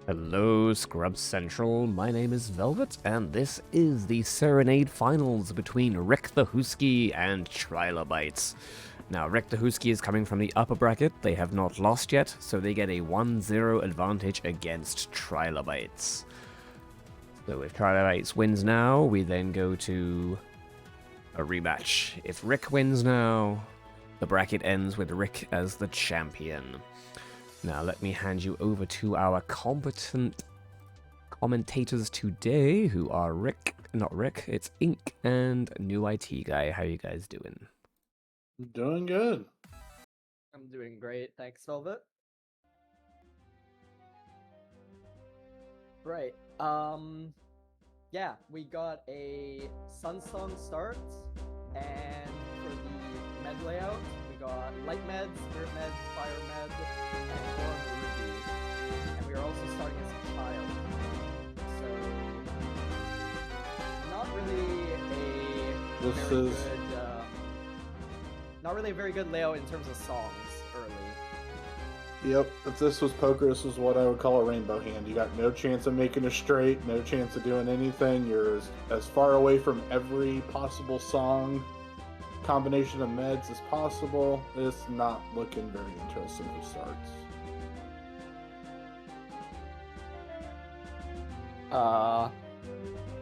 Hello, Scrub Central. My name is Velvet, and this is the Serenade finals between RickTheHoosky and Trilobytes. Now, RickTheHoosky is coming from the upper bracket. They have not lost yet, so they get a 1-0 advantage against Trilobytes. So if Trilobytes wins now, we then go to a rematch. If Rick wins now, the bracket ends with Rick as the champion. Now, let me hand you over to our competent commentators today, who are not Rick, it's Ink and New IT Guy. How you guys doing? Doing good. I'm doing great, thanks, Velvet. Right, yeah, we got a Sun Song start, and for the med layout, we got Light Med, Spirit Med, Fire Med, and Warm Ruby. And we are also starting as a child. So, not really not really a very good layout in terms of songs early. Yep, if this was poker, this is what I would call a rainbow hand. You got no chance of making a straight, no chance of doing anything. You're as far away from every possible song combination of meds as possible. It's not looking very interesting for starts.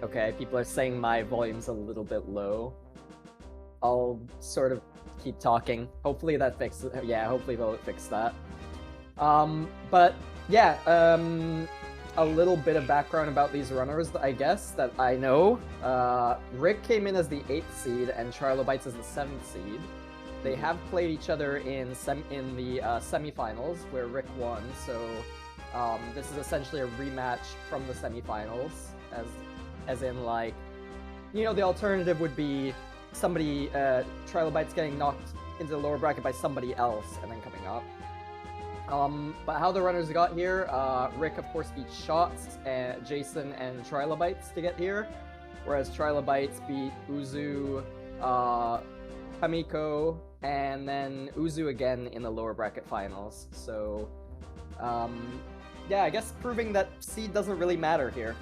Okay, people are saying my volume's a little bit low. I'll sort of keep talking. Hopefully that fixes it. Yeah, hopefully they'll fix that. But yeah, a little bit of background about these runners, I guess, that I know. Rick came in as the 8th seed and Trilobytes as the 7th seed. They have played each other in the semifinals, where Rick won, so this is essentially a rematch from the semifinals, as in, like, you know, the alternative would be somebody, Trilobytes getting knocked into the lower bracket by somebody else and then coming up. But how the runners got here, Rick, of course, beat Shots, Jason, and Trilobytes to get here, whereas Trilobytes beat Uzu, Hamiko, and then Uzu again in the lower bracket finals. So, yeah, I guess proving that seed doesn't really matter here.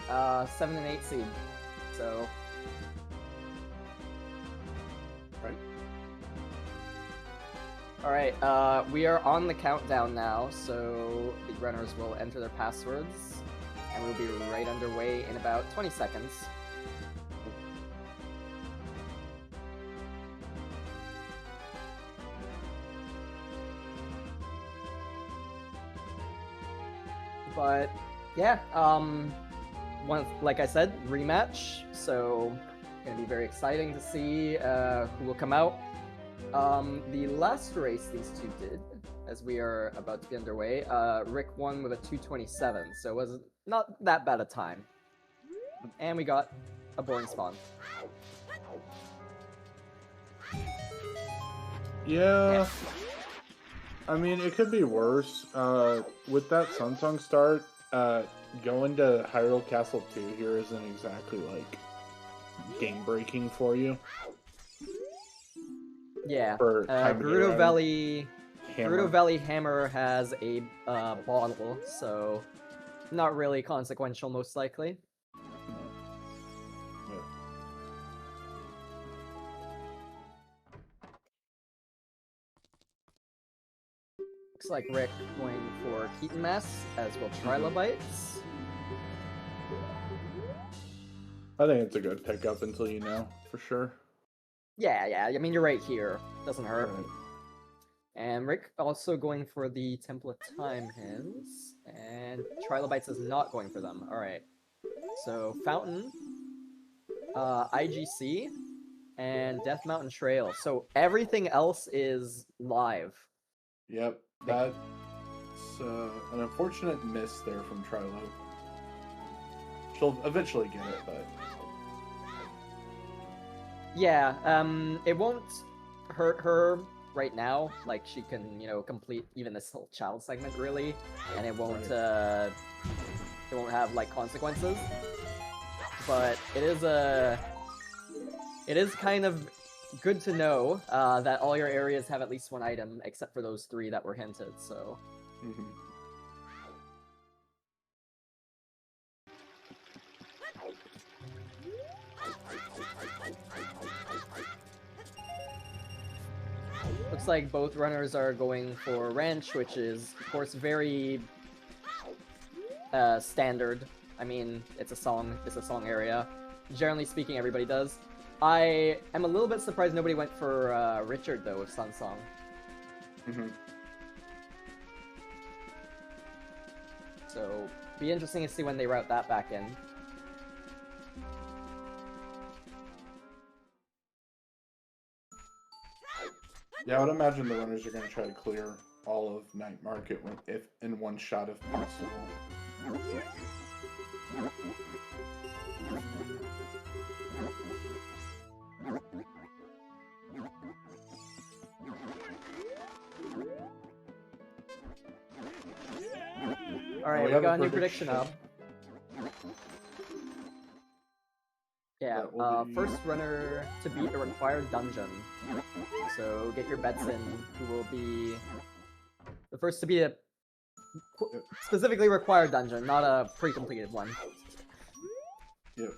7 and 8 seed. So, Alright, we are on the countdown now, so the runners will enter their passwords, and we'll be right underway in about 20 seconds. But, yeah, like I said, rematch, so gonna be very exciting to see who will come out. The last race these two did, as we are about to be underway, Rick won with a 2:27, so it was not that bad a time. And we got a boring spawn. Yeah. I mean, it could be worse. With that Sunsong start, going to Hyrule Castle 2 here isn't exactly, like, game-breaking for you. Yeah, Gerudo Valley Hammer has a bottle, so not really consequential, most likely. Yeah. Looks like Rick going for Keaton Mess, as will Trilobytes. I think it's a good pickup until you know, for sure. Yeah, I mean, you're right here. Doesn't hurt. Right. And Rick also going for the Temple of Time hints, and Trilobytes is not going for them. Alright. So, Fountain, IGC, and Death Mountain Trail. So, everything else is live. Yep, that's an unfortunate miss there from Trilo. She'll eventually get it, but... Yeah, it won't hurt her right now. Like, she can, you know, complete even this whole child segment, really, and it won't have, like, consequences. But it is kind of good to know that all your areas have at least one item, except for those 3 that were hinted, so... like both runners are going for Ranch, which is, of course, very standard. I mean, it's a song area. Generally speaking, everybody does. I am a little bit surprised nobody went for Richard, though, with Sun Song. So, be interesting to see when they route that back in. Yeah, I would imagine the runners are going to try to clear all of Night Market if in one shot if possible. Alright, we got a new prediction up. Yeah, first runner to beat a required dungeon. So get your bets in who will be the first to beat a specifically required dungeon, not a pre-completed one. Yep.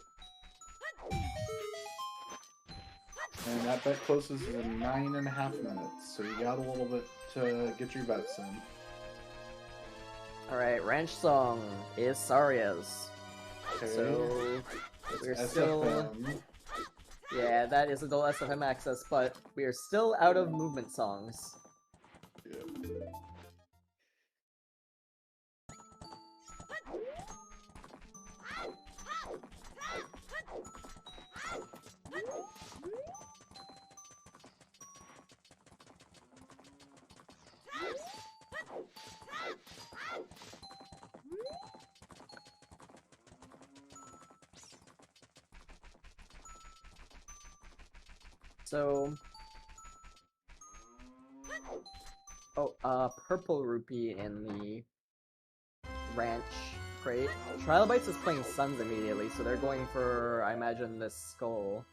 And that bet closes in 9.5 minutes, so you got a little bit to get your bets in. Alright, Ranch Song is Saria's. Okay. So we're SFM. still... Yeah, that is adult SFM access, but we are still out of movement songs. Yep. So... Purple Rupee in the Ranch crate. Trilobytes is playing Suns immediately, so they're going for, I imagine, this skull.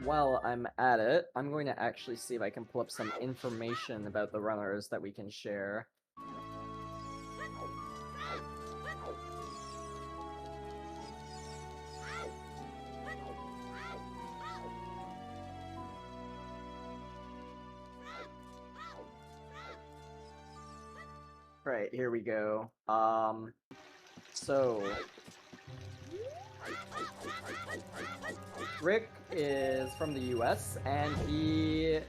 While I'm at it, I'm going to actually see if I can pull up some information about the runners that we can share. Right, here we go. So... Rick is from the US, and he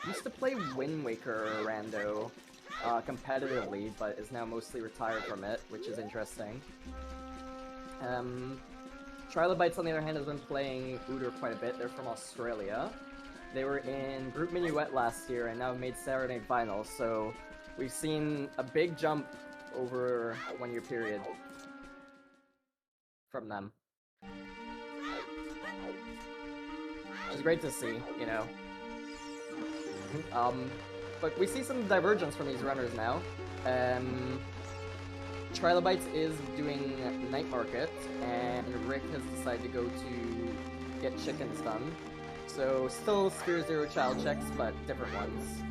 used to play Wind Waker Rando competitively, but is now mostly retired from it, which is interesting. Trilobytes, on the other hand, has been playing Uder quite a bit. They're from Australia. They were in Group Minuet last year, and now have made Serenade finals, so we've seen a big jump over a one-year period from them. Which is great to see, you know. But we see some divergence from these runners now. Trilobytes is doing Night Market, and Rick has decided to go to get chickens done. So still Sphere Zero child checks, but different ones.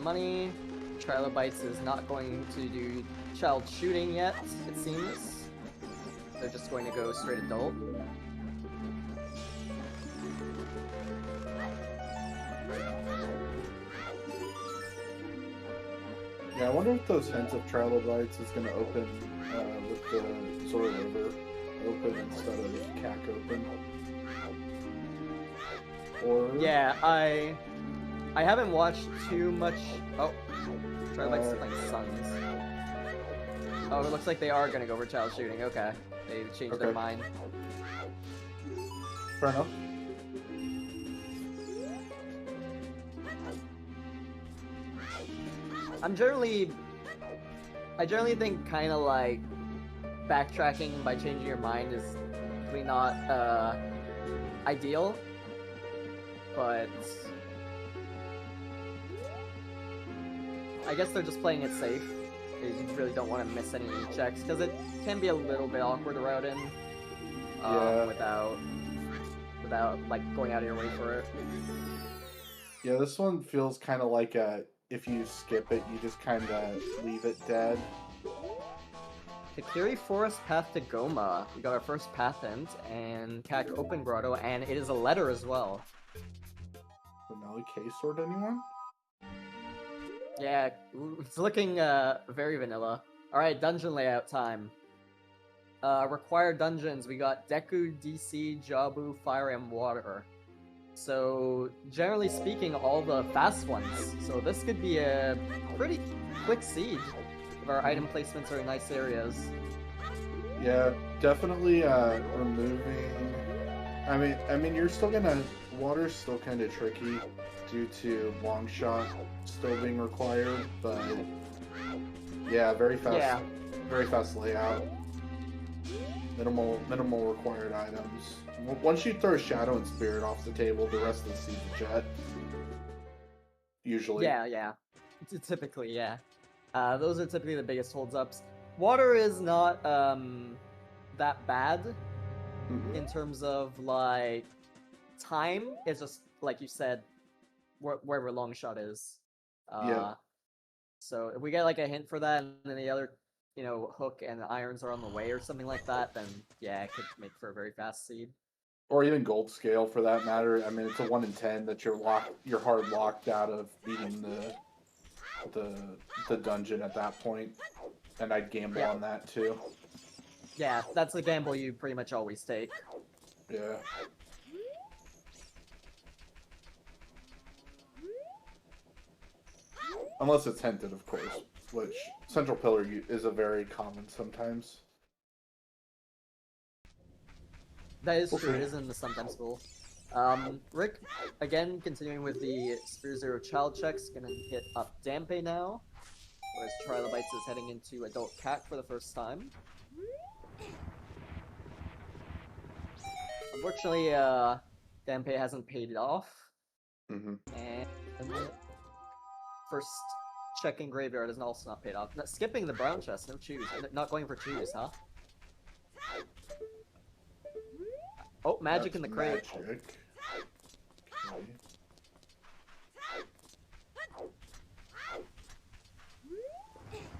Money. Trilobytes is not going to do child shooting yet, it seems. They're just going to go straight adult. Yeah, I wonder if those hints of Trilobytes is going to open with the Zora River open instead of CAC open. Or... Yeah, I haven't watched too much... Oh, Trilobytes is playing Suns. Oh, it looks like they are going to go for child shooting. Okay, they changed their mind. Fair enough. I generally think kind of like backtracking by changing your mind is really not ideal, but I guess they're just playing it safe. You really don't want to miss any checks because it can be a little bit awkward to route in Yeah. without like going out of your way for it. Yeah, this one feels kind of like if you skip it, you just kind of leave it dead. Kakiri Forest Path to Goma. We got our first path hint, and Kak Open Grotto, and it is a letter as well. Vanilla K-Sword, anyone? Yeah, it's looking very vanilla. Alright, dungeon layout time. Required dungeons, we got Deku, DC, Jabu, Fire, and Water. So, generally speaking, all the fast ones. So this could be a pretty quick siege if our item placements are in nice areas. Yeah, definitely removing. I mean, you're still gonna. Water's still kind of tricky due to long shot still being required, but yeah, very fast layout. Minimal required items. Once you throw Shadow and Spirit off the table, the rest of the siege is jet. Usually. Yeah. Typically, yeah. Those are typically the biggest holds-ups. Water is not that bad in terms of like time. It's just like you said, wherever long shot is. Yeah. So if we get like a hint for that, and then the other, hook and irons are on the way or something like that, then yeah, it could make for a very fast seed. Or even gold scale for that matter. I mean, it's a 1 in 10 that you're hard locked out of beating the dungeon at that point, and I'd gamble on that too. Yeah, that's a gamble you pretty much always take. Yeah. Unless it's hinted, of course, which Central Pillar is a very common sometimes. That is true, it is in the sometimes school. Rick, again, continuing with the Sphere Zero Child checks, gonna hit up Dampe now, whereas Trilobytes is heading into Adult Cat for the first time. Unfortunately, Dampe hasn't paid it off. Mm-hmm. And first check in Graveyard is also not paid off. Skipping the brown chest, no choose. Not going for choose, huh? Oh, magic in the crate. Magic. Okay.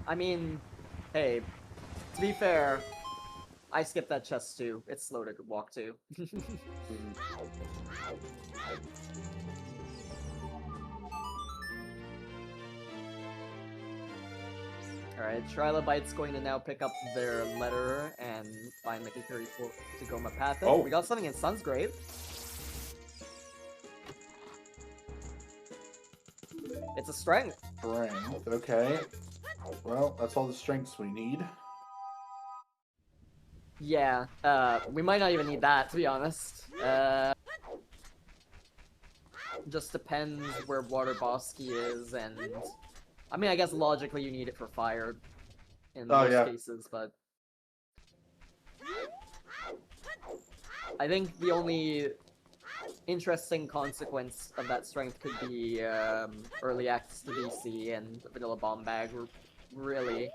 I mean, hey, to be fair, I skipped that chest too. It's slow to walk to. Alright, Trilobyte's going to now pick up their letter and find the Kakiri to Goma Path. Oh. We got something in Sun's Grave. It's a strength. Strength, okay. Well, that's all the strengths we need. Yeah, we might not even need that, to be honest. Just depends where Water Bosky is, and... I mean, I guess logically you need it for fire in most cases, but... I think the only interesting consequence of that strength could be early access to DC and Vanilla Bomb Bag, really.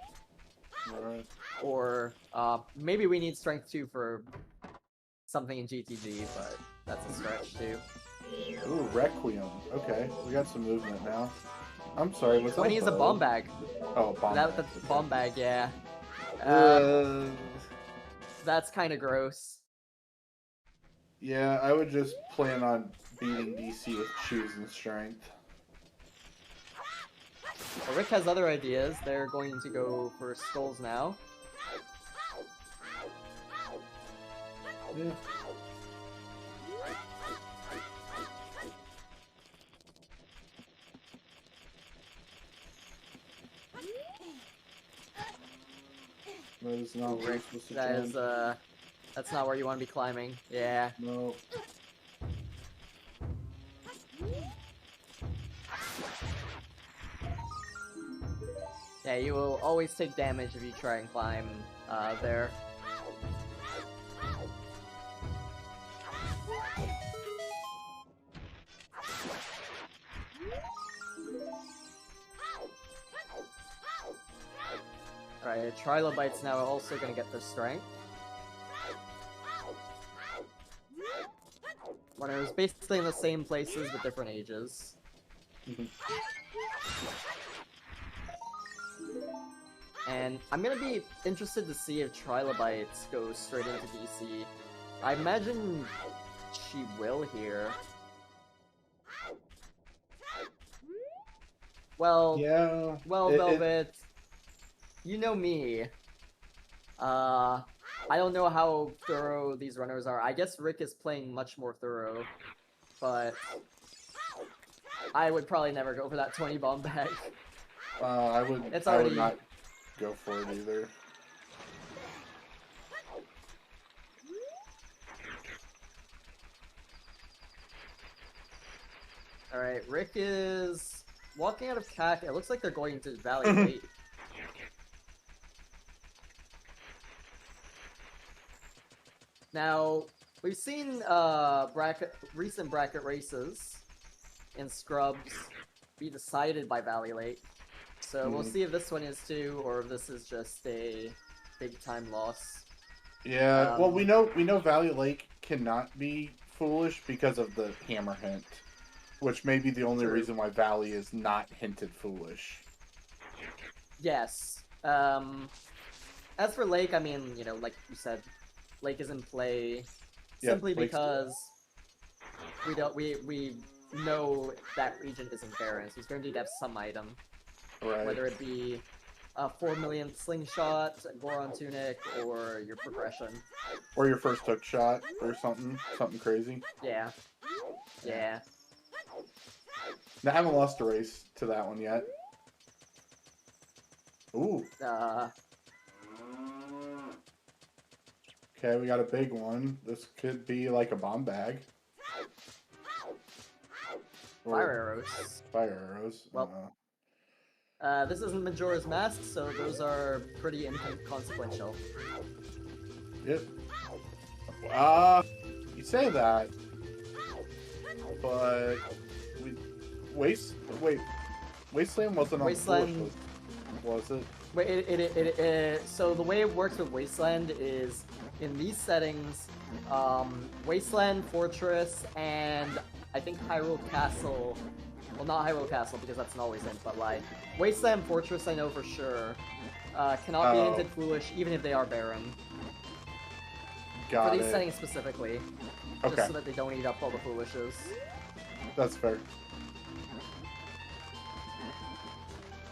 Alright. Or maybe we need strength 2 for something in GTG, but that's a stretch too. Ooh, Requiem. Okay, we got some movement now. I'm sorry, what's that? When he's a bomb bag. Oh, bomb bag. That's bomb bag, yeah. That's kind of gross. Yeah, I would just plan on beating DC with choose and strength. Well, Rick has other ideas. They're going to go for skulls now. Yeah. That is not where I'm supposed to jump. That's not where you want to be climbing. Yeah. No. Yeah, you will always take damage if you try and climb there. Alright, Trilobytes now are also gonna get their strength. Runners basically in the same places with different ages. And I'm gonna be interested to see if Trilobytes go straight into DC. I imagine she will here. Well, Yeah. Velvet, you know me. I don't know how thorough these runners are. I guess Rick is playing much more thorough, but I would probably never go for that 20 bomb bag. I would. It's I would already- not go for it either. Alright, Rick is walking out of CAC. It looks like they're going to Valley Lake. Now, we've seen recent bracket races in Scrubs be decided by Valley Lake. So we'll see if this one is too, or if this is just a big time loss. Yeah. Well, we know Valley Lake cannot be foolish because of the hammer hint, which may be the only True. reason why Valley is not hinted foolish. Yes. As for Lake, I mean, you know, like you said, Lake is in play Yeah, simply Lake's- because we know that region isn't barren, so he's going to need to have some item. Right. Whether it be a 4 million slingshot, Goron tunic, or your progression. Or your first hook shot or something crazy. Yeah. Yeah. Now, I haven't lost a race to that one yet. Ooh. Okay, we got a big one. This could be like a bomb bag. Or Fire arrows. Fire arrows. Well, this isn't Majora's Mask, so those are pretty inconsequential. Yep. You say that, but Wasteland wasn't on Wasteland- the list, was it? Wait, so the way it works with Wasteland is, in these settings, Wasteland, Fortress, and I think Hyrule Castle, well, not Hyrule Castle because that's an always in, but like, Wasteland, Fortress, I know for sure, cannot be hinted foolish even if they are barren. Got For these it. settings specifically, just Okay, so that they don't eat up all the foolishes. that's fair.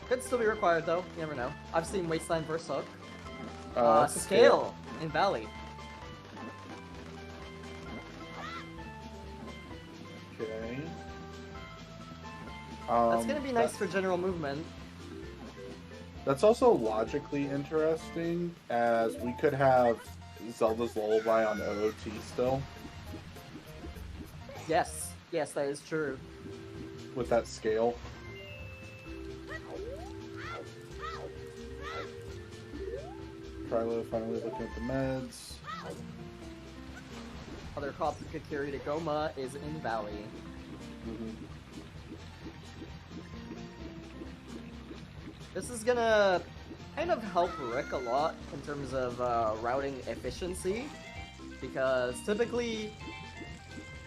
Could still be required though, you never know. I've seen Wasteland vs. Hook. That's a Scale in Valley. Okay. That's gonna be nice for general movement. That's also logically interesting, as we could have Zelda's Lullaby on OOT still, Yes, that is true. with that scale. Trilo finally looking at the meds. Other cop who could carry to Goma is in Valley. This is gonna kind of help Rick a lot in terms of routing efficiency, because typically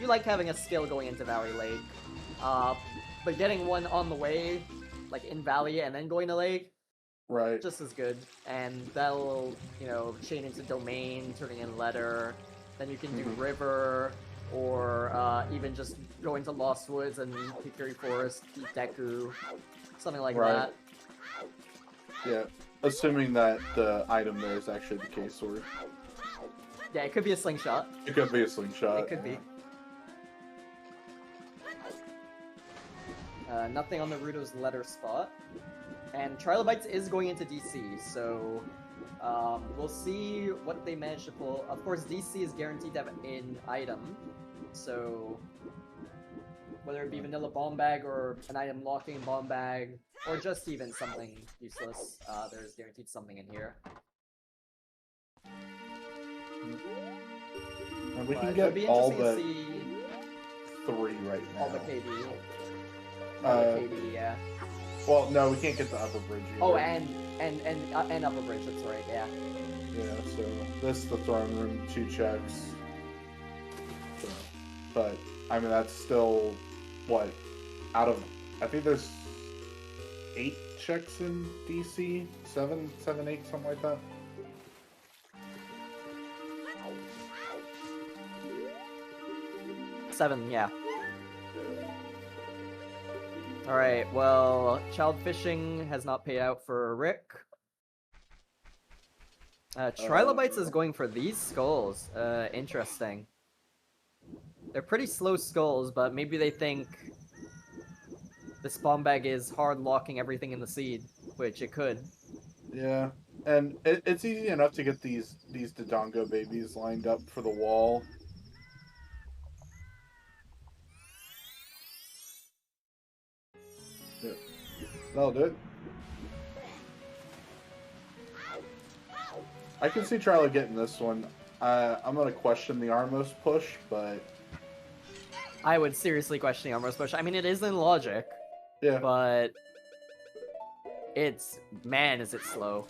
you like having a skill going into Valley Lake, but getting one on the way, like in Valley and then going to Lake, Right. just as good, and that'll, you know, chain into Domain, turning in Letter, then you can do River, or even just go into Lost Woods and Hikari Forest, keep Deku, something like Right. that. Yeah. Assuming that the item there is actually the case sword. Yeah, it could be a slingshot. It could be a slingshot. It could be. Nothing on Naruto's Letter spot. And Trilobytes is going into DC, so we'll see what they manage to pull. Of course, DC is guaranteed to have an item, so whether it be vanilla bomb bag or an item locking bomb bag, or just even something useless, there's guaranteed something in here. And we But can it'll be get all interesting to but see 3 right now. all the KD. All the KD, yeah. Well, no, we can't get the upper bridge either. Oh, and upper bridge. That's right. Yeah. Yeah, so this is the throne room, 2 checks. So, but I mean that's still what out of I think there's 8 checks in DC, 7, 8, something like that. Seven. Yeah. All right. Well, child fishing has not paid out for Rick. Trilobytes is going for these skulls. Interesting. They're pretty slow skulls, but maybe they think the spawn bag is hard locking everything in the seed, which it could. Yeah, and it's easy enough to get these Dodongo babies lined up for the wall. Yeah. That'll do it. I can see Trilo getting this one. I'm going to question the Armos push, but... I would seriously question the Armos push. I mean, it is in logic. Yeah. But... it's... man, is it slow.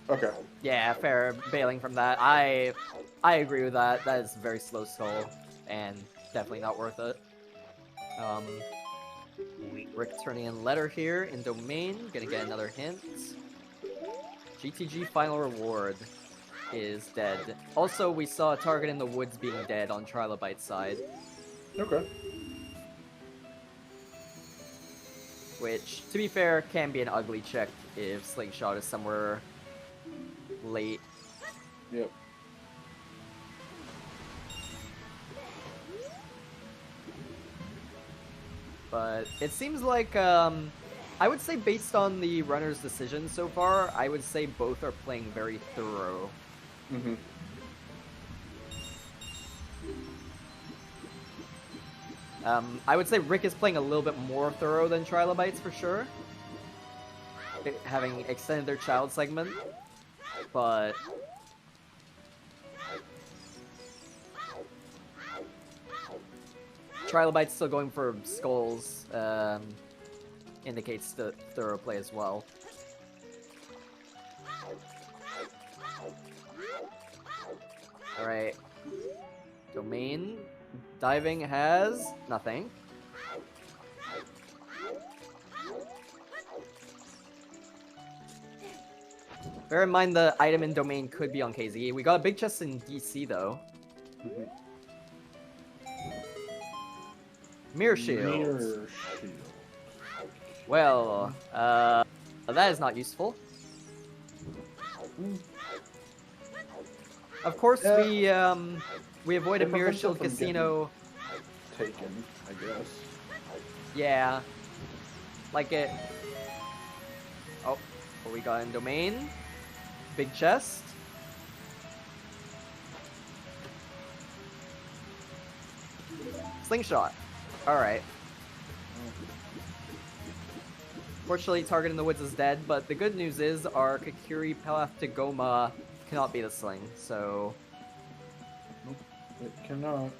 Okay. Yeah, fair bailing from that. I agree with that. That is a very slow skull, and definitely not worth it. Rick turning in letter here in domain. Gonna get another hint. GTG final reward is dead. Also, we saw a target in the woods being dead on Trilobyte's side. Okay. Which, to be fair, can be an ugly check if Slingshot is somewhere late. Yep. But it seems like, I would say based on the runner's decision so far, I would say both are playing very thorough. Mm-hmm. I would say Rick is playing a little bit more thorough than Trilobytes for sure, having extended their child segment, but... Trilobytes still going for skulls, indicates the thorough play as well. Alright. Domain. Diving has nothing. Bear in mind the item in domain could be on KZ. We got a big chest in DC though. Mm-hmm. Mirror shield. Mirror shield. Well, that is not useful. Of course, we avoid a Mirror Shield Casino. Taken, I guess. Yeah. Like it. Oh, what we got in domain? Big chest. Slingshot. Alright. Fortunately, target in the woods is dead, but the good news is our Kakiri Path to Goma cannot be the sling, so... Nope, it cannot.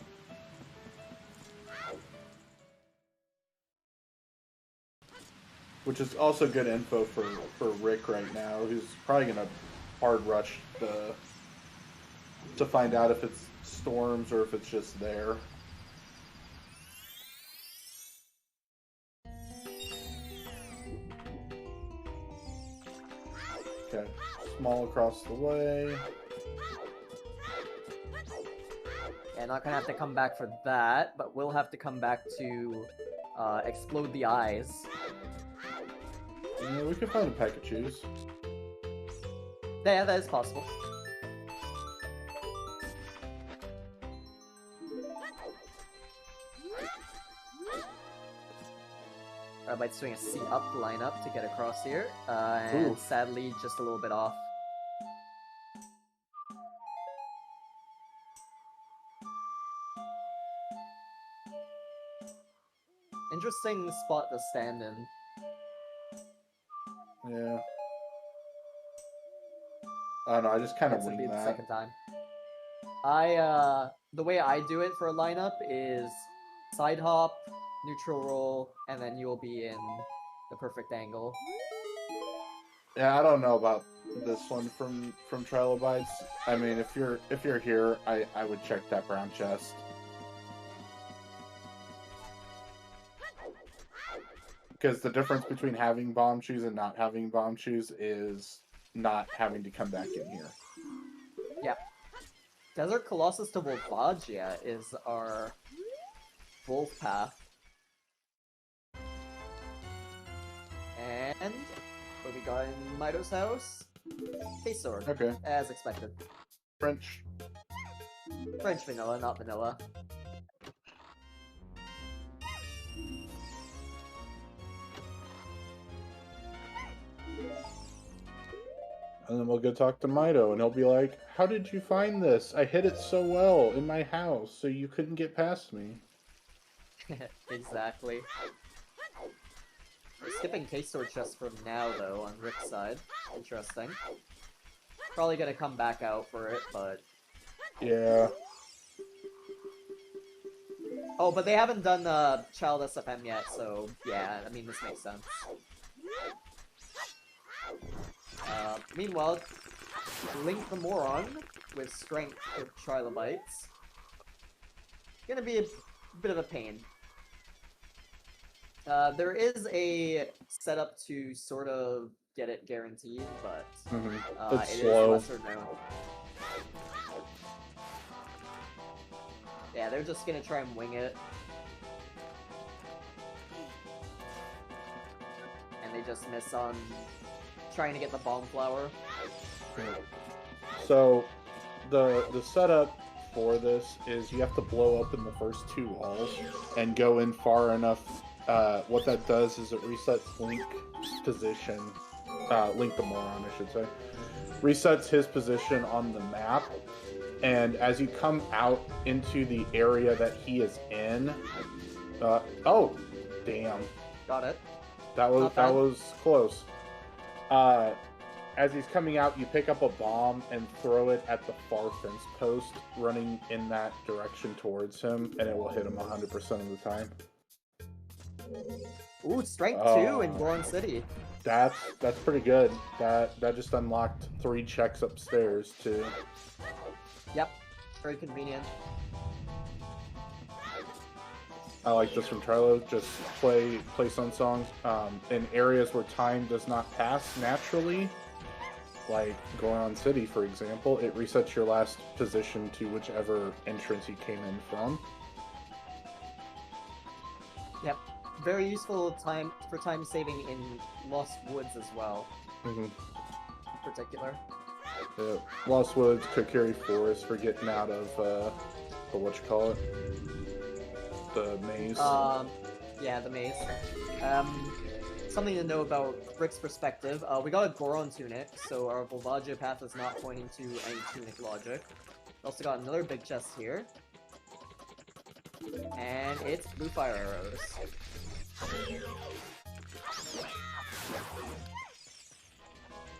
Which is also good info for Rick right now, who's probably gonna hard rush to find out if it's storms or if it's just there. Okay, small across the way. Yeah, not gonna have to come back for that, but we'll have to come back to explode the eyes. Yeah, we could find a pack of chews. Yeah, that is possible. I might swing a C up lineup to get across here, and Ooh. sadly just a little bit off. Interesting spot to stand in. Yeah. I don't know, I just kind of That's wing the that. second time. The way I do it for a lineup is side hop, neutral roll, and then you'll be in the perfect angle. Yeah, I don't know about this one from Trilobytes. I mean, if you're here, I would check that brown chest. Because the difference between having bomb shoes and not having bomb shoes is not having to come back in here. Yep. Desert Colossus to Volvagia is our wolf path. And what we got in Mido's house? Case sword. Okay. As expected. French. French vanilla, not vanilla. And then we'll go talk to Mido, and he'll be like, "How did you find this? I hid it so well in my house, so you couldn't get past me." Exactly. We're skipping case sword chest for now, though, on Rick's side. Interesting. Probably gonna come back out for it, but... Yeah. Oh, but they haven't done Child SFM yet, so yeah, I mean, this makes sense. Meanwhile, Link the Moron with strength for Trilobytes. Gonna be a bit of a pain. There is a setup to sort of get it guaranteed, but It's it slow. is lesser known. Yeah, they're just gonna try and wing it. And they just miss on trying to get the bomb flower. So, the setup for this is you have to blow up in the first two walls and go in far enough. What that does is it resets Link's position. Link the Moron, I should say. Resets his position on the map. And as you come out into the area that he is in... oh! Damn. Got it. That was close. As he's coming out, you pick up a bomb and throw it at the far fence post, running in that direction towards him, and it will hit him 100% of the time. Ooh, strength 2 in Goron City. That's pretty good. That just unlocked 3 checks upstairs too. Yep, very convenient. I like this from Trilo. Just play some songs in areas where time does not pass naturally, like Goron City, for example. It resets your last position to whichever entrance you came in from. Yep, very useful for time saving in Lost Woods as well. In particular. Yeah. Lost Woods, Kokiri Forest for getting out of the whatchamacallit? The maze. Yeah, the maze. Something to know about Rick's perspective. We got a Goron tunic, so our Volvagia path is not pointing to any tunic logic. We also got another big chest here. And it's blue fire arrows.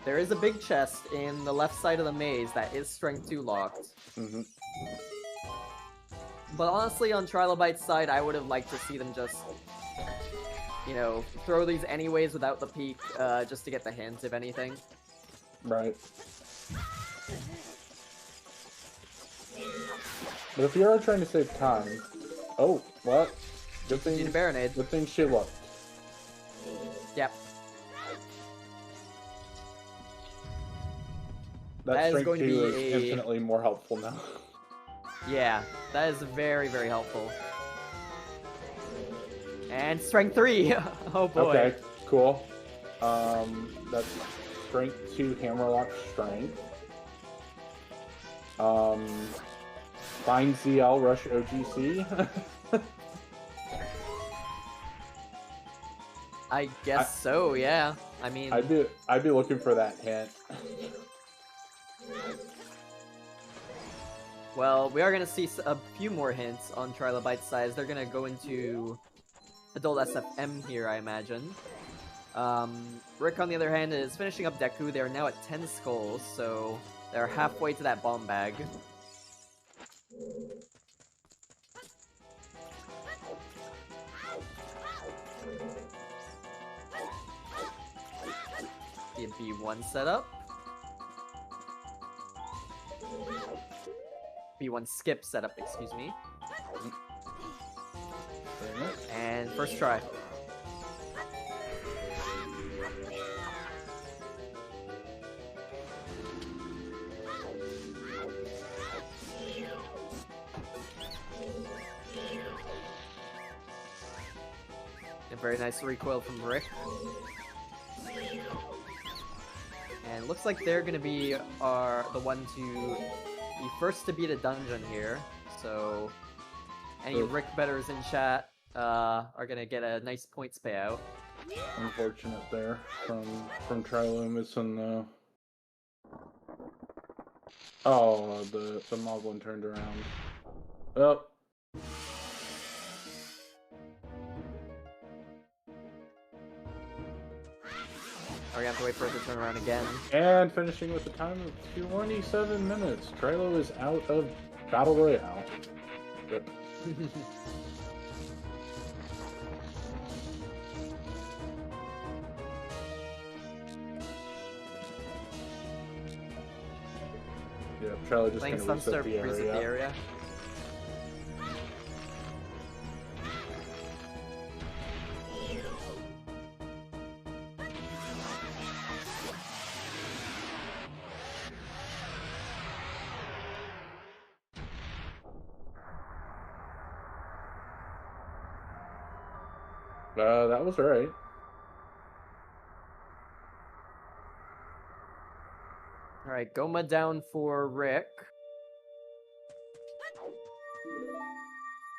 There is a big chest in the left side of the maze that is strength 2 locked. But honestly, on Trilobyte's side, I would have liked to see them just, you know, throw these anyways without the peak, just to get the hint, if anything. Right. But if you are trying to save time... Oh, what? Good thing... Need a Serenade. Good thing she looked. Yep. That is strength going to 2 be is a... infinitely more helpful now. Yeah, that is very, very helpful. And strength 3! Oh boy. Okay, cool. That's strength 2 Hammerlock strength. Find ZL Rush OGC. I guess so, yeah. I mean... I'd be looking for that hint. Well, we are going to see a few more hints on Trilobyte's size. They're going to go into Adult SFM here, I imagine. Rick, on the other hand, is finishing up Deku. They're now at 10 skulls, so they're halfway to that bomb bag. see a B1 setup. B1 skip setup, excuse me. And first try. A very nice recoil from Rick. And looks like they're gonna be the one to be first to beat a dungeon here. So any Rick betters in chat are gonna get a nice points payout. Unfortunate there from Trilo missing the. Oh, the Moblin turned around. Oh. Are we gonna have to wait for it to turn around again? And finishing with a time of 27 minutes. Trilo is out of Battle Royale. Yep. Yeah, Trilo just Playing gonna reset Sunstar the reset the area. That was right. Alright, Goma down for Rick.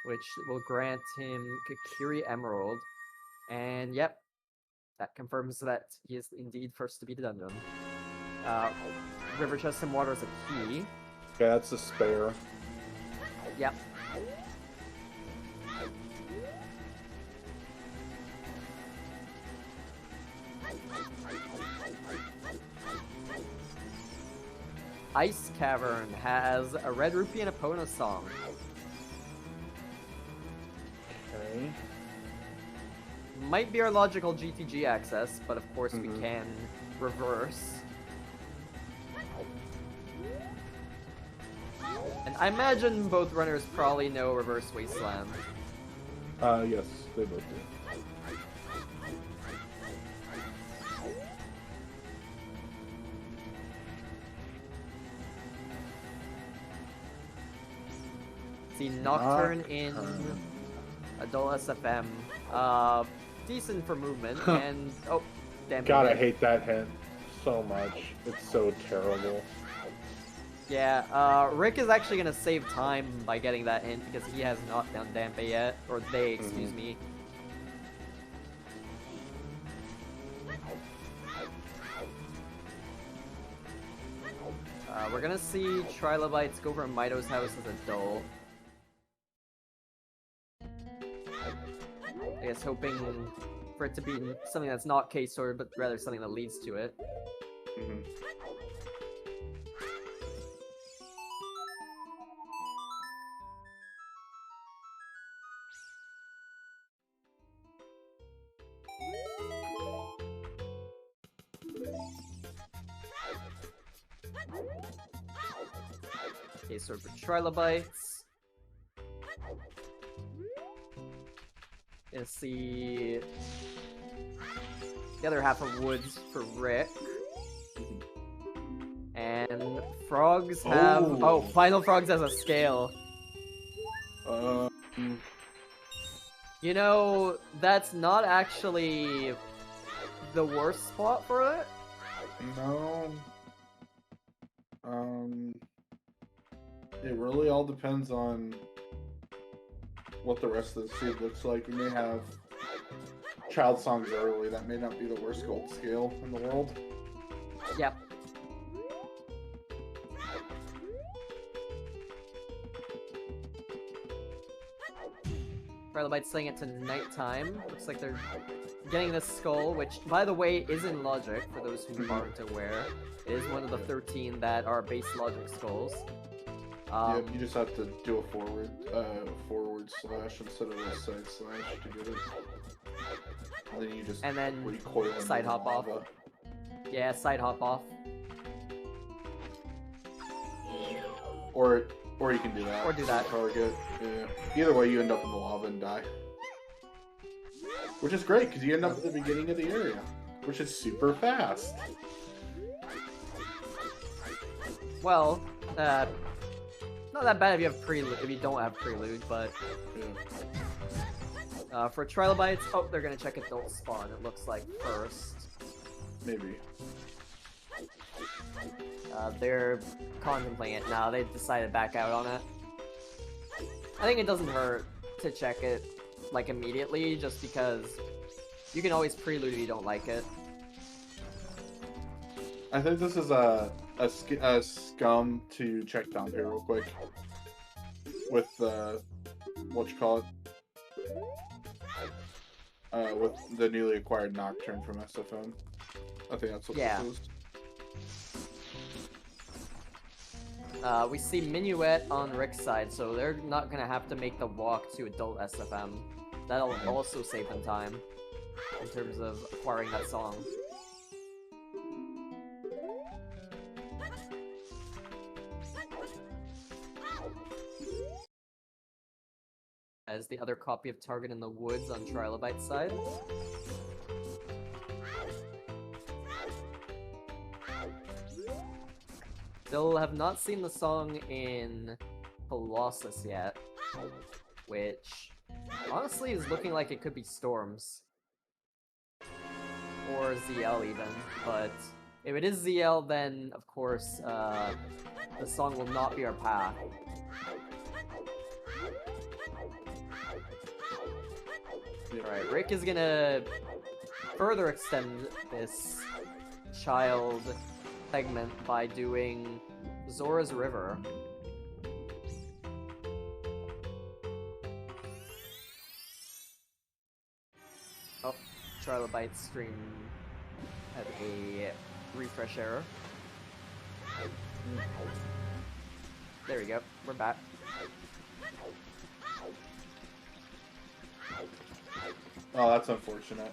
Which will grant him Kakiri Emerald. And yep, that confirms that he is indeed first to beat the dungeon. River Chest and Water is a key. Okay, that's a spare. Yep. Ice Cavern has a Red Rupee and a Pona song. Okay. Might be our logical GTG access, but of course we can reverse. And I imagine both runners probably know Reverse Wasteland. Yes, they both do. See Nocturne in Adult SFM. Decent for movement, and oh, damn. God, I hate that hit so much. It's so terrible. Yeah, Rick is actually gonna save time by getting that hint because he has not done Dampe yet, or they, excuse me. We're gonna see Trilobytes go for Mito's house as a dull. I guess hoping for it to be something that's not K-Sword, but rather something that leads to it. K-Sword for Trilobytes. Gonna see the other half of Woods for Rick. And Frogs have... Oh, Final Frogs has a scale. You know, that's not actually the worst spot for it. No. It really all depends on what the rest of the seed looks like. We may have child songs early. That may not be the worst gold scale in the world. Yep. Trilobytes setting it to nighttime. Looks like they're getting this skull, which, by the way, is in Logic, for those who aren't aware. It is one of the 13 that are base Logic skulls. Yep, you just have to do a forward slash instead of a side slash to get it. And then you just recoil side hop off. Yeah, side hop off. Or you can do that. Or do that. Probably good. Yeah. Either way, you end up in the lava and die. Which is great, because you end up at the beginning of the area. Which is super fast. Well, not that bad if you have prelude. If you don't have prelude, but Yeah. for Trilobytes, oh, they're gonna check adult spawn. It looks like first. Maybe. They're contemplating it now. They decided to back out on it. I think it doesn't hurt to check it like immediately, just because you can always prelude if you don't like it. I think this is a scum to check down here real quick. With what you call it? With the newly acquired Nocturne from SFM. I think that's what this is. We see Minuet on Rick's side, so they're not gonna have to make the walk to adult SFM. That'll also save them time in terms of acquiring that song. As the other copy of Target in the Woods on Trilobyte's side. Still have not seen the song in Colossus yet, which honestly is looking like it could be Storms. Or ZL even, but if it is ZL, then of course the song will not be our path. Alright, Rick is gonna further extend this child segment by doing Zora's River. Oh, Trilobyte stream had a refresh error. There we go, we're back. Oh, that's unfortunate.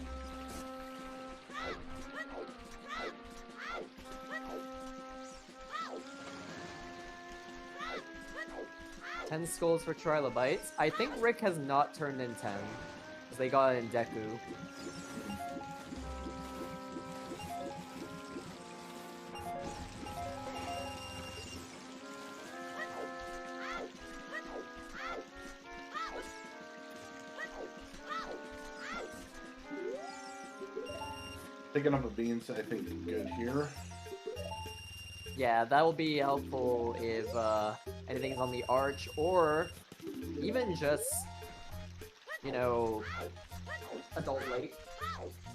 Ten skulls for Trilobytes. I think Rick has not turned in 10, because they got it in Deku. Picking up a beans, I think, is good here. Yeah, that will be helpful if anything's on the arch, or even just, you know, adult late.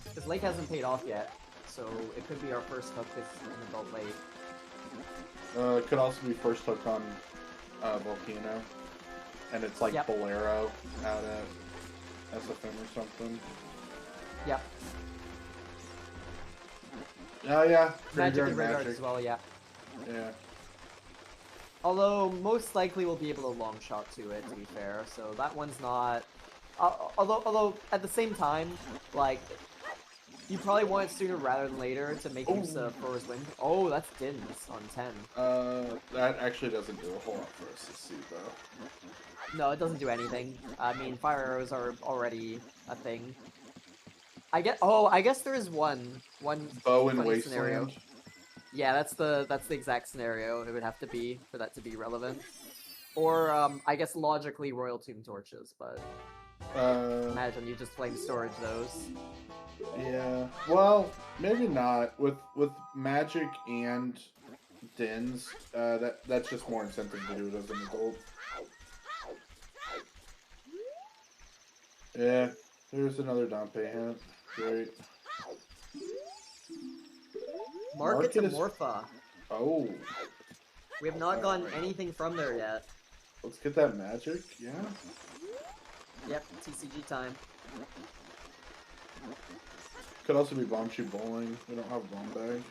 Because lake hasn't paid off yet, so it could be our first hook is an adult late. It could also be first hook on Volcano. And it's like Bolero out at SFM or something. Yep. Oh yeah, Magic and Graveyard as well, yeah. Yeah. Although, most likely we'll be able to long shot to it, to be fair, so that one's not... although, at the same time, like, you probably want it sooner rather than later to make use of Thor's Wind. Oh, that's Dins on 10. That actually doesn't do a whole lot for us to see, though. No, it doesn't do anything. I mean, fire arrows are already a thing. I guess there is one Bow and funny Wasteland. scenario. Yeah, that's the exact scenario it would have to be for that to be relevant. Or I guess logically Royal Tomb Torches, but imagine you just flame storage those. Yeah. Well, maybe not. With Magic and Dins, that's just more incentive to do it as an adult. Yeah. There's another Dante hint. Great. Market to Morpha. Oh. We have not gotten anything from there yet. Let's get that magic, yeah? Yep, TCG time. Could also be Bomb Shoot Bowling. We don't have a bomb bag.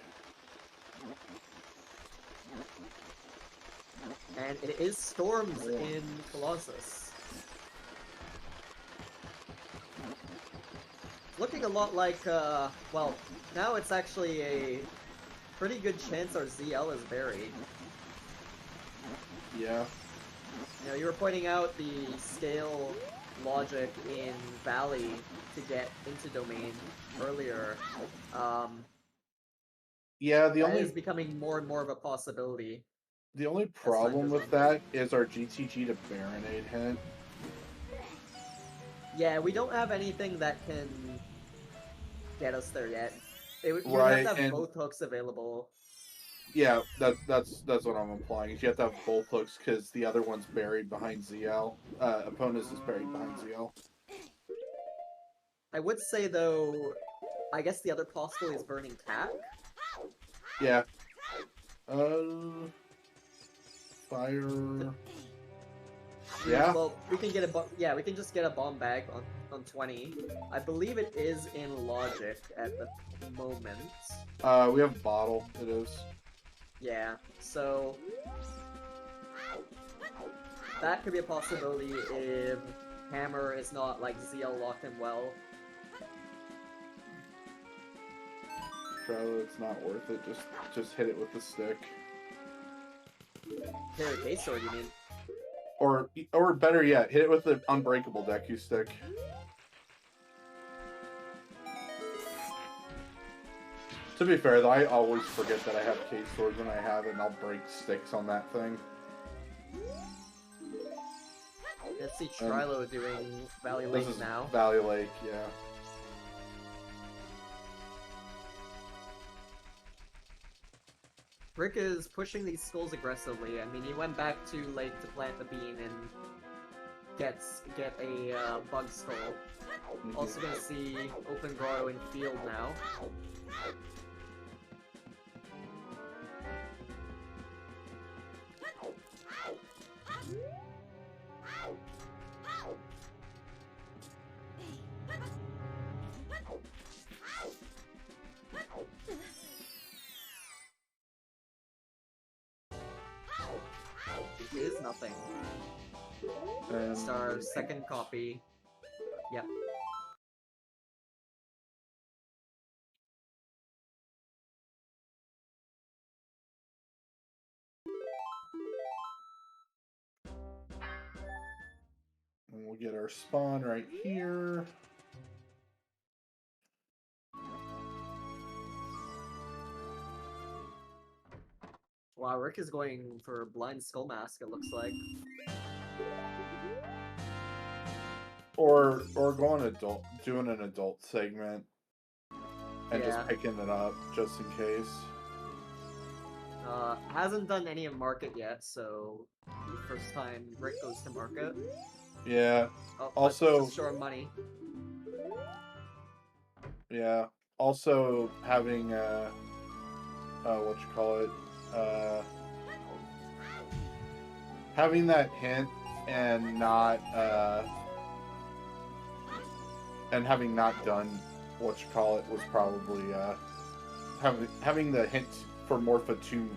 And it is Storms in Colossus. Looking a lot like, well, now it's actually a pretty good chance our ZL is buried. Yeah. You know, you were pointing out the scale logic in Valley to get into domain earlier. Yeah, That is becoming more and more of a possibility. the only time problem goes with on. that is our GTG to Serenade hint. Yeah, we don't have anything that can get us there yet. You have Right, to have and both hooks available. yeah, that's what I'm implying. Is you have to have both hooks because the other one's buried behind ZL. Opponent's is buried behind ZL. I would say though, I guess the other possibility is burning Cat. Yeah. Fire. Yeah. Well, we can get a we can just get a bomb bag on 20. I believe it is in logic at the moment. We have bottle. It is. Yeah, so that could be a possibility if Hammer is not like ZL locked in well. Trilo, it's not worth it. Just hit it with the stick. Hit a case sword, you mean? Or better yet, hit it with the unbreakable Deku stick. To be fair, though, I always forget that I have case swords when I have it, and I'll break sticks on that thing. Let's see Trilo doing Valley This Lake is now. Valley Lake, yeah. Rick is pushing these skulls aggressively. I mean, he went back to Lake to plant the bean and get a bug skull. Also gonna see open grotto in field now. It is nothing. It's our second copy. Yep. And we'll get our spawn right here. Wow, Rick is going for Blind Skull Mask, it looks like. Or going doing an adult segment. And Yeah. just picking it up, just in case. Hasn't done any of market yet, so the first time Rick goes to market. Yeah. Oh, Also, just short money. Yeah. Also having what you call it? Having that hint and not and having not done what you call it was probably having the hint for Morpha 2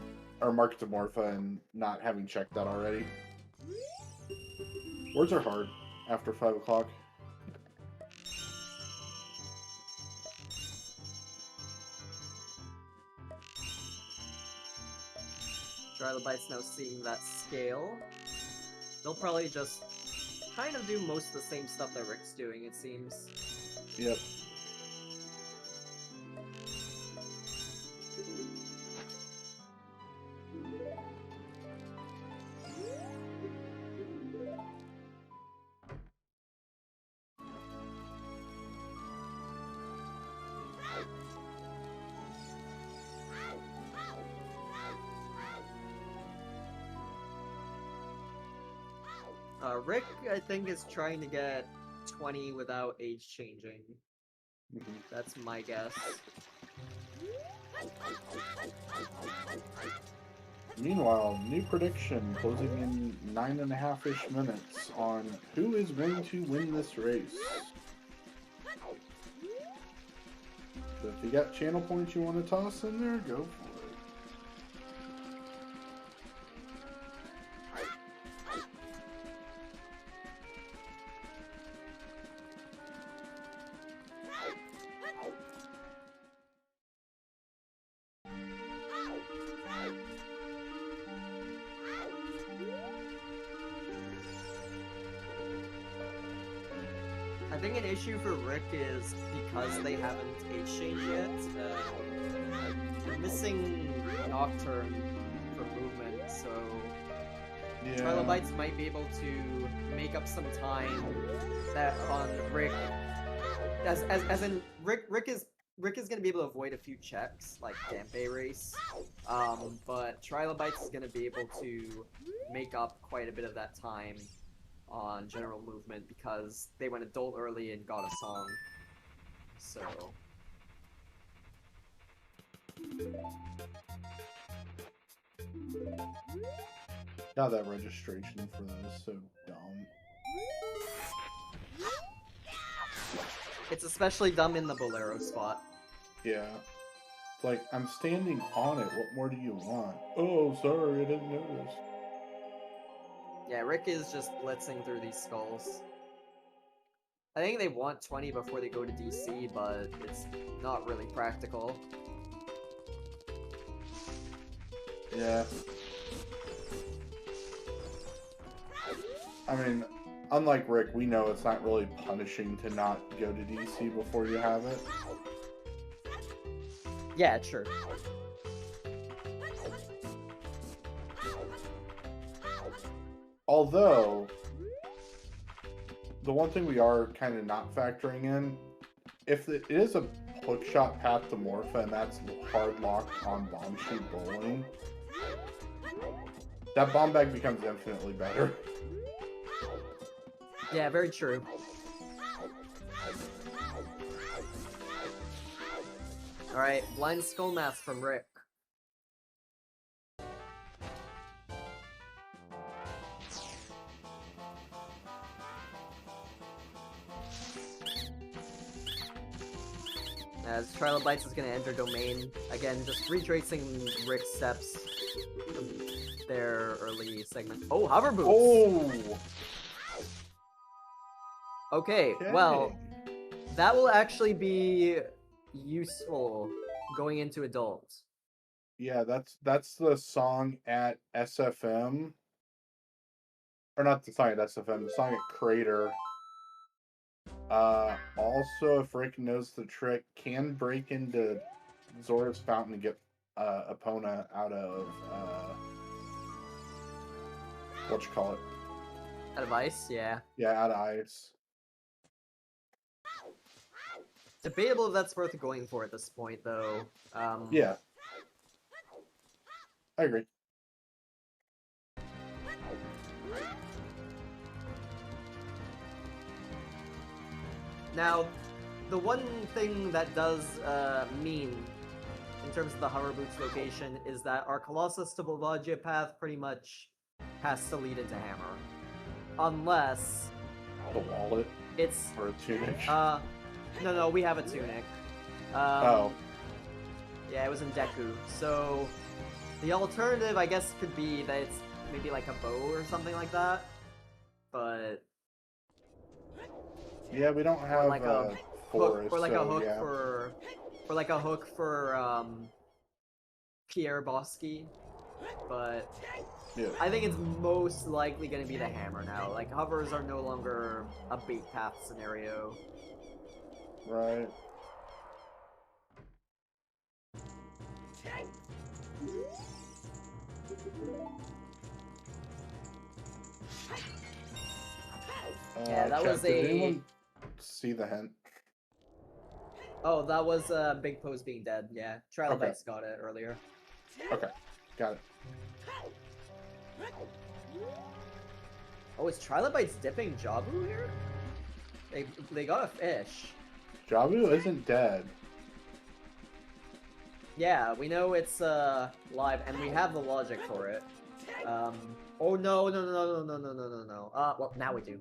or Market to Morpha and not having checked that already. Words are hard after 5 o'clock. Trilobytes now seeing that scale. They'll probably just kind of do most of the same stuff that Rick's doing, it seems. Yep. Rick, I think, is trying to get 20 without age changing. That's my guess. Meanwhile, new prediction closing in 9.5-ish minutes on who is going to win this race. So if you got channel points you want to toss in there, go for it. I think an issue for Rick is because they haven't age changed yet. They're missing Nocturne for movement, so Yeah. Trilobytes might be able to make up some time that on Rick. As in Rick is gonna be able to avoid a few checks like Dampe Race, but Trilobytes is gonna be able to make up quite a bit of that time on general movement because they went adult early and got a song. So God, that registration for that is so dumb. it's especially dumb in the Bolero spot. Yeah. It's like, I'm standing on it. What more do you want? Oh, sorry, I didn't notice. Yeah, Rick is just blitzing through these skulls. I think they want 20 before they go to DC, but it's not really practical. Yeah. I mean, unlike Rick, we know it's not really punishing to not go to DC before you have it. Yeah, sure. Although, the one thing we are kind of not factoring in, if it is a hookshot path to Morpha and that's hard locked on Bomb Shoot Bowling, that bomb bag becomes infinitely better. Yeah, very true. Alright, Blind Skull Mask from Rick. As Trilobytes is going to enter Domain. Again, just retracing Rick's steps from their early segment. Oh, Hover Boots! Oh! Okay, well, that will actually be useful going into adults. Yeah, that's the song at SFM. Or not the song at SFM, the song at Crater. Also, if Rick knows the trick, can break into Zora's Fountain to get Epona out of whatchamacallit? Out of ice, yeah. Yeah, out of ice. Debatable if that's worth going for at this point, though. Yeah. I agree. Now, the one thing that does mean, in terms of the Hover Boots location, is that our Colossus to Volvagia path pretty much has to lead into Hammer. Unless... The wallet? It's... Or a tunic? No, we have a tunic. Oh. Yeah, it was in Deku. So, the alternative, I guess, could be that it's maybe like a bow or something like that. But... Yeah, we don't have like a forest, hook, or like so, a hook yeah. for... Or like a hook for, Pierre Bosky. But... Yeah. I think it's most likely going to be the hammer now. Like, hovers are no longer a bait path scenario. Right. Yeah, that chat, was did a... anyone see the hint? Oh, that was Big Pose being dead, yeah. Trilobytes got it earlier. Okay, got it. Oh, is Trilobytes dipping Jabu here? They got a fish. Jabu isn't dead. Yeah, we know it's live, and we have the logic for it. Oh no. Well, now we do.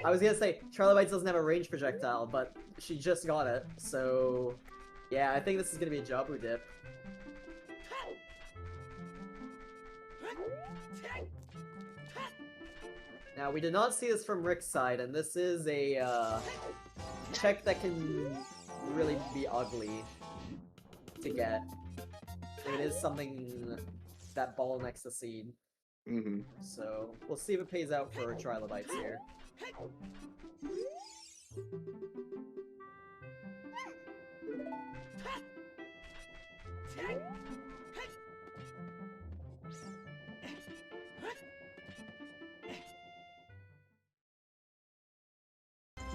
I was gonna say, Trilobytes doesn't have a range projectile, but she just got it, so... Yeah, I think this is gonna be a Jabu dip. Now, we did not see this from Rick's side, and this is a check that can really be ugly to get. It is something that bottlenecks the seed. Mm-hmm. So, we'll see if it pays out for Trilobytes here.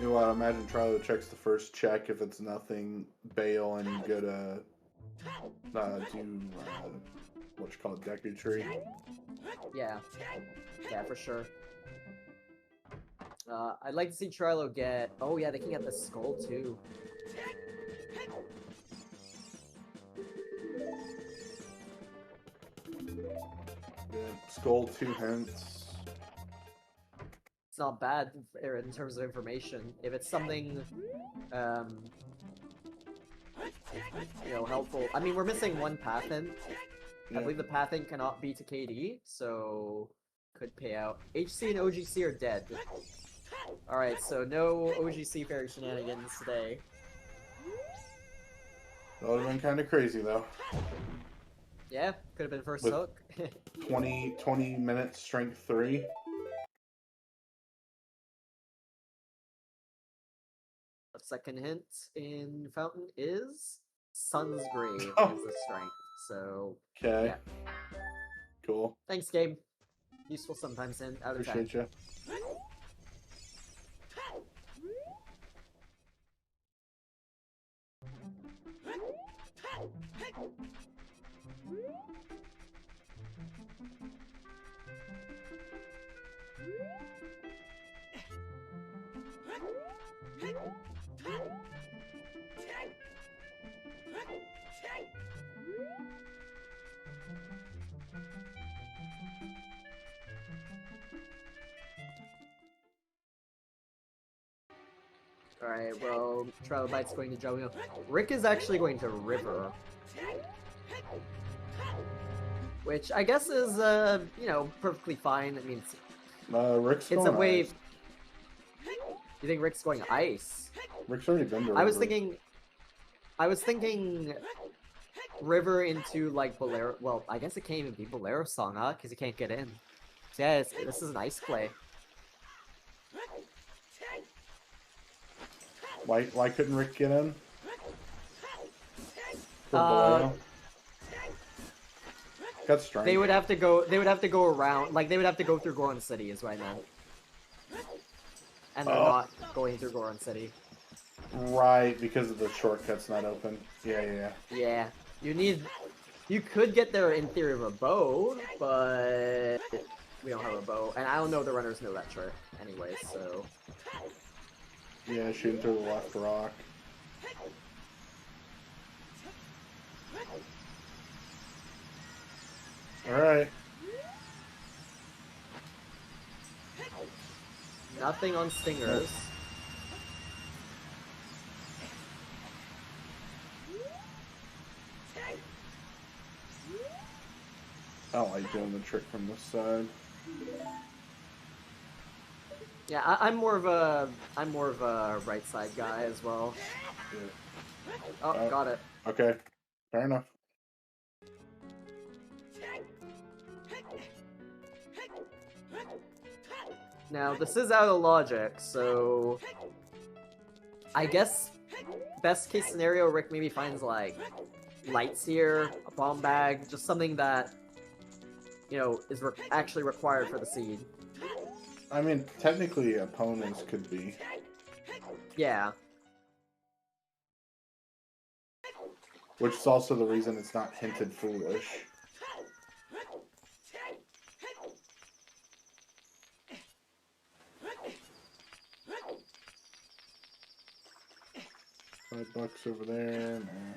You know what? I imagine Trilo checks the first check. If it's nothing, bail and go to do what you call it, Deku Tree. Yeah. Yeah, for sure. I'd like to see Trilo get... Oh yeah, they can get the skull too. Yeah, skull 2 hints. It's not bad in terms of information. If it's something, you know, helpful. I mean, we're missing one path in. Yeah. I believe the path in cannot be to KD, so could pay out. HC and OGC are dead. Alright, so no OGC fairy shenanigans today. That would have been kind of crazy, though. Yeah, could have been first With hook. 20 minutes, strength 3. A second hint in Fountain is Sun's Grave is the strength, so... Okay. Yeah. Cool. Thanks, game. Useful sometimes in out of time. Appreciate you. Alright, well, Trilobytes going to Jumio. Rick is actually going to River. Which I guess is, you know, perfectly fine. I mean, Rick's it's going a wave. Ice. You think Rick's going Ice? Rick's already been to I was River. thinking River into, like, Bolero. Well, I guess it can't even be Bolero song, huh? Because you can't get in. So yeah, this is an Ice play. Why couldn't Rick get in? For Uh, Bolero? Got strength. They would have to go around, like, they would have to go through Goron City, is what I meant. And they're not going through Goron City. Right, because of the shortcuts not open. Yeah. Yeah. You could get there in theory with a bow, but we don't have a bow. And I don't know if the runners know that trick anyway, so... Yeah, shooting through the left rock. Alright. Nothing on stingers. I don't like doing the trick from this side. Yeah, I'm more of a right side guy as well. Yeah. Oh, got it. Okay, fair enough. Now, this is out of logic, so... I guess, best case scenario, Rick maybe finds, like, lights here, a bomb bag, just something that, you know, is actually required for the seed. I mean, technically, opponents could be. Yeah. Which is also the reason it's not hinted foolish. $5 over there. Nah.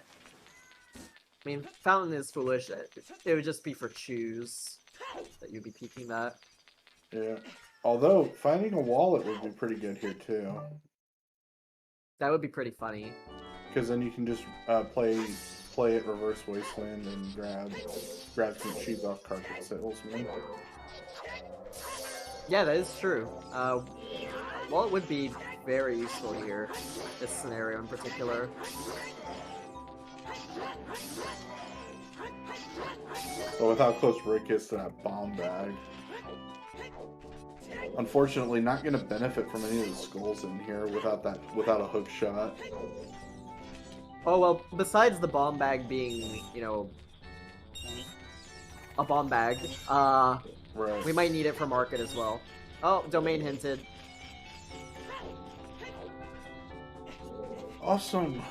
I mean, Fountain is foolish. It would just be for choose that you'd be peeking that. Yeah. Although, finding a wallet would be pretty good here, too. That would be pretty funny. Because then you can just play it Reverse Wasteland and grab some cheese off carpet salesman. Yeah, that is true. Well, it would be very useful here, this scenario in particular. But with how close Rick is to that bomb bag. Unfortunately, not going to benefit from any of the skulls in here without a hook shot. Oh, well, besides the bomb bag being, you know, a bomb bag, Right. we might need it for market as well. Oh, domain hinted. Awesome.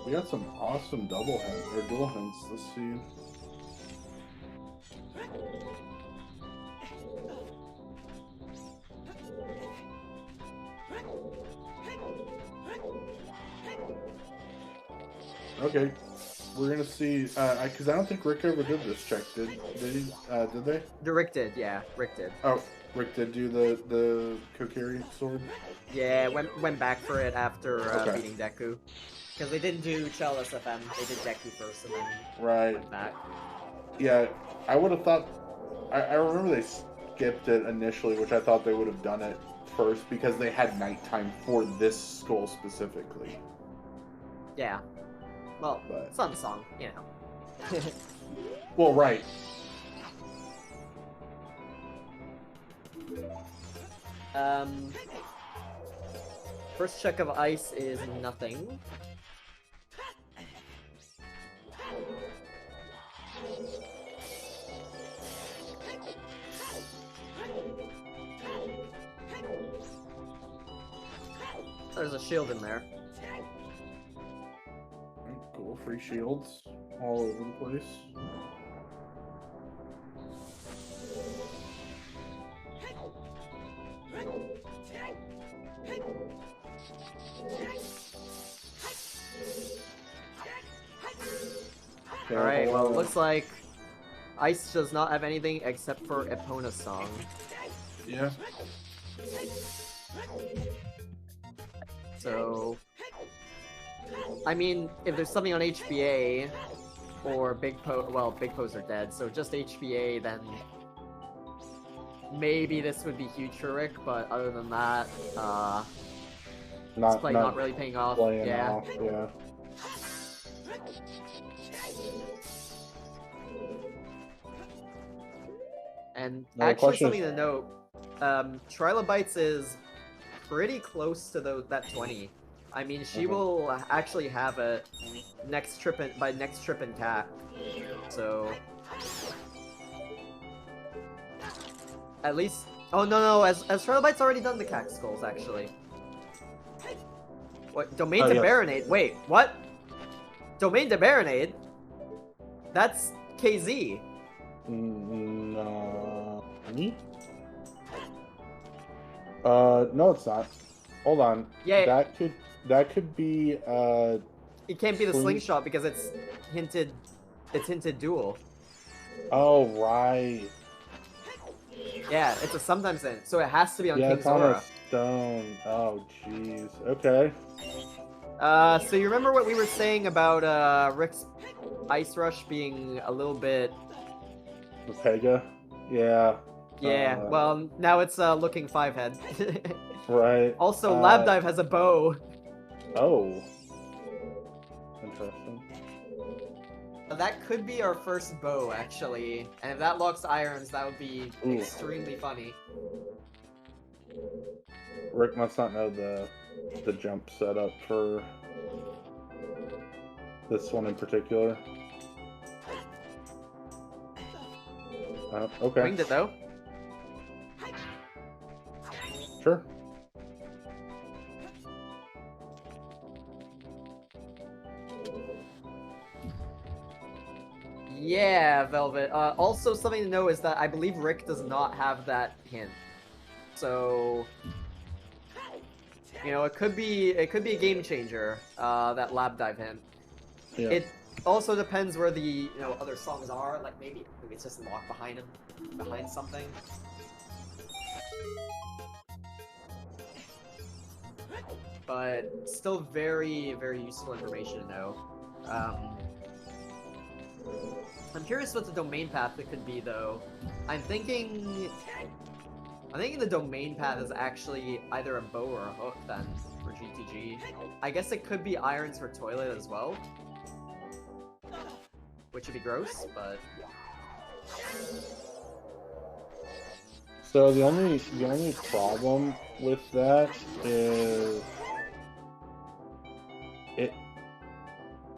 We got some awesome double heads or dual heads. Let's see. Okay, we're gonna see. Because I don't think Rick ever did this check. Did he? Did they? Rick did, yeah. Rick did. Oh, Rick did do the Kokiri sword. Yeah, went back for it after Okay. beating Deku. Because they didn't do Chalice FM, they did Deku first and then Right. went back. Yeah, I would have thought. I remember they skipped it initially, which I thought they would have done it first because they had nighttime for this skull specifically. Yeah. Well, But- Sun Song, you know. Well, right. First check of ice is nothing. There's a shield in there. Cool, free shields all over the place. Okay, Alright, well, it hold on. looks like Ice does not have anything except for Epona's song. Yeah. So, I mean, if there's something on HBA or Big Po's are dead, so just HBA, then maybe this would be huge for Rick, but other than that, it's probably not really paying off. playing Yeah. off, yeah. And Now the actually, question something to note, Trilobytes is pretty close to that 20. I mean, she will actually have a next trip in CAC. So at least, oh no, as Trilobytes already done the CAC skulls actually. What domain to yes. Baronade? Wait, what? Domain to Baronade? That's KZ. No. No, it's not. Hold on. Yeah. That could be It can't be the Sling- slingshot because it's hinted dual. Oh right. Yeah, it's a sometimes in, so it has to be on Yeah, King it's on a Zora. stone. Oh jeez. Okay. So you remember what we were saying about Rick's Ice Rush being a little bit... The Pega. Yeah. Yeah, well, now it's looking 5-head. Right. Also, Lab Dive has a bow. Oh. Interesting. That could be our first bow, actually. And if that locks irons, that would be Ooh. extremely funny. Rick must not know the jump setup for this one in particular. Okay. Winged it, though. Sure. Yeah, Velvet. Also, something to know is that I believe Rick does not have that hint. So, you know, it could be a game changer. That Lab Dive hint. Yeah. It also depends where the other songs are. Like maybe it's just locked behind him, behind something. But still very, very useful information to know. I'm curious what the domain path it could be, though. I'm thinking the domain path is actually either a bow or a hook, then, for GTG. I guess it could be irons for toilet as well. Which would be gross, but... So the only problem with that is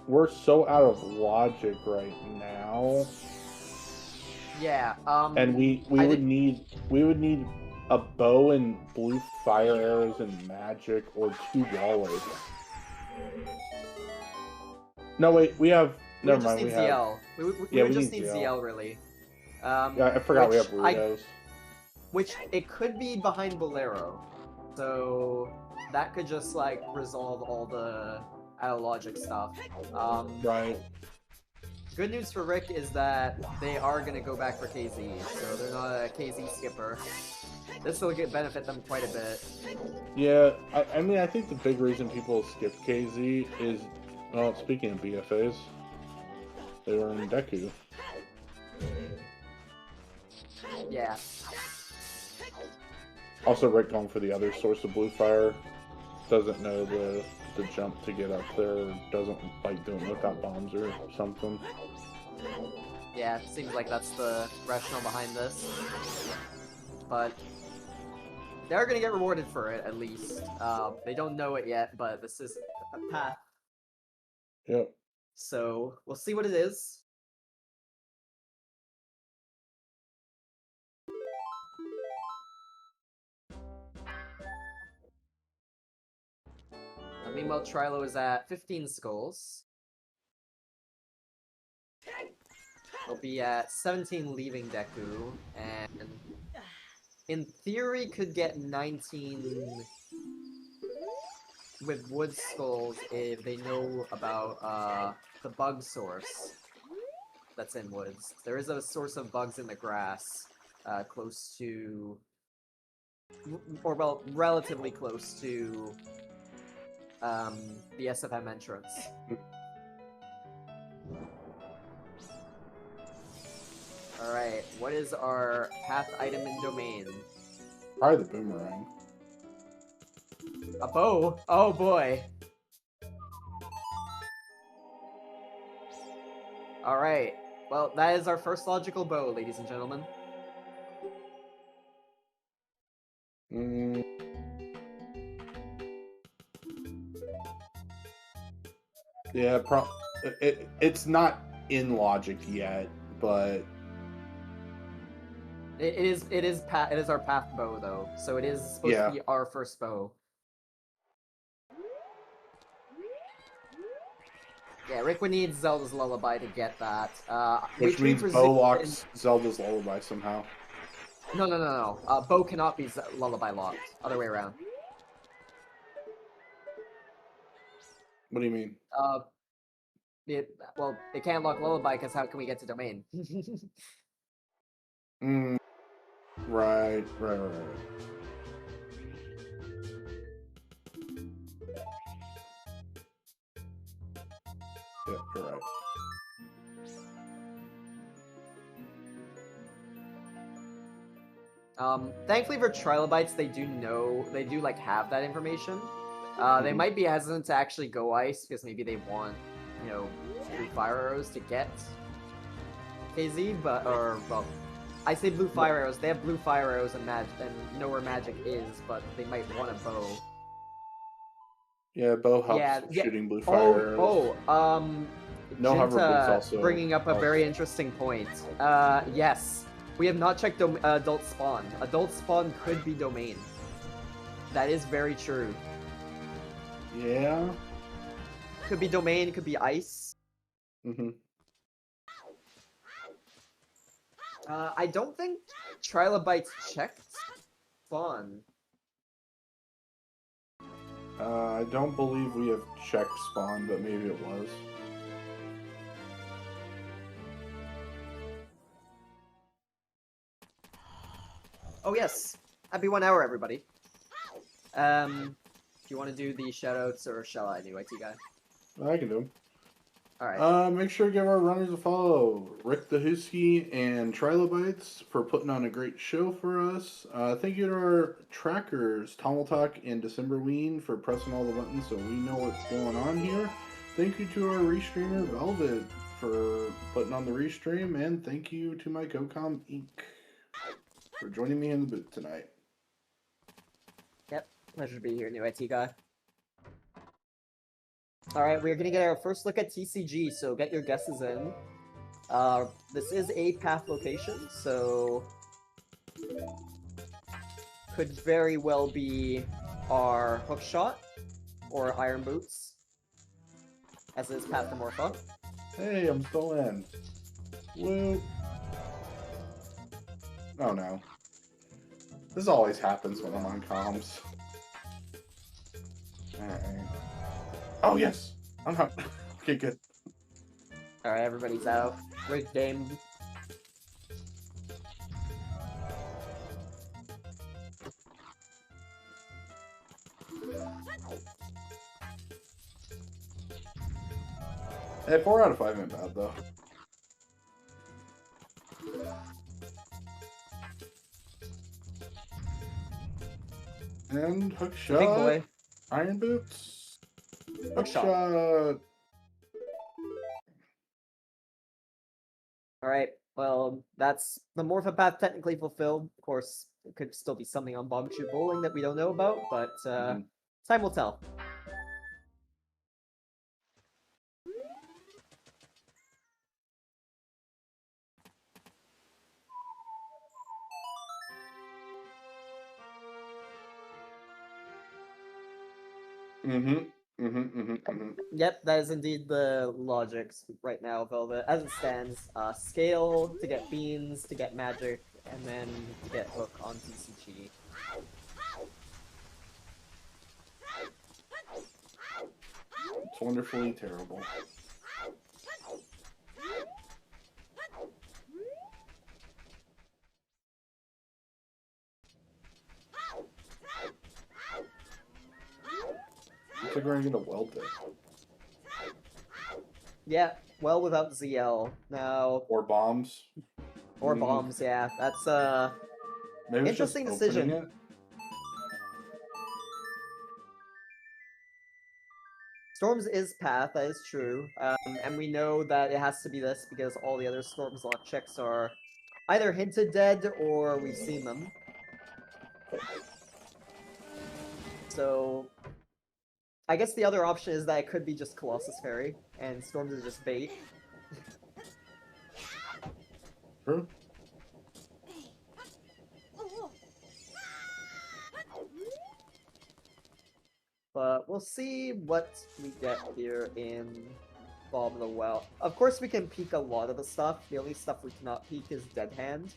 we're so out of logic right now. Yeah, And we would need a bow and blue fire arrows and magic, or 2 wallers. No, wait, we have. We Never just mind, need we have. ZL. We Yeah, would we just need need ZL. ZL, really. Yeah, I forgot we have burritos. Which it could be behind Bolero. So that could just like resolve all the out of logic stuff. Right. Good news for Rick is that they are gonna go back for KZ, so they're not a KZ skipper. This will benefit them quite a bit. Yeah, I mean, I think the big reason people skip KZ is, well, speaking of BFAs, they were in Deku. Yeah. Also, Rick going for the other source of blue fire doesn't know the jump to get up there, doesn't like doing it without bombs or something. Yeah, it seems like that's the rationale behind this. But they're gonna get rewarded for it, at least. They don't know it yet, but this is a path. Yep. So, we'll see what it is. Meanwhile, Trilo is at 15 skulls. He'll be at 17 leaving Deku, and in theory could get 19 with wood skulls if they know about the bug source that's in woods. There is a source of bugs in the grass close to, or well, relatively close to the SFM entrance. Alright, what is our path item in domain? Probably the boomerang. A bow? Oh boy. Alright, well, that is our first logical bow, ladies and gentlemen. Yeah, it's not in logic yet, but It is our path bow though, so it is supposed to be our first bow. Yeah, Rick would need Zelda's Lullaby to get that. which means Bo locks Zelda's Lullaby somehow. No. Bow cannot be Lullaby locked. Other way around. What do you mean? Well, it can't lock Lullaby because how can we get to domain? Right. Yeah, you're right. Thankfully for Trilobytes, they do like have that information. They might be hesitant to actually go ice because maybe they want, blue fire arrows to get KZ, well, I say blue fire arrows. They have blue fire arrows and know where magic is, but they might want a bow. Yeah, Bo helps shooting blue fire arrows. No hover boots also. Bringing up a very interesting point. Yes, we have not checked adult spawn. Adult spawn could be domain. That is very true. Yeah. Could be domain. Could be ice. I don't think Trilobytes checked spawn. I don't believe we have checked spawn, but maybe it was. Oh yes, happy 1 hour, everybody. If you want to do the shoutouts, or shall I do IT guy? I can do them. Alright. Make sure to give our runners a follow. RickTheHoosky and Trilobytes for putting on a great show for us. Thank you to our trackers, Talk and Decemberween, for pressing all the buttons so we know what's going on here. Thank you to our restreamer, Velvet, for putting on the restream. And thank you to my GoCom Inc. for joining me in the booth tonight. Yep, pleasure to be here, new IT guy. Alright, we're gonna get our first look at TCG, so get your guesses in. This is a path location, so could very well be our hook shot or iron boots, as is Path to Morpha. Hey, I'm still in. Whoop. Oh no. This always happens when I'm on comms. Alright. Oh yes! I'm out. Okay, good. Alright, everybody's out. Great game. Hey, 4 out of 5 ain't bad though. And hook shot. Big boy. Iron boots. Hook shot. shot. Alright, well, that's the Morpha path technically fulfilled. Of course, it could still be something on Bomb Shoot Bowling that we don't know about, but time will tell. Yep, that is indeed the logic right now, Velvet. As it stands, scale to get beans, to get magic, and then to get hook on TCG. It's wonderfully terrible. Looks like we're gonna get a weld there. Yeah, well without ZL. Now... Or bombs. Or bombs, yeah. That's, Maybe it's interesting just decision. opening it. Storms is path, that is true. And we know that it has to be this because all the other Storms lock checks are either hinted dead or we've seen them. So, I guess the other option is that it could be just Colossus Fairy, and Storms is just bait. True. But we'll see what we get here in Bomb the Well. Of course we can peek a lot of the stuff. The only stuff we cannot peek is Dead Hand.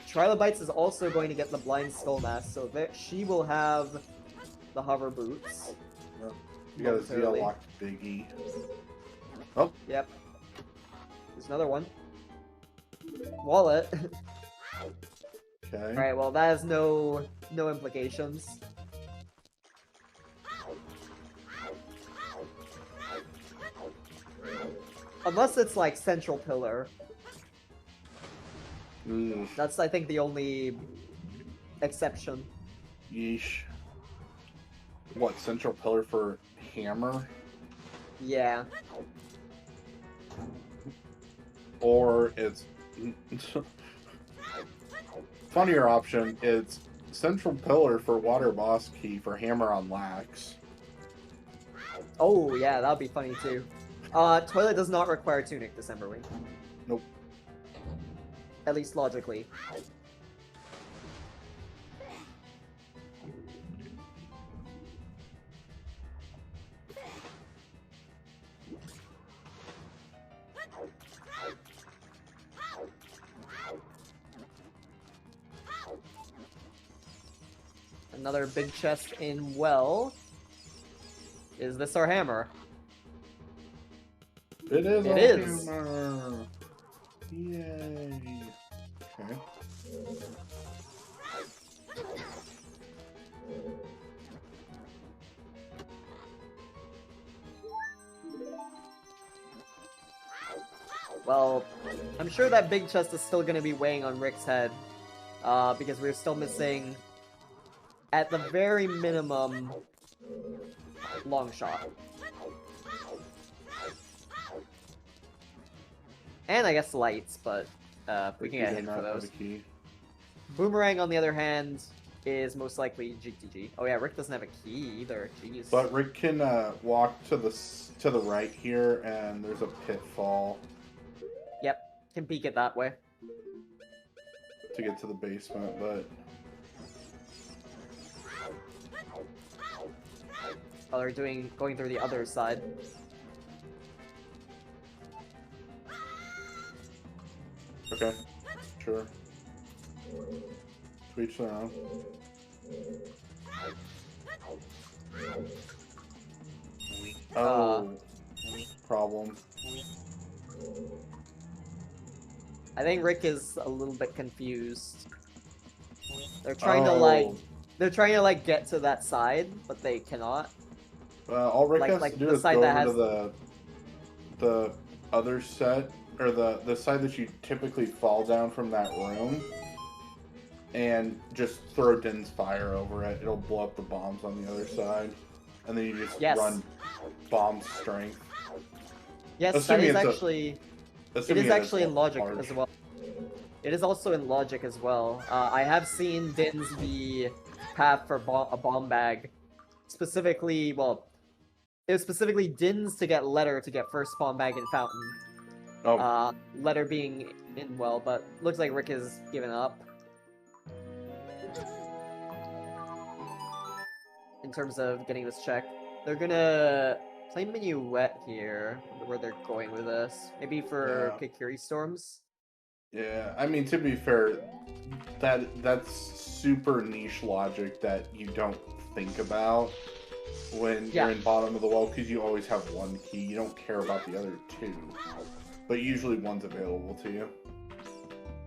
Trilobytes is also going to get the Blind Skull Mask, so that she will have the Hover Boots. Yep. You got a ZL locked Biggie. Oh. Yep. There's another one. Wallet. Okay. Alright, well that has no implications. Unless it's like Central Pillar. That's, I think, the only exception. Yeesh. What, Central Pillar for Hammer? Yeah. Or it's... Funnier option, it's Central Pillar for Water Boss Key for Hammer on Lax. Oh, yeah, that'd be funny too. Toilet does not require Tunic, Decemberwing. Nope. At least logically. Another big chest in Well. Is this our hammer? It is. It is. Hammer. Yay. Okay. Well, I'm sure that big chest is still going to be weighing on Rick's head, because we're still missing, at the very minimum, long shot. And I guess lights, but we can get hit for those. Boomerang, on the other hand, is most likely GTG. Oh yeah, Rick doesn't have a key either. Jeez. But Rick can walk to the right here, and there's a pitfall. Can peek it that way. to get to the basement, but While they're going through the other side. okay, sure. To each their own. Oh, problem. I think Rick is a little bit confused. They're trying to like get to that side, but they cannot. All Rick has to do the is side go that over to the other set, or the side that you typically fall down from that room, and just throw Din's fire over it. It'll blow up the bombs on the other side, and then you just run bomb strength. Yes, Assuming that is actually. It is actually in logic as well. It is also in logic as well. I have seen Din's the path for a bomb bag. Specifically, well, it was specifically Din's to get Letter to get first bomb bag in Fountain. Oh. Letter being in well, but looks like Rick has given up. In terms of getting this check. They're gonna play Minuet here. I wonder where they're going with this. Maybe for Kikiri Storms? Yeah, I mean, to be fair, that's super niche logic that you don't think about when you're in bottom of the well, because you always have one key. You don't care about the other two, but usually one's available to you.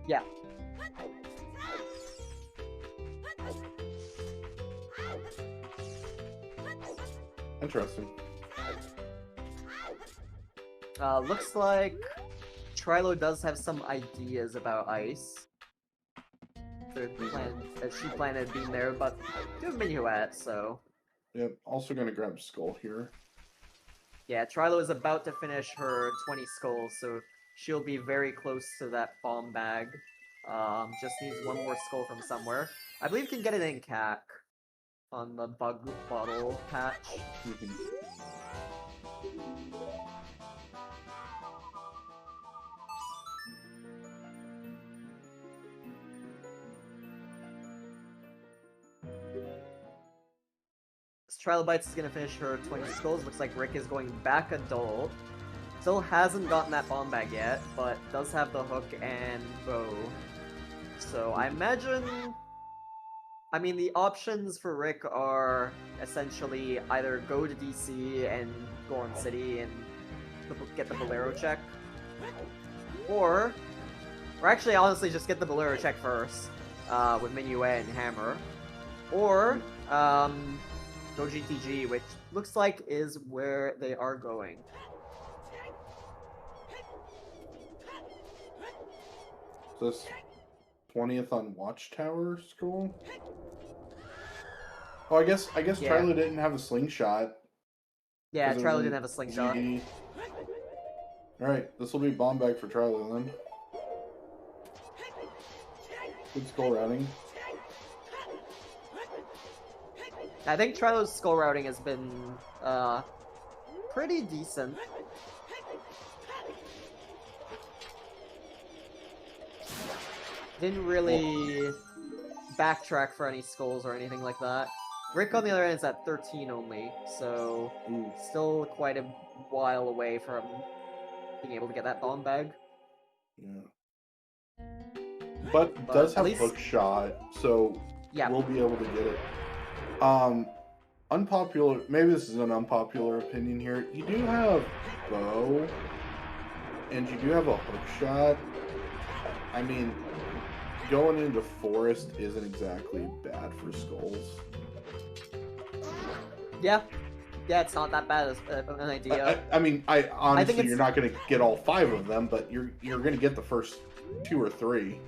Yeah. Interesting. Looks like Trilo does have some ideas about ice. She planted being there, but do have Minuet, so. Yep, also gonna grab Skull here. Yeah, Trilo is about to finish her 20 skulls, so she'll be very close to that bomb bag. Just needs one more skull from somewhere. I believe you can get it in CAC on the bug bottle patch. Trilobytes is gonna finish her 20 skulls. Looks like Rick is going back adult. Still hasn't gotten that bomb bag yet, but does have the hook and bow. So I imagine... I mean, the options for Rick are essentially either go to DC and go on City and get the Bolero check, or actually honestly just get the Bolero check first, with Minuet and Hammer, or go GTG, which looks like is where they are going. This 20th on Watchtower scroll? Oh, I guess Trilo didn't have a slingshot. Yeah, Trilo didn't have a slingshot. Alright, this will be bomb bag for Trilo then. Good skull routing. I think Trilo's skull routing has been pretty decent. Didn't really backtrack for any skulls or anything like that. Rick, on the other hand, is at 13 only, so still quite a while away from being able to get that bomb bag. Yeah. But does have hook shot, so we'll be able to get it. Unpopular, maybe this is an unpopular opinion here. You do have bow, and you do have a hook shot. I mean, going into forest isn't exactly bad for skulls. Yeah, it's not that bad as an idea. I mean, honestly, you're not going to get all 5 of them, but you're going to get the first 2 or 3.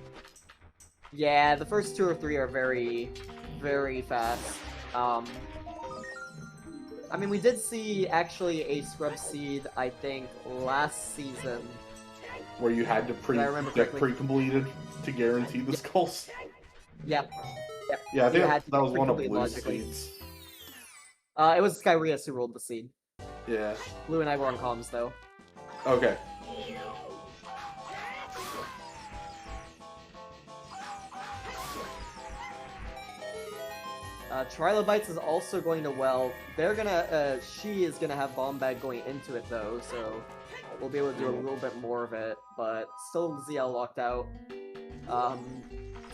Yeah, the first 2 or 3 are very, very fast. I mean, we did see actually a Scrub Seed, I think, last season. Where you had to get pre-completed to guarantee the skulls? Yep. Yeah, I think that was one of Blue's seeds. It was Skyrius who rolled the seed. Yeah. Blue and I were on comms, though. Okay. Trilobytes is also going to well. They're gonna. She is gonna have bomb bag going into it though, so we'll be able to do a little bit more of it. But still, ZL locked out.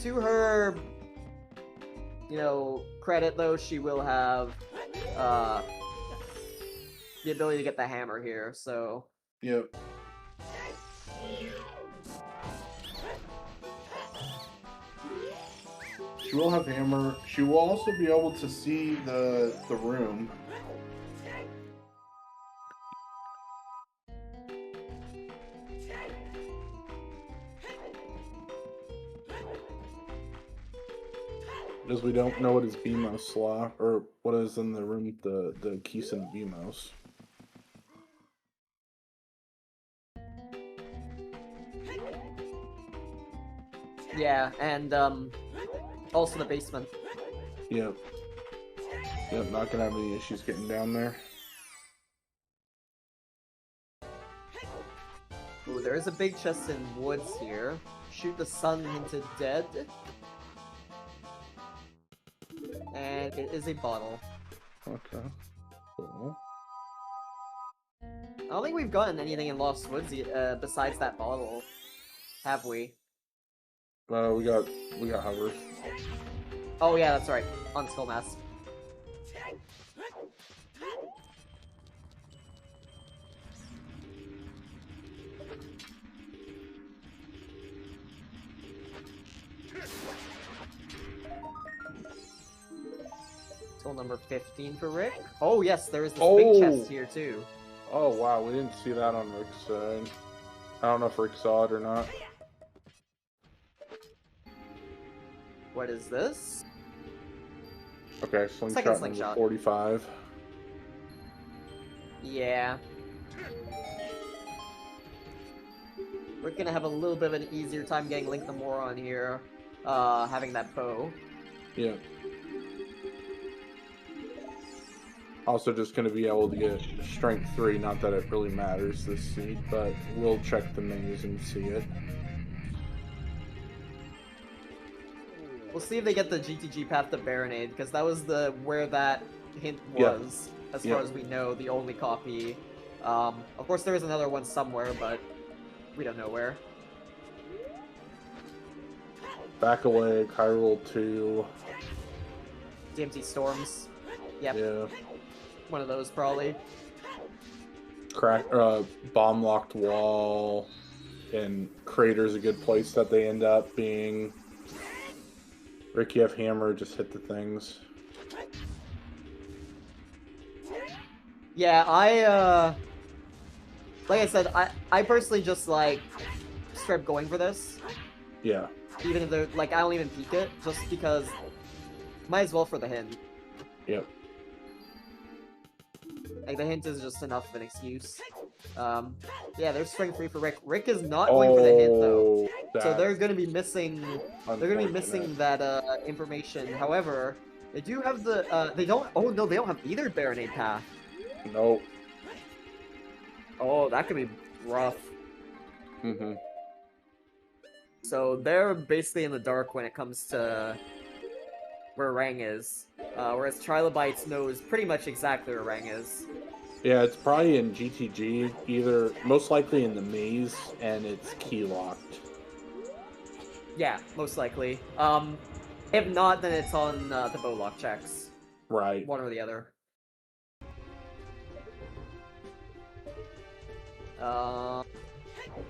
To her, credit though, she will have the ability to get the hammer here. So. Yep. She will have hammer. She will also be able to see the room. Because we don't know what is BMOS slot, or what is in the room, the keys in BMOS. Yeah, and also the basement. Yep. Yep, not gonna have any issues getting down there. Ooh, there is a big chest in woods here. Shoot the sun into dead. And it is a bottle. Okay. Cool. I don't think we've gotten anything in Lost Woods besides that bottle. Have we? We got hovers. Oh yeah, that's right. On Skull Mask. Skull number 15 for Rick. Oh yes, there is this big chest here too. Oh wow, we didn't see that on Rick's side. I don't know if Rick saw it or not. What is this? Okay, slingshot number slingshot. 45. Yeah. We're gonna have a little bit of an easier time getting Link the Moron here, having that bow. Yeah. Also just gonna be able to get strength 3, not that it really matters this seed, but we'll check the menus and see it. We'll see if they get the GTG path to Serenade, because that was where that hint was, as far as we know, the only copy. Of course there is another one somewhere, but we don't know where. Back away, Hyrule 2. DMT Storms. Yep. Yeah. One of those, probably. Bomb locked wall, and crater's a good place that they end up being. Rick, you have hammer, just hit the things. Yeah, like I said, I personally just, straight up going for this. Yeah. Even if they're, I don't even peek it, just because, might as well for the hint. Yep. The hint is just enough of an excuse. Yeah, there's strength 3 for Rick. Rick is not going for the hint, though. So they're gonna be missing. They're gonna be missing that information. However, they do have the. They don't. Oh no, they don't have either Serenade path. Nope. Oh, that could be rough. Mm-hmm. So they're basically in the dark when it comes to where Rang is, whereas Trilobytes knows pretty much exactly where Rang is. Yeah, it's probably in GTG, either most likely in the maze, and it's key locked. Yeah, most likely. If not, then it's on the bow lock checks. Right. One or the other.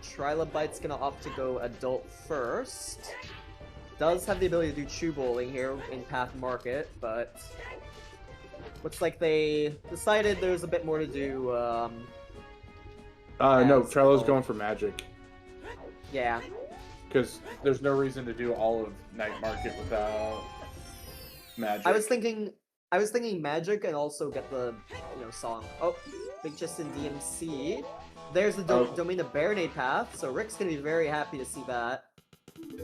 Trilobyte's gonna opt to go adult first. Does have the ability to do chew bowling here in Path Market, but looks like they decided there's a bit more to do. No, Trilo's going for magic. Yeah. Because there's no reason to do all of Night Market without magic. I was thinking magic and also get the song. Oh, big chest in DMC. There's the Domain of Serenade path, so Rick's gonna be very happy to see that.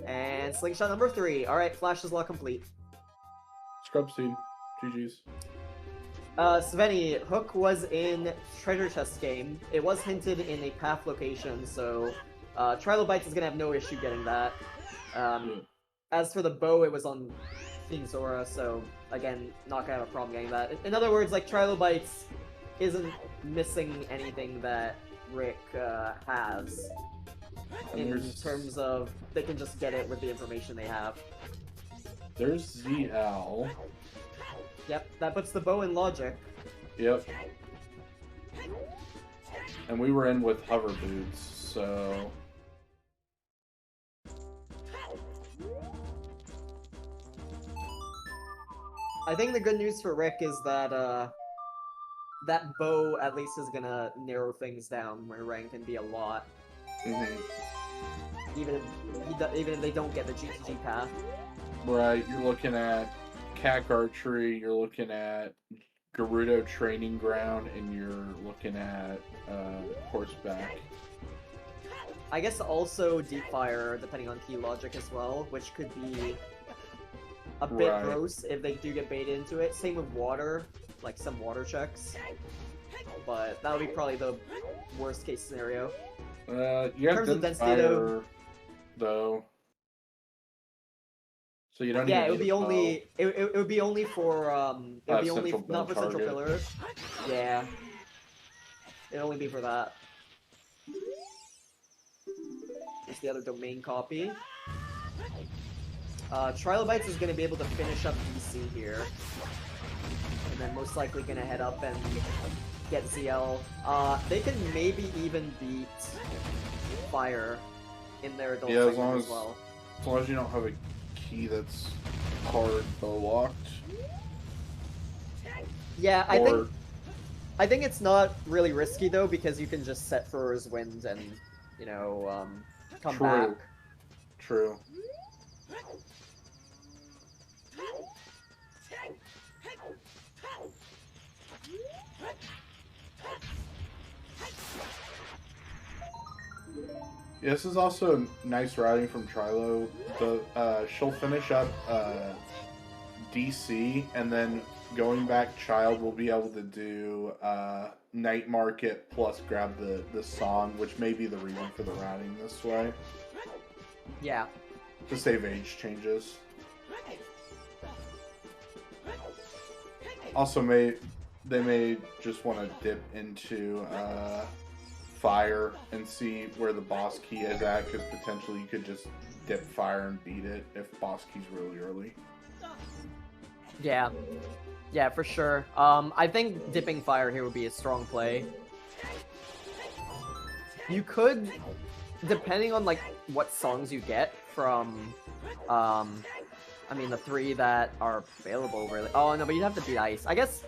And slingshot number 3. Alright, Flash is lock complete. Scrub seed. GG's. Sveni, Hook was in Treasure Chest game. It was hinted in a path location, so Trilobytes is gonna have no issue getting that. As for the bow, it was on King Zora, so again, not gonna have a problem getting that. In other words, like, Trilobytes isn't missing anything that Rick has. And In terms of, they can just get it with the information they have. There's ZL. Yep, that puts the bow in logic. Yep. And we were in with hover boots, so... I think the good news for Rick is that, that bow at least is gonna narrow things down, where rank can be a lot. Mm-hmm. Even if they don't get the GTG path. Right, you're looking at CAC Archery, you're looking at Gerudo Training Ground, and you're looking at Horseback. I guess also Deep Fire, depending on key logic as well, which could be a bit Right. gross if they do get baited into it. Same with water, like some water checks. But that would be probably the worst case scenario. You have terms of Dense density, Fire, though. So you don't Yeah, even it would need be a bow. only it would be only for it would be only Central not for build central target. pillars. Yeah. It'd only be for that. It's the other domain copy. Trilobytes is going to be able to finish up DC here. And then most likely going to head up and get ZL. They can maybe even beat Fire in their adult Yeah, segment as well. as long as you don't have a key that's hard bow locked. Yeah, Or I think it's not really risky though, because you can just set Fur's Wind and, you know, come True. back. True. Yeah, this is also nice routing from Trilo. She'll finish up DC, and then going back Child will be able to do Night Market plus grab the song, which may be the reason for the routing this way. Yeah. To save age changes. Also, they may just want to dip into Fire and see where the boss key is at, because potentially you could just dip Fire and beat it if boss key's really early. Yeah. Yeah, for sure. I think dipping Fire here would be a strong play. You could, depending on like what songs you get from, I mean the 3 that are available really. Oh no, but you'd have to beat Ice. I guess.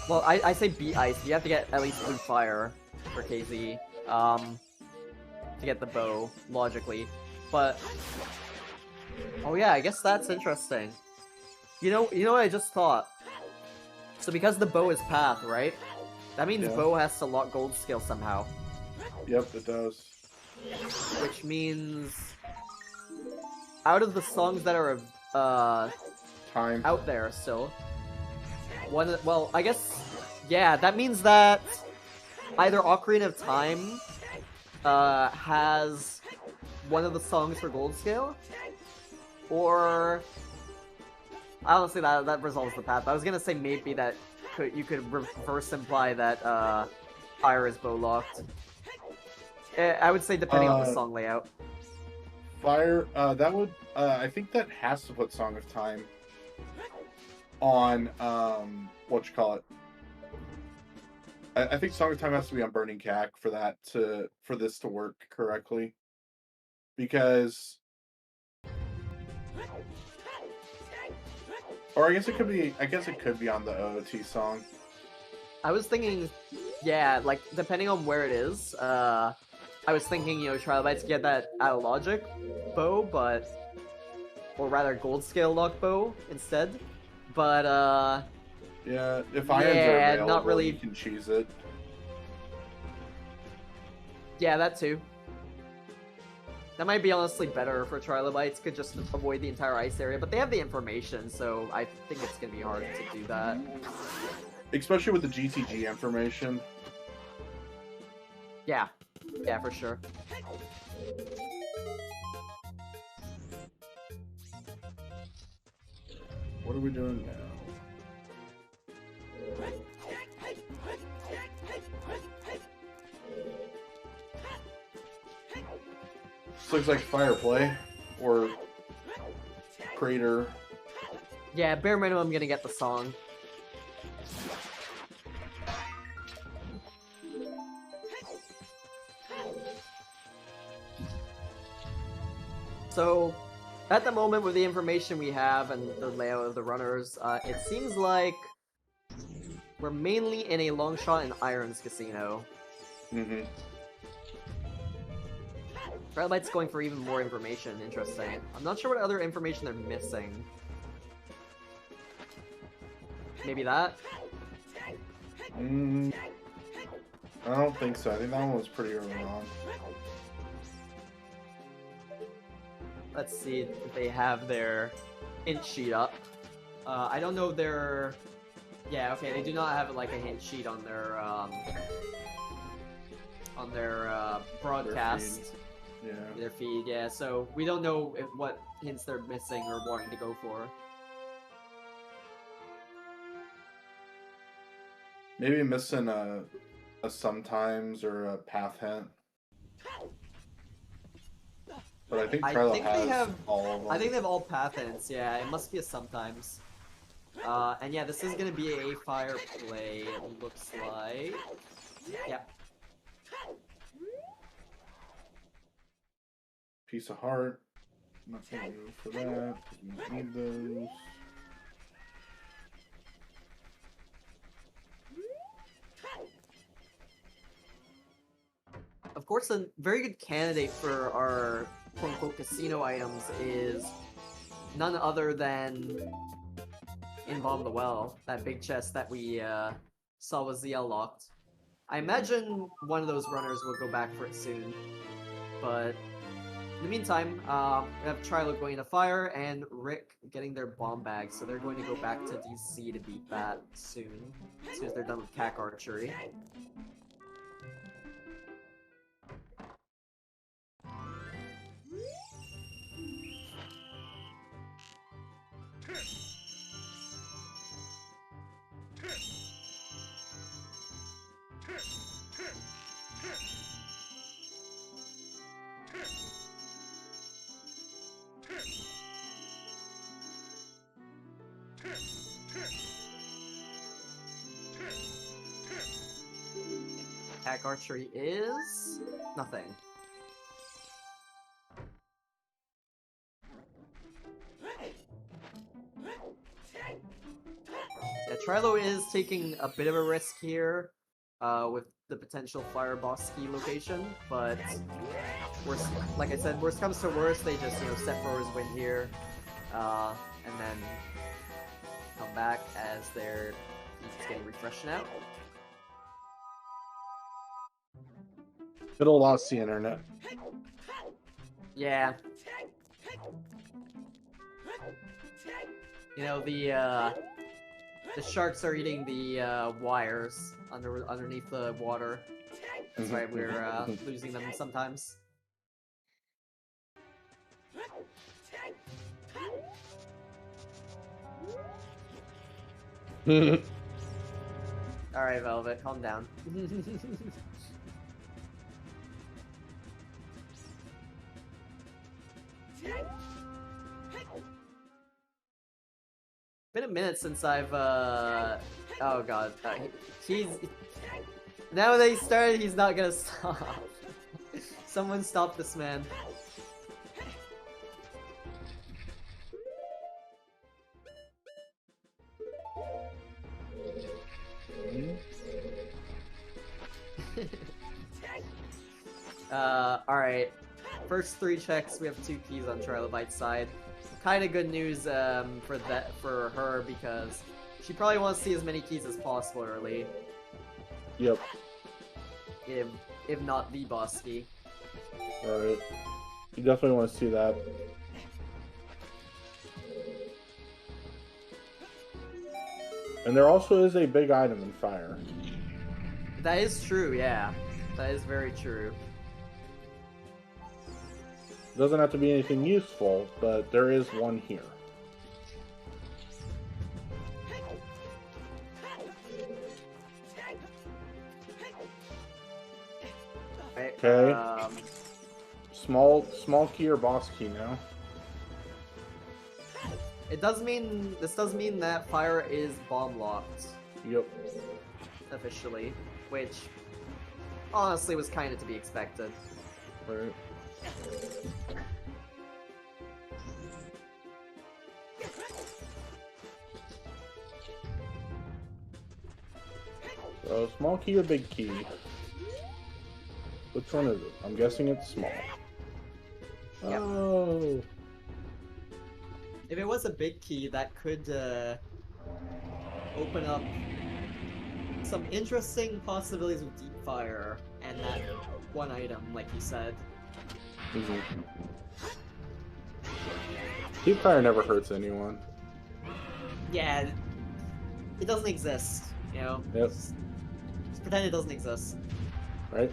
Well, I say beat Ice. You have to get at least Blue Fire for KZ, to get the bow logically. But oh yeah, I guess that's interesting. You know what I just thought? So because the bow is path, right? That means Yeah. bow has to lock gold skill somehow. Yep, it does. Which means out of the songs that are Time. out there still, well, I guess, yeah, that means that either Ocarina of Time has one of the songs for gold scale, or honestly that resolves the path. I was gonna say maybe that you could reverse imply that Fire is bow locked. I would say depending on the song layout. Fire, that would, I think that has to put Song of Time on, I think Song of Time has to be on Burning Cack for this to work correctly. Because, or I guess it could be on the OOT song. I was thinking, yeah, like, depending on where it is, I was thinking, you know, Trilobytes get that out of logic bow, but, or rather gold scale lock bow instead, but, Yeah, if irons are available, not really. you can cheese it. Yeah, that too. That might be honestly better for Trilobytes, could just avoid the entire ice area, but they have the information, so I think it's gonna be hard to do that. Especially with the GTG information. Yeah. Yeah, for sure. what are we doing now? This looks like fire play or crater. Yeah, bare minimum, I'm gonna get the song. So, at the moment, with the information we have and the layout of the runners, it seems like we're mainly in a long shot in Irons Casino. Mm-hmm. Trilobytes going for even more information. Interesting. I'm not sure what other information they're missing. Maybe that? I don't think so. I think that one was pretty early on. Let's see if they have their hint sheet up. I don't know their... Yeah, okay, they do not have like a hint sheet on their broadcast. Their feed, yeah. So we don't know what hints they're missing or wanting to go for. Maybe missing a sometimes or a path hint. But I think Trilo has all of them. I think they have all path hints, yeah. It must be a sometimes. And yeah, this is gonna be a fire play, it looks like. Yeah. Piece of heart. Not gonna go for that. We don't need those. Of course, a very good candidate for our quote-unquote casino items is none other than Involve the Well, that big chest that we saw was ZL locked. I imagine one of those runners will go back for it soon, but in the meantime, we have Trilo going to fire and Rick getting their bomb bag, so they're going to go back to DC to beat that soon, as soon as they're done with CAC archery. Attack archery is nothing. Yeah, Trilo is taking a bit of a risk here with the potential Fire Boss ski location, but worst, like I said, worst comes to worst, they just step forwards win here, and then come back as their feet's getting refreshed now. It'll lost the internet. Yeah. The sharks are eating the wires underneath the water. That's why we're losing them sometimes. Alright, Velvet, calm down. Been a minute since I've oh god, he's now that he started, he's not gonna stop. Someone stop this man. Alright. First 3 checks, we have 2 keys on Trilobyte's side. Kind of good news for her because she probably wants to see as many keys as possible early. Yep. If not the boss key. Alright. You definitely want to see that. And there also is a big item in fire. That is true, yeah. That is very true. It doesn't have to be anything useful, but there is one here. Okay. Small key or boss key now? This does mean that fire is bomb locked. Yep. Officially, which honestly was kind of to be expected. Right. So, small key or big key? Which one is it? I'm guessing it's small. Yep. Oh. If it was a big key, that could open up some interesting possibilities with deep fire and that one item, like you said. Mm-hmm. Deep fire never hurts anyone. Yeah, it doesn't exist, you know? Yep. Just pretend it doesn't exist. Right?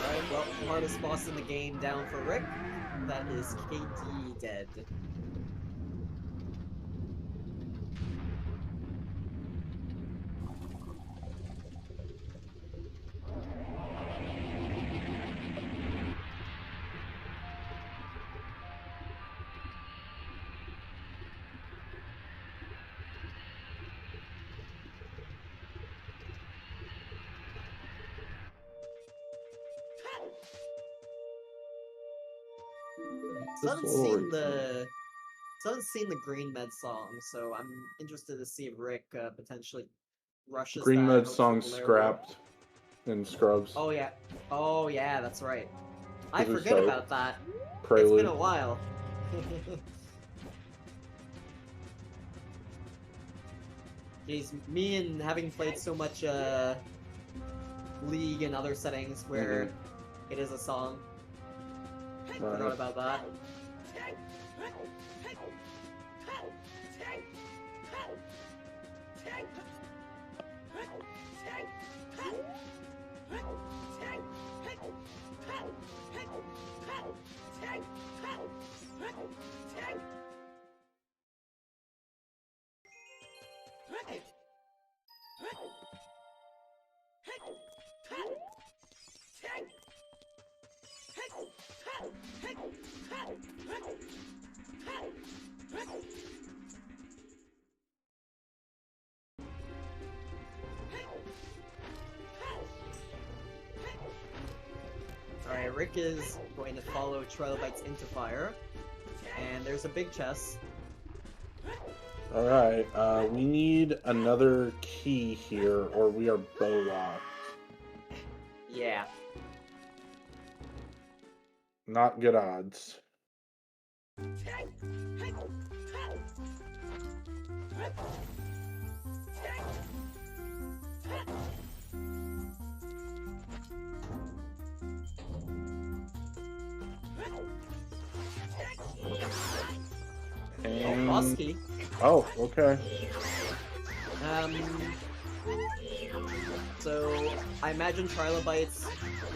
Alright, well, hardest boss in the game down for Rick. That is KD dead. Still haven't seen the Green Med song, so I'm interested to see if Rick potentially rushes Green that. Med song scrapped in Scrubs. Oh yeah, that's right. I This is forget like about that. Prelude. It's been a while. Jeez, me and having played so much League and other settings where it is a song. Forgot about that. Alright, Rick is going to follow Trilobytes into fire. And there's a big chest. Alright, we need another key here, or we are bow locked. Yeah. Not good odds. And... Boss key. Oh, okay. So I imagine Trilobytes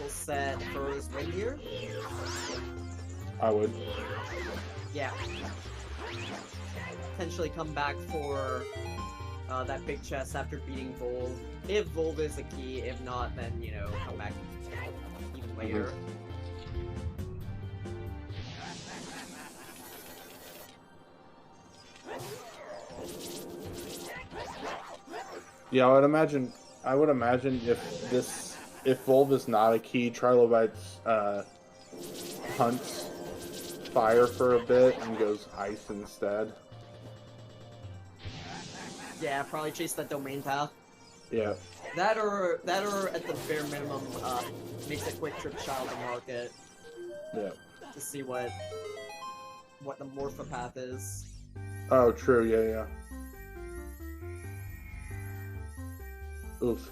will set Furrow's ring here. I would. Yeah. Potentially come back for that big chest after beating Volv. If Volv is the key, if not, then, you know, come back even later. Yeah, I would imagine if Volv is not a key, Trilobytes hunts fire for a bit and goes ice instead. Yeah, probably chase that domain path. Yeah. That or at the bare minimum, makes a quick trip child to market. Yeah. To see what the Morpha path is. Oh, true. Yeah. Oof.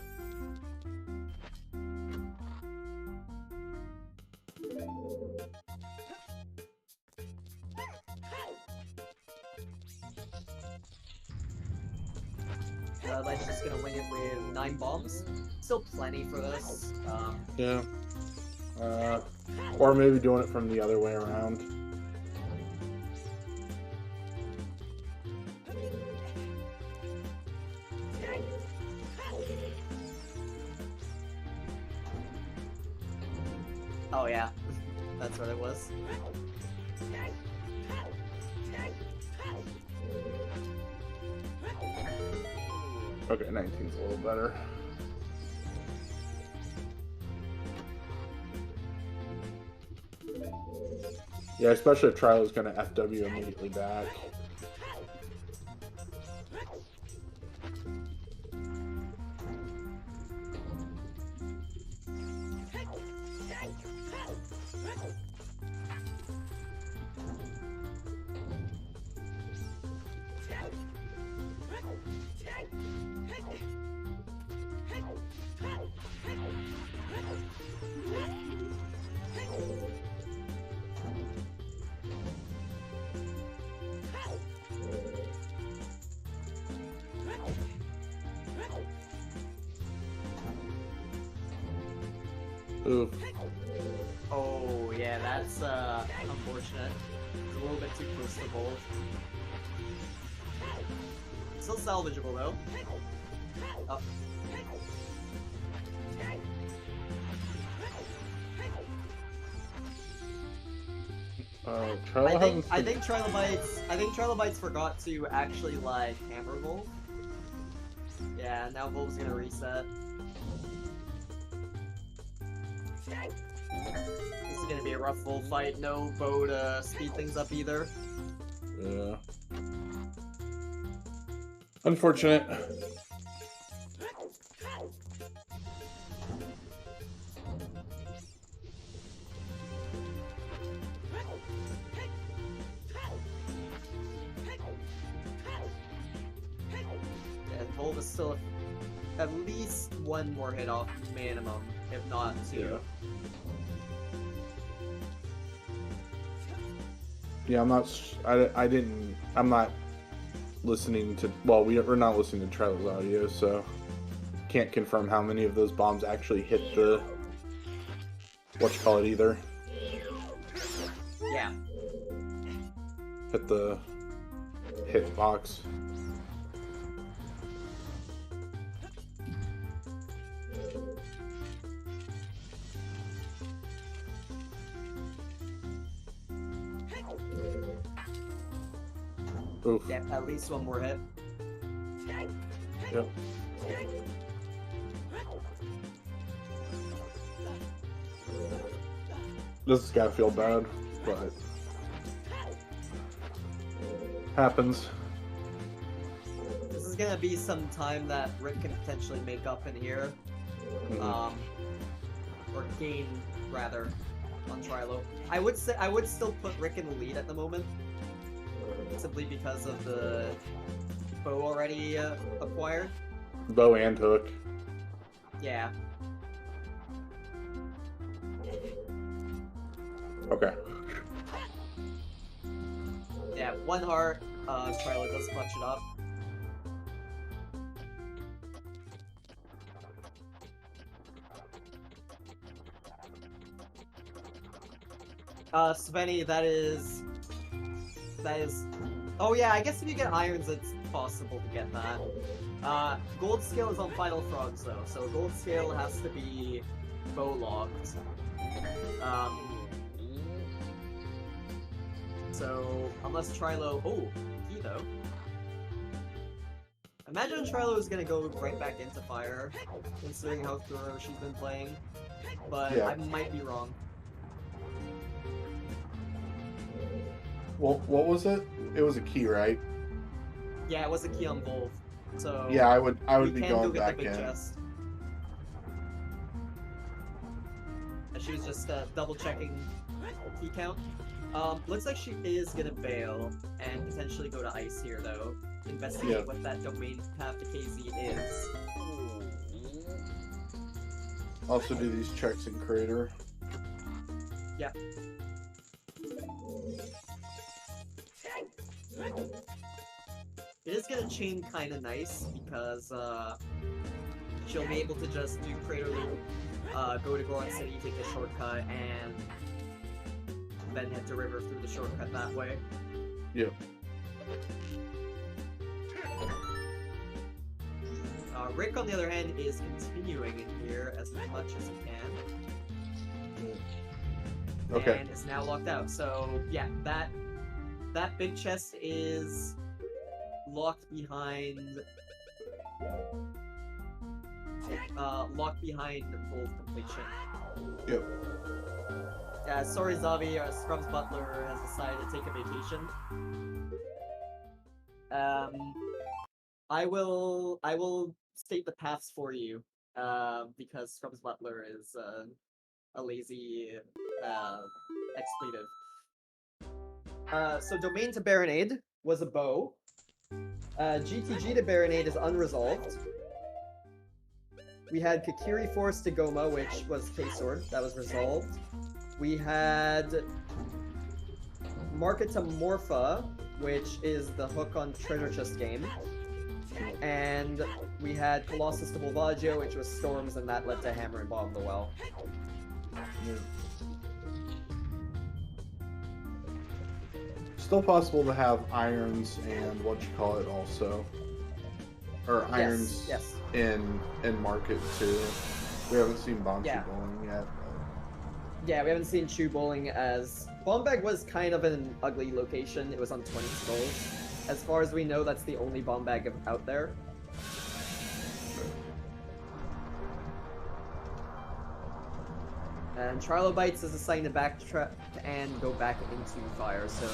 Light's just gonna wing it with 9 bombs. Still plenty for this. Yeah. Or maybe doing it from the other way around. Oh yeah, that's what it was. Okay, 19's a little better. Yeah, especially if Trilo is going to FW immediately back. Oof. Oh yeah, that's unfortunate. It's a little bit too close to bolt. Still salvageable though. Oh. Trilo I think Trilobytes forgot to actually like hammer Volv. Yeah, now Volv's gonna reset. This is gonna be a rough Volv fight. No bow to speed things up either. Yeah. Unfortunate. Yeah, Volv is still at least one more hit off minimum, if not two. Yeah, I'm not listening to, well, we're not listening to Trilo's audio, so can't confirm how many of those bombs actually hit the, either. Yeah. Hit the hit box. Oof. Yeah, at least one more hit. Yep. This is gotta feel bad, but happens. This is gonna be some time that Rick can potentially make up in here. Or gain, rather, on Trilo. I would still put Rick in the lead at the moment. Simply because of the bow already acquired. Bow and hook. Yeah. Okay. Yeah, one heart, Trilo does clutch it up. Svenny, that is... Oh yeah, I guess if you get irons, it's possible to get that. Gold scale is on Final Frogs though, so gold scale has to be bow locked. So unless Trilo, oh, key though. Imagine Trilo is gonna go right back into fire, considering how thorough she's been playing. But Yeah. I might be wrong. Well, what was it? It was a key, right? Yeah, it was a key on Volv. So Yeah, I would we be can going go get back the big in. chest. And she was just double checking key count. Looks like she is gonna bail and potentially go to ice here though. Investigate what that domain path to KZ is. Also do these checks in Crater. Yeah. It is gonna chain kinda nice because she'll be able to just do Crater Loop, go to Goron City, take the shortcut, and then head to River through the shortcut that way. Yep. Rick, on the other hand, is continuing in here as much as he can. Okay. and is now locked out. So yeah, that big chest is locked behind Wolf completion. Yep. Sorry, Zavi, Scrub's butler has decided to take a vacation. I will state the paths for you, because Scrub's butler is a lazy expletive. So domain to Baronade was a bow. GTG to Baronade is unresolved. We had Kakiri Force to Goma, which was K-Sword. That was resolved. We had Market to Morpha, which is the hook on Treasure Chest game. And we had Colossus to Volvaggio, which was Storms, and that led to Hammer and Bomb the Well. Yeah. Still possible to have irons and what you call it also. Or irons yes. in market too. We haven't seen Bomb Yeah. Bowling yet. Yeah, we haven't seen Chew Bowling as... Bombag was kind of an ugly location. It was on 20 skulls. As far as we know, that's the only Bombag out there. And Trilobytes is assigned to backtrack and go back into fire, so...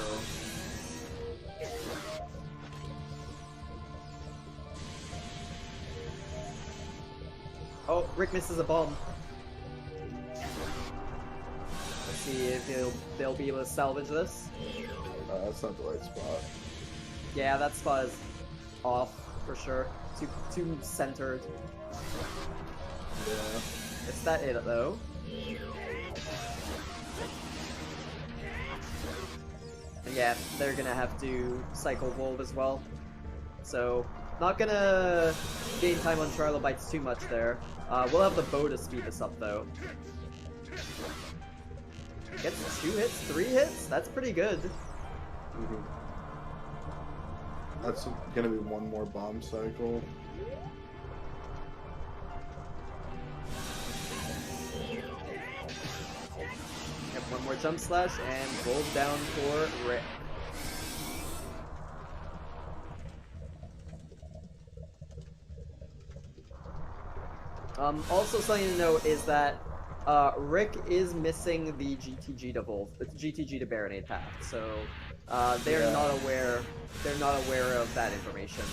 Oh, Rick misses a bomb. Let's see if they'll be able to salvage this. That's not the right spot. Yeah, that spot is off for sure. Too centered. Yeah. It's that it though. And yeah, they're gonna have to cycle Volve as well. So, not gonna gain time on Trilobytes too much there. We'll have the bow to speed this up though. Gets 2 hits, 3 hits? That's pretty good. Mm-hmm. That's gonna be one more bomb cycle. Yep, one more jump slash and Volve down for Rick. Also something to note is that Rick is missing the GTG to Volve, the GTG to Baronade path, so they're not aware. They're not aware of that information.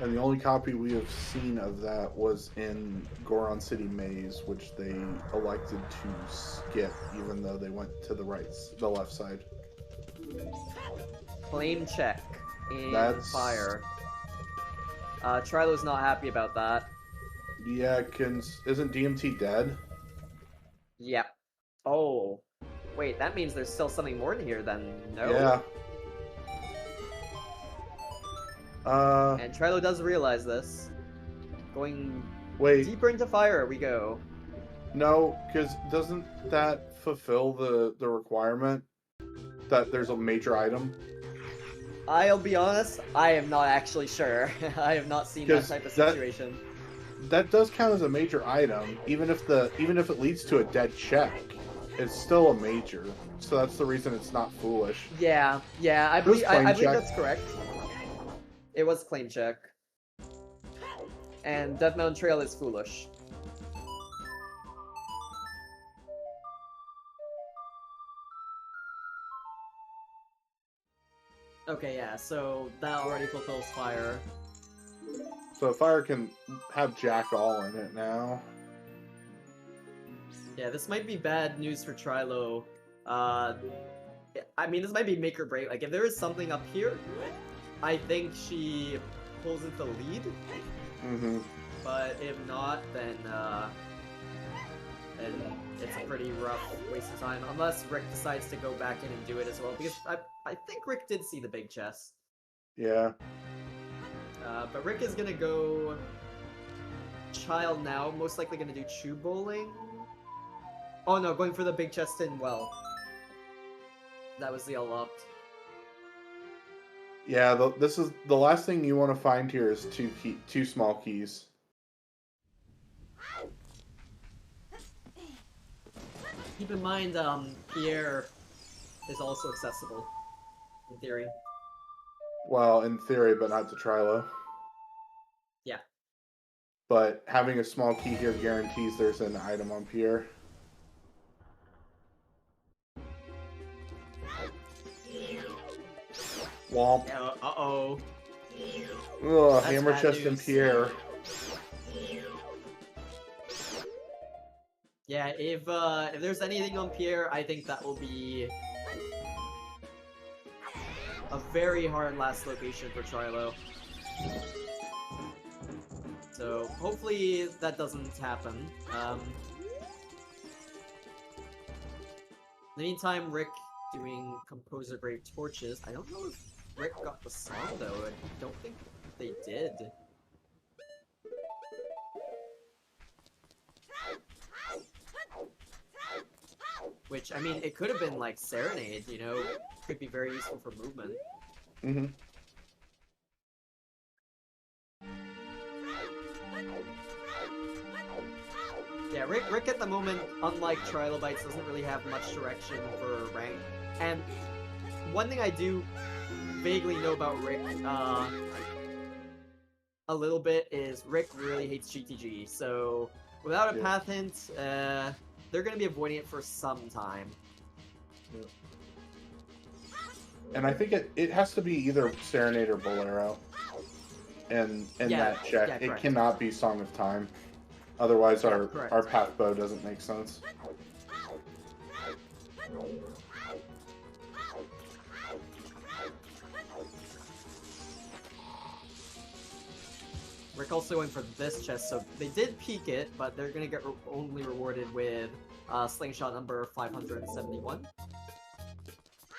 And the only copy we have seen of that was in Goron City Maze, which they elected to skip, even though they went to the left side. Claim check in That's... fire. Trilo's not happy about that. Yeah, isn't DMT dead? Yep. Oh. Wait, that means there's still something more in here then, no? Yeah. And Trilo does realize this. Going Wait. deeper into fire we go. No, because doesn't that fulfill the requirement that there's a major item? I'll be honest, I am not actually sure. I have not seen that type of situation. That does count as a major item, even if it leads to a dead check. It's still a major, so that's the reason it's not foolish. Yeah, I believe that's correct. It was claim check. And Death Mountain Trail is foolish. Okay, yeah, so that already fulfills fire. So fire can have Jack all in it now. Yeah, this might be bad news for Trilo. I mean, this might be make or break. Like, if there is something up here, I think she pulls into the lead. Mm-hmm. But if not, then it's a pretty rough waste of time. Unless Rick decides to go back in and do it as well. Because I think Rick did see the big chest. Yeah. But Rick is gonna go Child now. Most likely gonna do Chew Bowling. Oh no, going for the big chest in well. That was the unlocked. Yeah, this is the last thing you want to find here is two small keys. Keep in mind, Pierre is also accessible, in theory. Well, in theory, but not to Trilo. Yeah. But having a small key here guarantees there's an item on Pierre. Womp. Yeah, uh-oh. Ugh, That's hammer bad chest and news. Pierre. Yeah, if there's anything on Pierre, I think that will be a very hard last location for Trilo. So hopefully that doesn't happen. In the meantime, Rick doing Composer Grave Torches. I don't know if Rick got the song though. I don't think they did. Which, I mean, it could have been like Serenade, you know? Could be very useful for movement. Mm-hmm. Yeah, Rick at the moment, unlike Trilobytes, doesn't really have much direction for rank. And one thing I do vaguely know about Rick, a little bit, is Rick really hates GTG. So without a path hint, they're gonna be avoiding it for some time. Yeah. And I think it has to be either Serenade or Bolero. And that check, yeah, it cannot be Song of Time. Otherwise, our path bow doesn't make sense. Rick also going for this chest, so they did peek it, but they're gonna get only rewarded with slingshot number 571.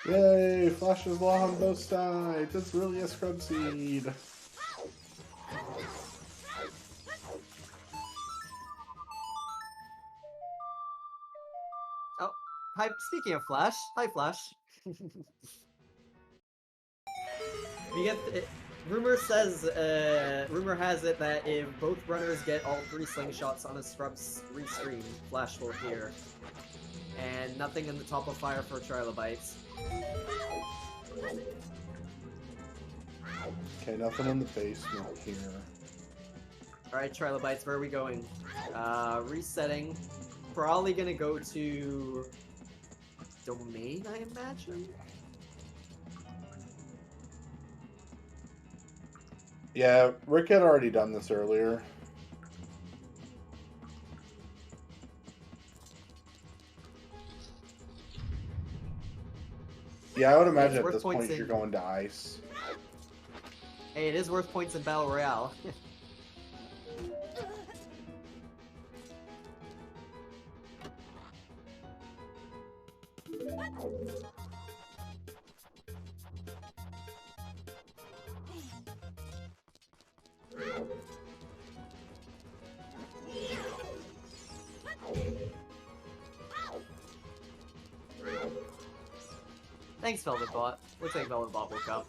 Yay! Flash's Law on both sides! It's really a scrub seed! Oh, hi, speaking of Flash, hi Flash. We get rumor has it that if both runners get all 3 slingshots on a scrub's restream, Flash will appear. And nothing in the top of fire for Trilobytes. Okay, nothing in the basement here. Alright, Trilobytes, where are we going? Resetting. Probably gonna go to Domain, I imagine? Yeah, Rick had already done this earlier. Yeah, I would imagine at this point you're going to ice. Hey, it is worth points in Battle Royale. Thanks, Velvetbot. Looks like Velvetbot woke up.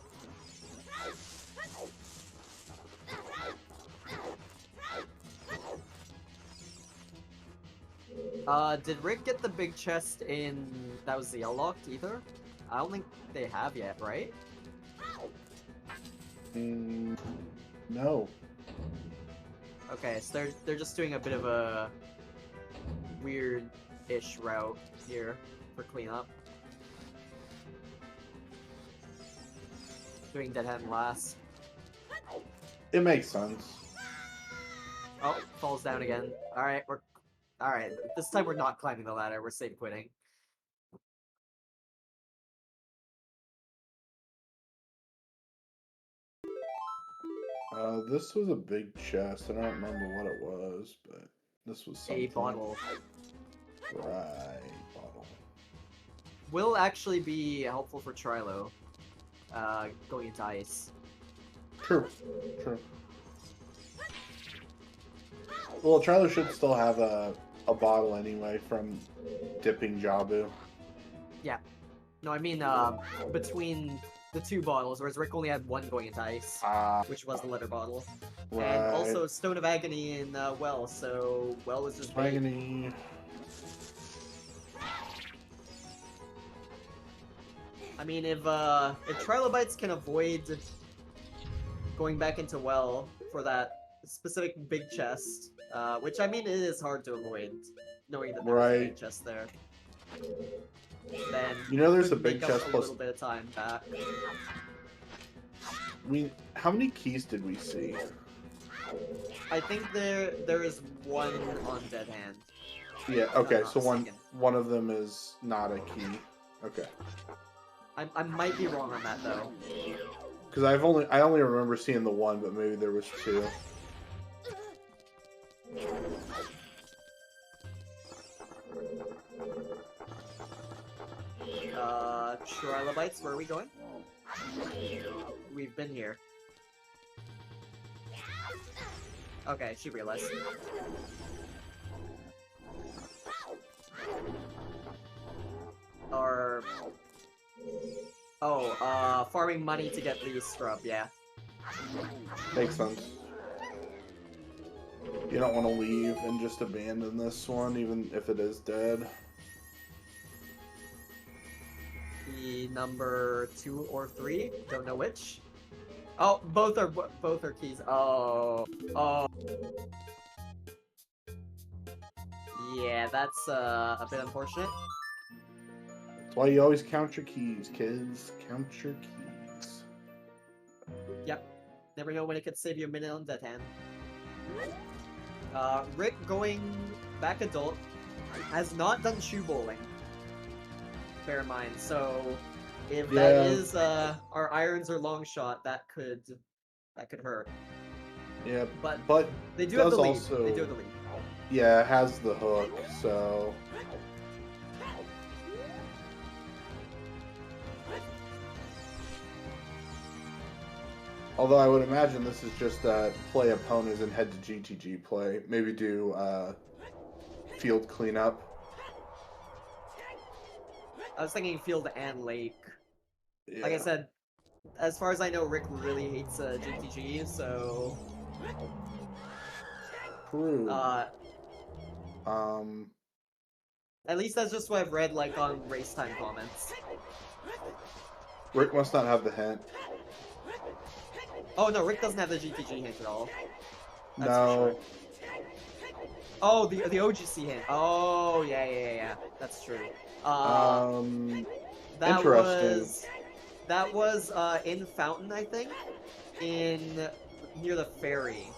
Did Rick get the big chest in... that was the L-locked either? I don't think they have yet, right? No. Okay, so they're just doing a bit of a weird-ish route here for cleanup. Doing Dead Hand last. It makes sense. Oh, falls down again. Alright, alright, this time we're not climbing the ladder, we're safe quitting. This was a big chest. I don't remember what it was, but this was something. A bottle. Right, bottle. Will actually be helpful for Trilo. Going into ice. True. Well, Trilo should still have a bottle anyway from dipping Jabu. Yeah. No, I mean, between the 2 bottles, whereas Rick only had 1 going into ice, which was the letter bottle. Right. And also Stone of Agony in Well, so Well was just bait. Agony. I mean, if Trilobytes can avoid going back into well for that specific big chest, which I mean it is hard to avoid, knowing that there's a big chest there. Then you know there's could a big make up chest a plus. little bit of time back. How many keys did we see? I think there is one on Dead Hand. Yeah. if I'm Okay. not So mistaken. one of them is not a key. Okay. I might be wrong on that though. Because I only remember seeing the one, but maybe there was two. Trilobytes, where are we going? We've been here. Okay, she realized. Or... Oh, farming money to get the scrub, yeah. Makes sense. You don't want to leave and just abandon this one, even if it is dead. The number 2 or 3, don't know which. Oh, both are keys. Oh, yeah, that's a bit unfortunate. That's why you always count your keys, kids. Count your keys. Yep. Never know when it could save you a minute on Dead Hand. Rick going back adult has not done shoe bowling. Bear in mind, so if that is our irons or long shot, that could hurt. Yeah, But they do does have the lead. also- They do have the lead. Yeah, it has the hook, so... Although I would imagine this is just play opponents and head to GTG play. Maybe do field cleanup. I was thinking field and lake. Yeah. Like I said, as far as I know, Rick really hates GTG, so... True. At least that's just what I've read, like, on race time comments. Rick must not have the hint. Oh no, Rick doesn't have the GTG hint at all. That's No. for sure. Oh, the OGC hint. Oh, yeah. That's true. That Interesting. That was in Fountain, I think, near the ferry.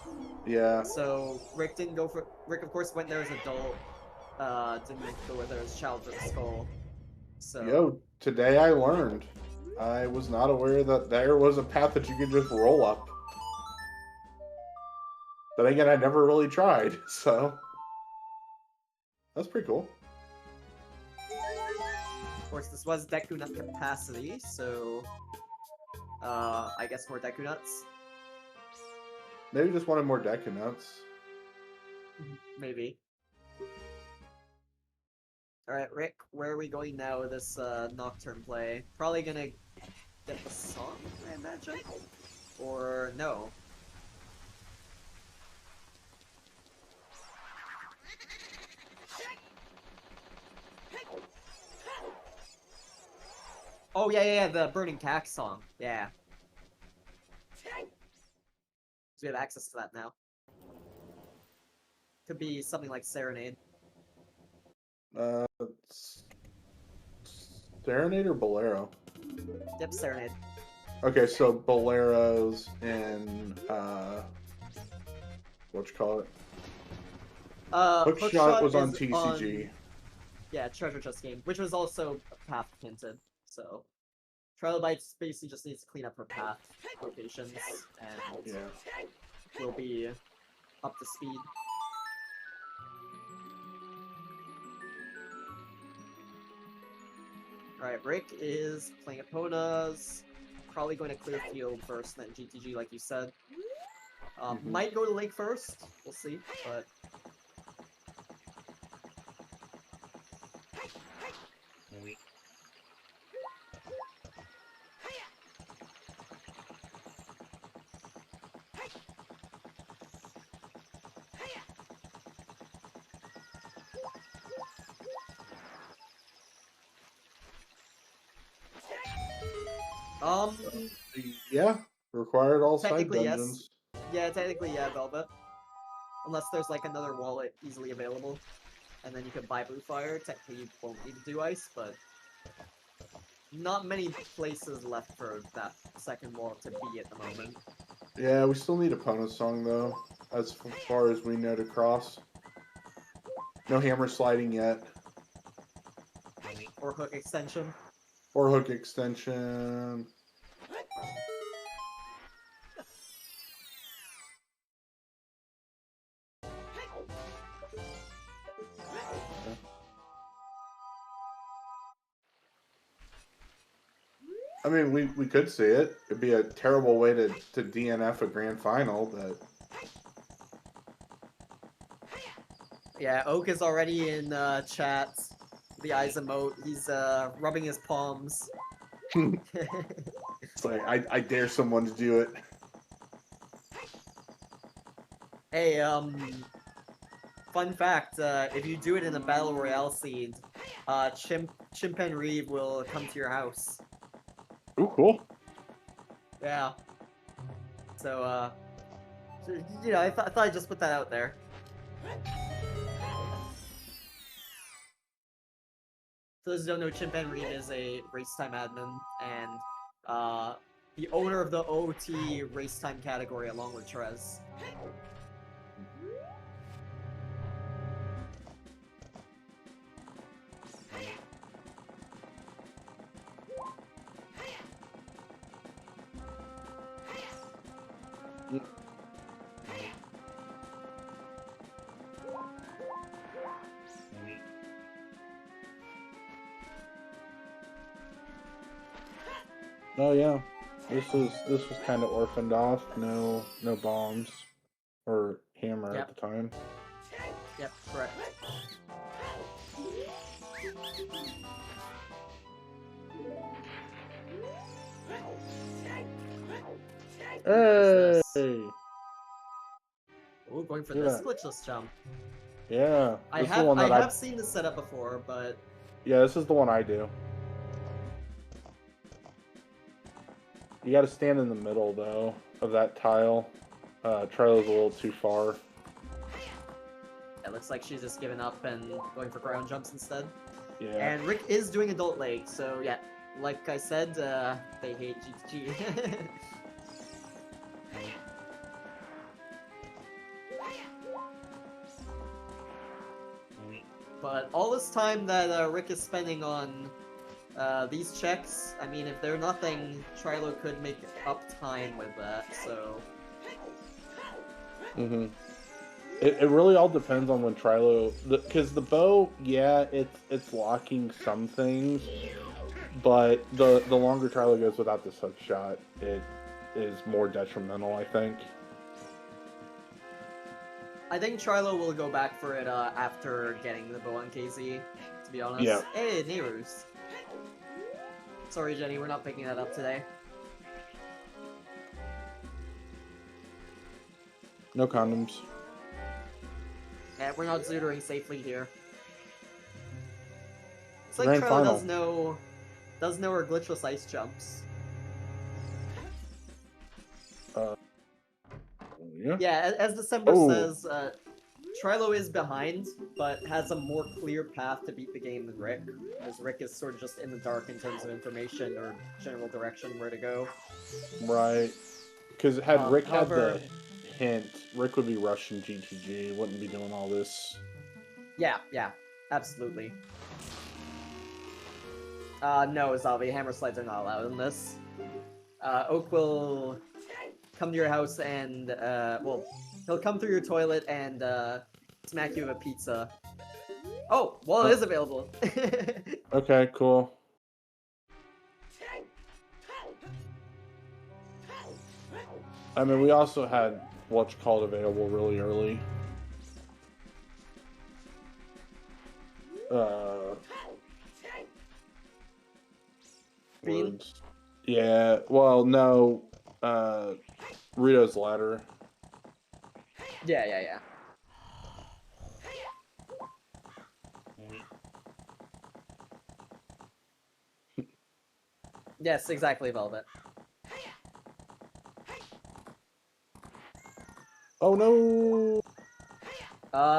Yeah. So Rick didn't go for. Rick, of course, went there as adult. Didn't go with there as child for the skull. So. Yo, today I learned. I was not aware that there was a path that you could just roll up. But again, I never really tried, so that's pretty cool. Of course, this was Deku Nut capacity, so I guess more Deku Nuts. Maybe just wanted more Deku Nuts. Maybe. Alright, Rick, where are we going now with this Nocturne play? Probably gonna get the song, I imagine? Or no? Oh, yeah, the Burning Cax song. Yeah. So we have access to that now. Could be something like Serenade. Serenade or Bolero? Yep, Serenade. Okay, so Bolero's in what you call it? Hookshot was on is TCG. Yeah, Treasure Chest game, which was also path hinted. So Trilobytes basically just needs to clean up her path locations, and Yeah. will be up to speed. Alright, Rick is playing Epona's. Probably going to clear field first, then GTG, like you said. Might go to lake first. We'll see, but... Um, Yeah, required all side technically yes. dungeons. Yeah, technically yeah, Velvet. Unless there's like another wallet easily available, and then you can buy Blue Fire. Technically, you won't need to do ice, but not many places left for that second wallet to be at the moment. Yeah, we still need opponent song though, as far as we know to cross. No hammer sliding yet. Or hook extension. Or hook extension. I mean, we could see it. It'd be a terrible way to DNF a grand final, but... Yeah, Oak is already in chat. The eyes emote. He's rubbing his palms. It's like, I dare someone to do it. Hey, fun fact, if you do it in a Battle Royale seed, Chimpen Reeve will come to your house. Ooh, cool. Yeah. So, you know, I thought I'd just put that out there. For those who don't know, Chimpen Reeve is a racetime admin, and the owner of the OT racetime category along with Trez. Oh yeah, this was kind of orphaned off. No bombs or hammer Yep. at the time. Yep, correct. Hey! Ooh, going for Look this at that. glitchless jump. Yeah, I this is the one that have seen this setup before, but Yeah, this is the one I do. You got to stand in the middle though of that tile. Trilo's a little too far. it looks like she's just giving up and going for ground jumps instead. Yeah. And Rick is doing adult leg, so yeah, like I said, they hate GTG. But all this time that Rick is spending on these checks, I mean, if they're nothing, Trilo could make up time with that, so... Mm-hmm. It really all depends on when Trilo... Because the bow, yeah, it's locking some things, but the longer Trilo goes without this hook shot, it is more detrimental, I think. I think Trilo will go back for it after getting the bow on KZ, to be honest. Yeah. Hey, Nehrus. Sorry, Jenny, we're not picking that up today. No condoms. Yeah, we're not zootering safely here. It's like Grand Trilo final. does know her glitchless ice jumps. Yeah. Yeah, as December Oh. says, Trilo is behind, but has a more clear path to beat the game than Rick, as Rick is sort of just in the dark in terms of information or general direction where to go. Right. Because had Rick however- had the hint, Rick would be rushing GTG, wouldn't be doing all this. Yeah, absolutely. No, Zalvi, hammer slides are not allowed in this. Oak will come to your house and, well, he'll come through your toilet and, smack you with a pizza. Oh, well, it is available. Okay, cool. I mean, we also had what's called available really early. Bean? Words. Yeah, well, no. Rito's ladder. Yeah. Yes, exactly, Velvet. Oh no!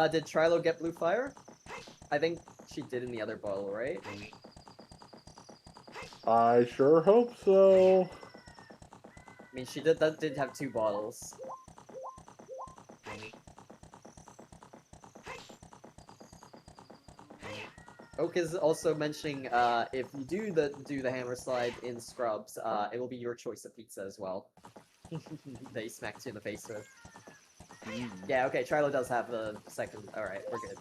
Did Trilo get blue fire? I think she did in the other bottle, right? I sure hope so. I mean, she did have 2 bottles. Oak is also mentioning, if you do the hammer slide in Scrubs, it will be your choice of pizza as well. They smacked you in the face with. Yeah, okay, Trilo does have the second. Alright, we're good.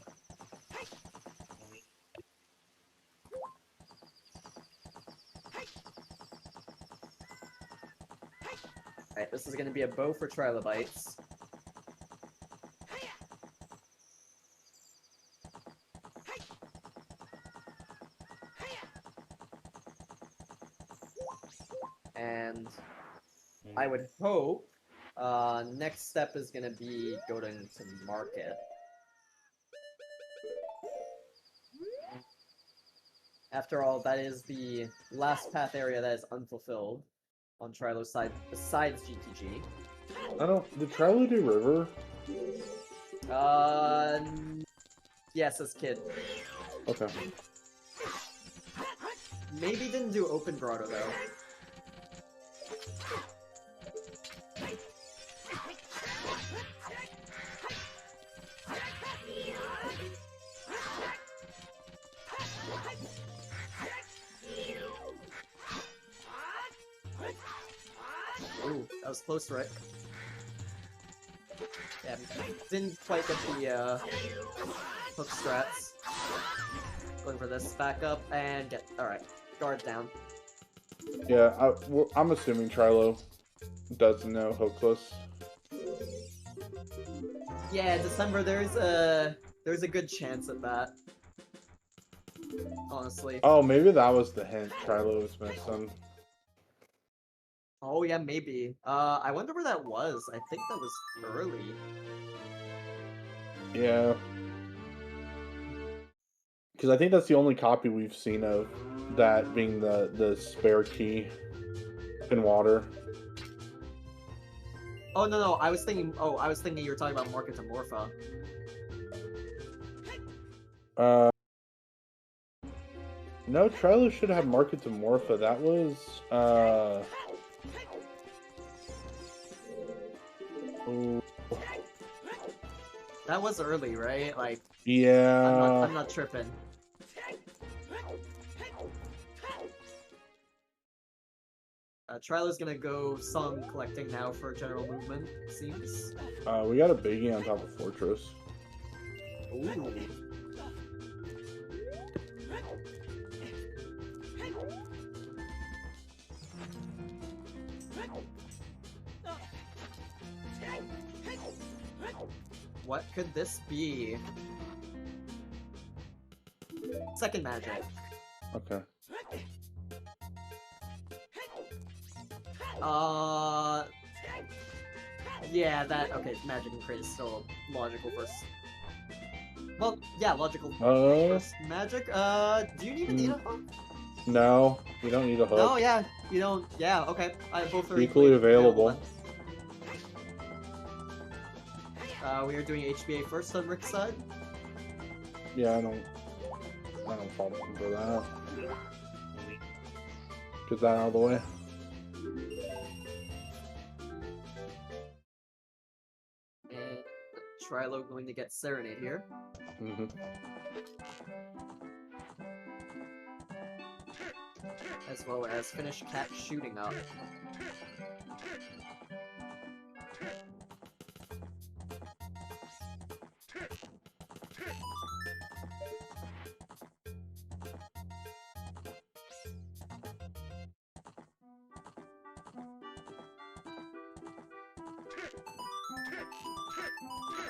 Alright, this is gonna be a bow for Trilobytes. And I would hope next step is gonna be going to market. After all, that is the last path area that is unfulfilled on Trilo's side, besides GTG. Did Trilo do River? Yes, as kid. Okay. Maybe didn't do Open Grotto though. Ooh, that was close, Rick. Yeah, didn't quite get the hook strats. Going for this back up and get alright. Guard down. Yeah, I'm assuming Trilo doesn't know Hookless. Yeah, December, there's a good chance at that. Honestly. Oh, maybe that was the hint Trilo was missing. Oh yeah, maybe. I wonder where that was. I think that was early. Yeah. Because I think that's the only copy we've seen of that being the spare key in water. Oh no, I was thinking you were talking about Market to Morpha. No, Trilo should have Market to Morpha. That was ooh. That was early, right? Like, Yeah. I'm not tripping. Trilo's gonna go song collecting now for general movement, it seems. We got a biggie on top of Fortress. Ooh. What could this be? Second magic. Okay. Yeah, okay, magic and crit is still logical first. Well, yeah, logical first magic. Do you even need a hook? No, you don't need a hook. No, yeah, you don't. Yeah, okay. Both are Equally available. We are doing HBA first on Rick's side. Yeah, I don't fault him for that. Get that out of the way. And Trilo going to get Serenade here. Mm-hmm. As well as finish Cat shooting up.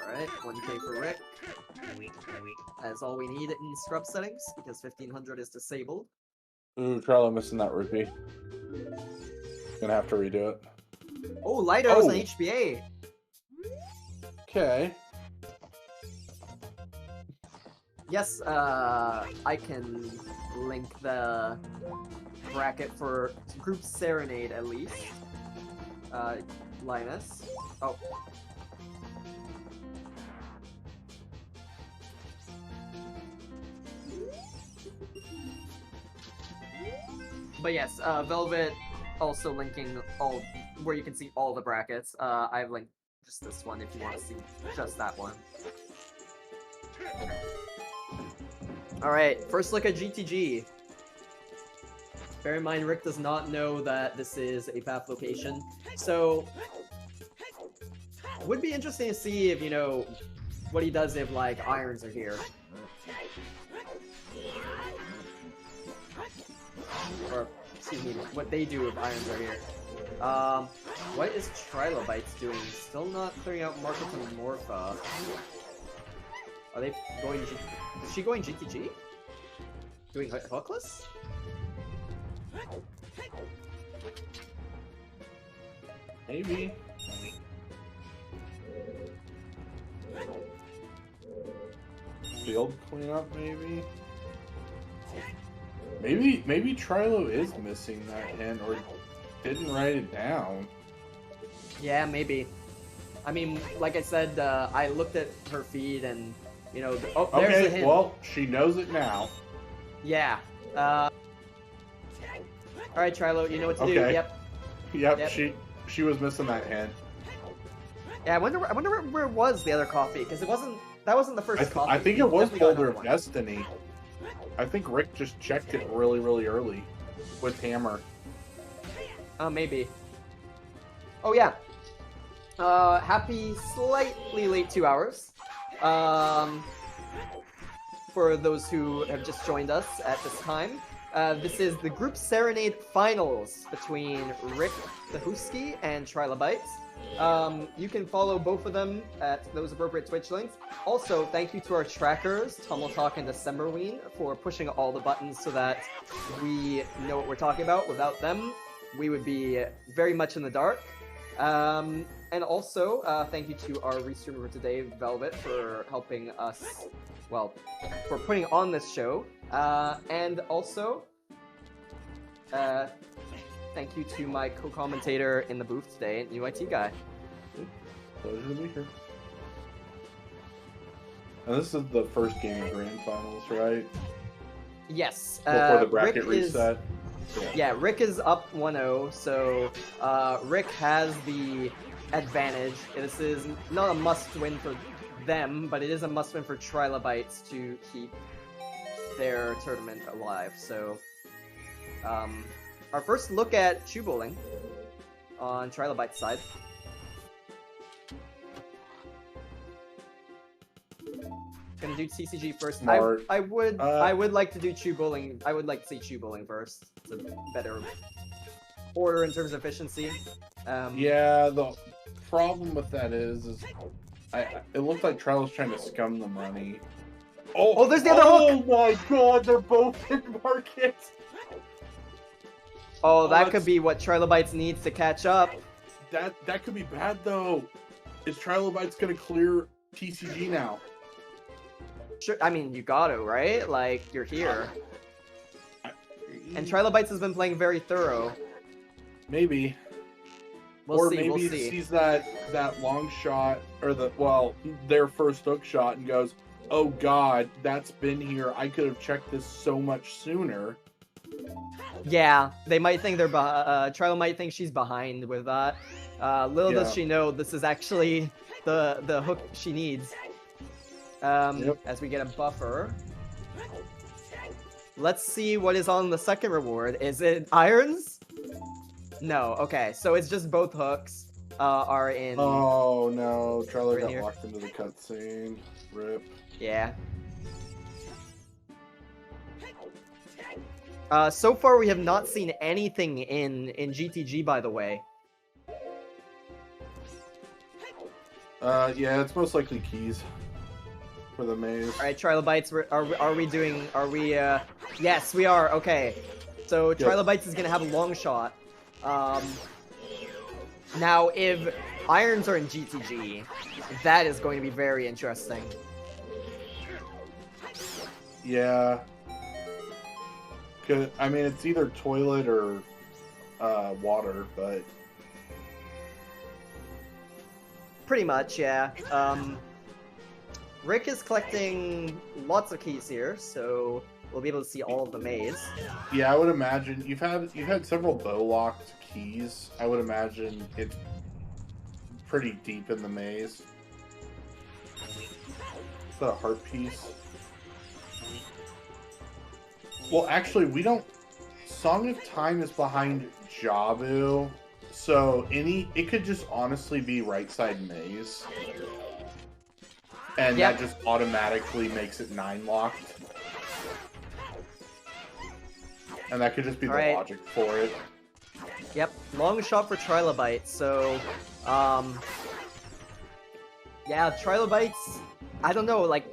Alright, 1k for Rick. That's all we need in scrub settings, because 1500 is disabled. Ooh, Trilo missing that rupee. Gonna have to redo it. Oh, Lido is an HBA! Okay. Yes, I can link the bracket for Group Serenade, at least. Linus. Oh. But yes, Velvet also linking all where you can see all the brackets. I've linked just this one if you want to see just that one. Alright, first look at GTG. Bear in mind, Rick does not know that this is a path location, so would be interesting to see if, you know, what he does if, like, irons are here. Or, excuse me, what they do if irons are here. What is Trilobytes doing? Still not clearing out Market to Morpha. Are they going is she going GTG? Doing hookless? Maybe. Field cleanup, maybe? Maybe Trilo is missing that hint or didn't write it down. Yeah, maybe. I mean, like I said, I looked at her feed and, you know, oh, there's the hint. Well, she knows it now. Yeah. Alright, Trilo, you know what to do. Yep. Yep. She was missing that hint. Yeah, I wonder where was the other coffee, because that wasn't the first coffee. I think it was Boulder of Destiny. I think Rick just checked it really, really early with Hammer. Maybe. Oh yeah. Happy slightly late 2 hours. For those who have just joined us at this time. This is the Group Serenade Finals between RickTheHoosky and Trilobytes. You can follow both of them at those appropriate Twitch links. Also, thank you to our trackers, Tumbletalk and Decemberween, for pushing all the buttons so that we know what we're talking about. Without them, we would be very much in the dark. And also, thank you to our restreamer today, Velvet, for helping us, well, for putting on this show. And also, thank you to my co-commentator in the booth today, UIT Guy. Pleasure to be here. And this is the first game of Grand Finals, right? Yes. Before the bracket reset. Yeah, Rick is up 1-0, so Rick has the advantage. This is not a must-win for them, but it is a must-win for Trilobytes to keep their tournament alive. So, our first look at Chew Bowling on Trilobyte's side. Gonna do TCG first. I would like to do Chew Bowling. I would like to see Chew Bowling first. It's a better order in terms of efficiency. Yeah, the problem with that is it looks like Trilo's trying to scum the money. Oh, there's the other hook! Oh my god, they're both in market! Oh, that could be what Trilobytes needs to catch up. That could be bad though. Is Trilobytes gonna clear TCG now? Sure, I mean, you gotta, right? Like, you're here. And Trilobytes has been playing very thorough. Maybe. We'll see, maybe we'll he see. sees that long shot, or their first hook shot and goes, oh god, that's been here. I could have checked this so much sooner. Yeah, they might think they're Trilo might think she's behind with that. Little does she know this is actually the hook she needs. As we get a buffer. Let's see what is on the second reward. Is it irons? No, okay, so it's just both hooks are in. Oh no, Trilo got here. locked into the cutscene. Rip. Yeah. So far we have not seen anything in GTG, by the way. Yeah, it's most likely keys for the maze. Alright, Trilobytes, yes, we are, okay. So, Trilobytes is gonna have a long shot. Now, if irons are in GTG, that is going to be very interesting. Yeah. I mean, it's either toilet or water, but Pretty much, yeah. Rick is collecting lots of keys here, so we'll be able to see all of the maze. yeah, I would imagine you've had several bow locked keys. I would imagine it's pretty deep in the maze. Is that a heart piece? Well, actually, we don't. Song of Time is behind Jabu, so it could just honestly be right side maze, and Yep. that just automatically makes it 9 locked, and that could just be the Alright. logic for it. Yep, long shot for Trilobytes, so, yeah, Trilobytes, I don't know, like,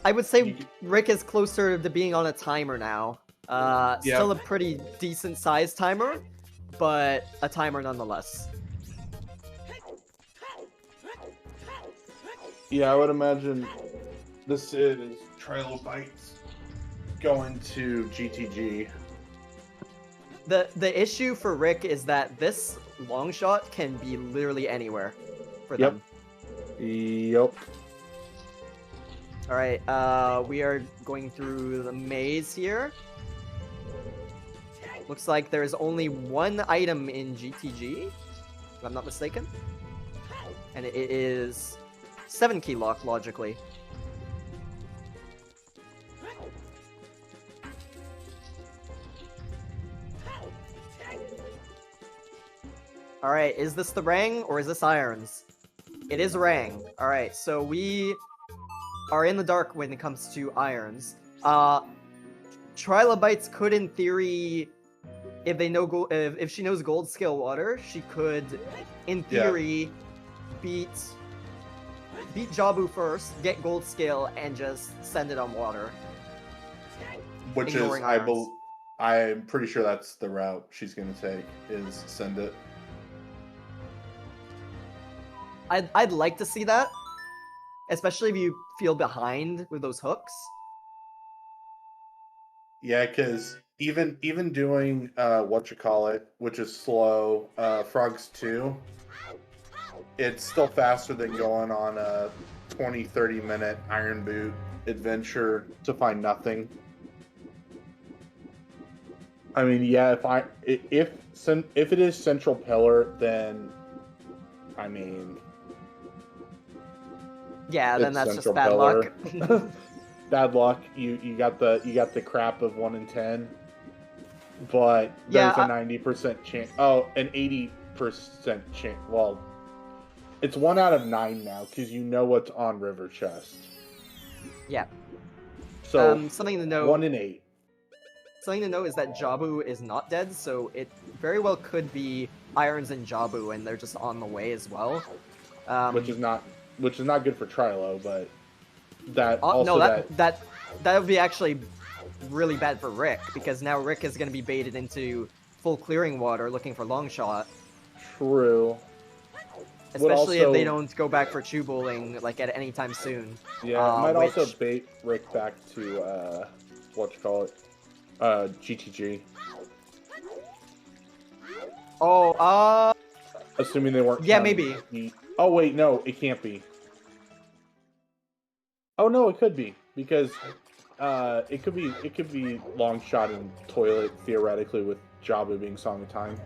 I would say Rick is closer to being on a timer now. Still a pretty decent sized timer, but a timer nonetheless. Yeah, I would imagine this is Trilobytes going to GTG. The issue for Rick is that this long shot can be literally anywhere for them. Yep. Alright, we are going through the maze here. Looks like there's only one item in GTG, if I'm not mistaken. And it is 7 key lock, logically. Alright, is this the Rang or is this Irons? It is Rang. Alright, so we are in the dark when it comes to Irons. Trilobytes could, in theory, if they know if she knows Gold Scale Water, she could, in theory, beat Jabu first, get Gold Scale, and just send it on water. Which is, I'm pretty sure that's the route she's going to take, is send it. I'd like to see that, especially if you feel behind with those hooks. Yeah, because even doing which is slow, Frogs 2, it's still faster than going on a 20-30 minute Iron Boot adventure to find nothing. I mean, yeah, if it is Central Pillar, then I mean, yeah, then that's Central just bad Pillar. luck. Bad luck. You got the crap of 1 in 10, but there's a 90% chance. Oh, an 80% chance. Well, it's 1 out of 9 now because you know what's on River Chest. Yeah. So something to know. 1 in 8. Something to know is that Jabu is not dead, so it very well could be Irons and Jabu, and they're just on the way as well. Which is not good for Trilo, but that that would be actually really bad for Rick, because now Rick is going to be baited into full clearing water looking for long shot. True. Especially if they don't go back for chew bowling like at any time soon. Yeah, it might also bait Rick back to GTG. Oh, assuming they weren't. Yeah, maybe. Oh wait, no, it can't be. Oh no, it could be, because it could be long shot and toilet theoretically, with Jabu being Song of Time.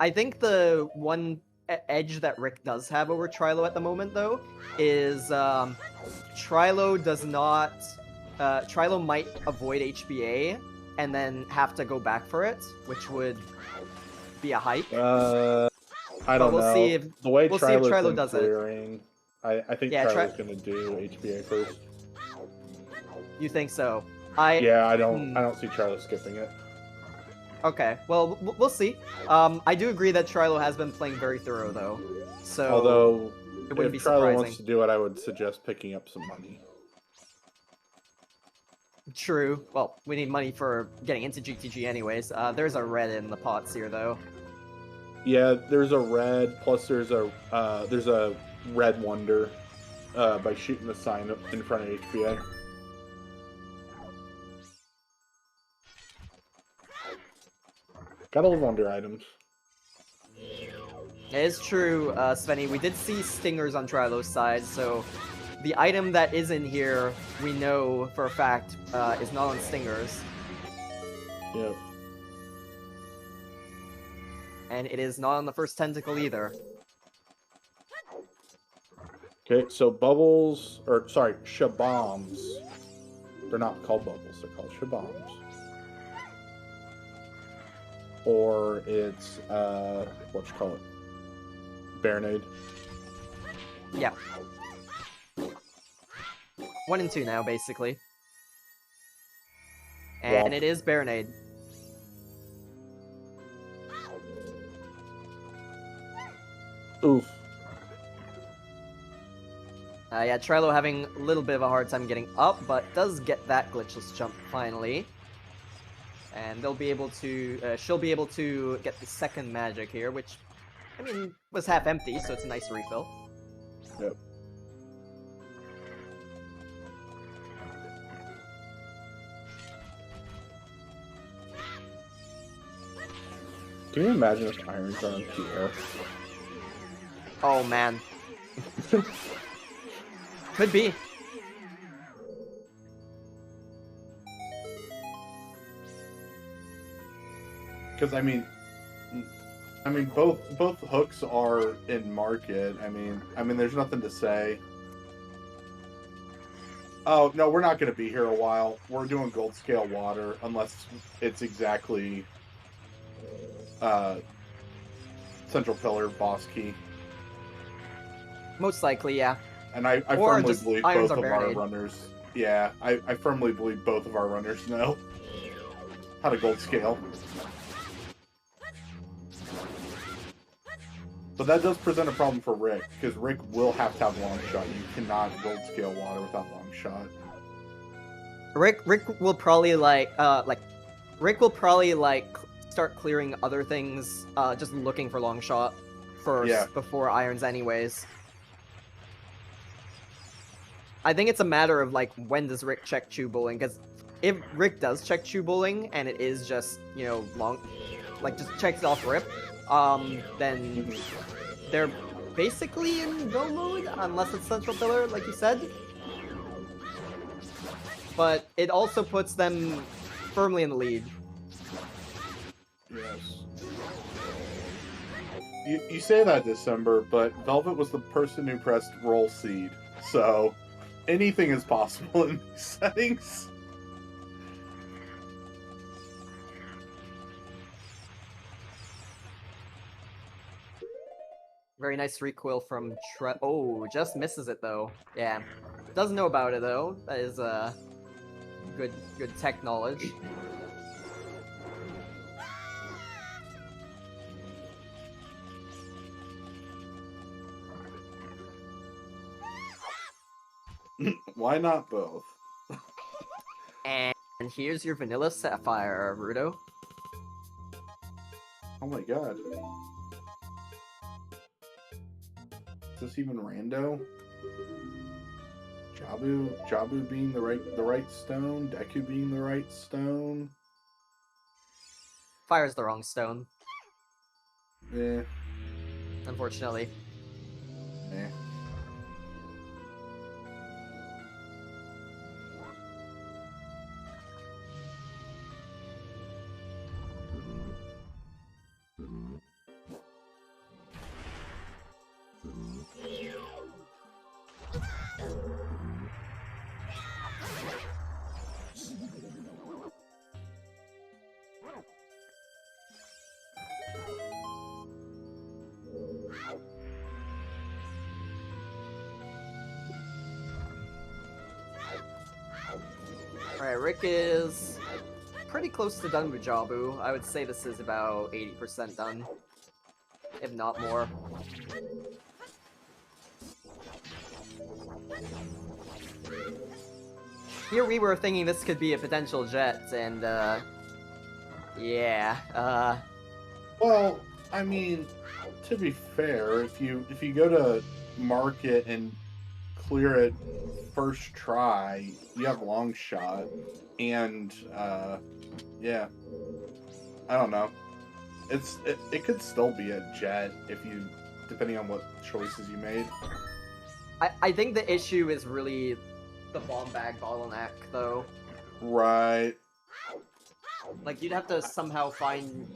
I think the one edge that Rick does have over Trilo at the moment, though, is Trilo does not. Trilo might avoid HBA and then have to go back for it, which would be a hike. I don't know. We'll see if Trilo does clearing. I think Trilo's going to do HBA first. You think so? I don't see Trilo skipping it. Okay, well, we'll see. I do agree that Trilo has been playing very thorough, though. So, although, it wouldn't be if Trilo surprising. wants to do it, I would suggest picking up some money. True. Well, we need money for getting into GTG anyways. There's a red in the pots here, though. Yeah, there's a red, plus there's a red wonder by shooting the sign up in front of HPA. Gotta live on their items. It is true, Svenny. We did see stingers on Trilo's side, so the item that is in here, we know for a fact, is not on stingers. Yep. And it is not on the first tentacle either. Okay, so bubbles, or sorry, shabombs. They're not called bubbles, they're called shabombs. Or it's, what you call it? Serenade. Yeah. 1 and 2 now, basically. And Womp. it is Serenade. Oof. Yeah, Trilo having a little bit of a hard time getting up, but does get that glitchless jump finally. And they'll be able to, she'll be able to get the second magic here, which, I mean, was half empty, so it's a nice refill. Yep. Can you imagine if irons are on Pierre? Oh man. Could be. Because I mean, both hooks are in market. I mean, there's nothing to say. Oh no, we're not going to be here a while. We're doing gold scale water unless it's exactly central pillar boss key. Most likely, yeah. And I Or firmly just believe irons both are of our buried. runners. Yeah, I firmly believe both of our runners know how to gold scale. But that does present a problem for Rick, because Rick will have to have long shot. You cannot gold scale water without long shot. Rick will probably Rick will probably start clearing other things, just looking for long shot first before irons anyways. I think it's a matter of when does Rick check Chew Bowling, because if Rick does check Chew Bowling and it is just, you know, long, just checks it off rip, then they're basically in go mode, unless it's central pillar, like you said. But it also puts them firmly in the lead. Yes. You say that, December, but Velvet was the person who pressed roll seed, so anything is possible in these settings. Very nice recoil from Oh, just misses it though. Yeah. Doesn't know about it though. That is good tech knowledge. Why not both? And here's your vanilla sapphire, Rudo. Oh my god. Is this even rando? Jabu being the right stone, Deku being the right stone. Fire's the wrong stone, Eh. unfortunately. Eh. Alright, Rick is pretty close to done with Jabu. I would say this is about 80% done, if not more. Here we were thinking this could be a potential jet, and yeah, Well, I mean, to be fair, if you go to market and clear it first try, you have long shot, and yeah, I don't know. It could still be a jet if you, depending on what choices you made. I think the issue is really the bomb bag bottleneck, though. Right. Like, you'd have to somehow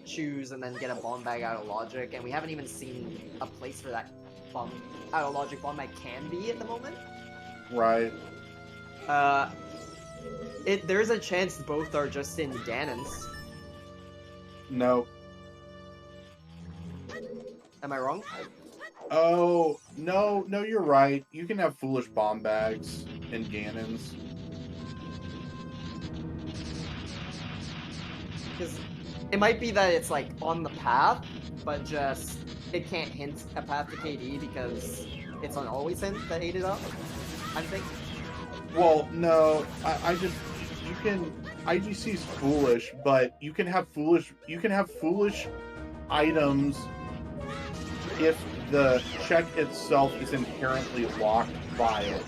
choose and then get a bomb bag out of logic, and we haven't even seen a place for that bomb out of logic bomb bag can be at the moment. Right. There's a chance both are just in Ganon's. No. Am I wrong? Oh, no, you're right. You can have foolish bomb bags in Ganon's. Because it might be that it's like on the path, but just it can't hint a path to KD because it's on always hint that ate it up. I think. Well, no, I just you can IGC's foolish, but you can have foolish items if the check itself is inherently locked by it,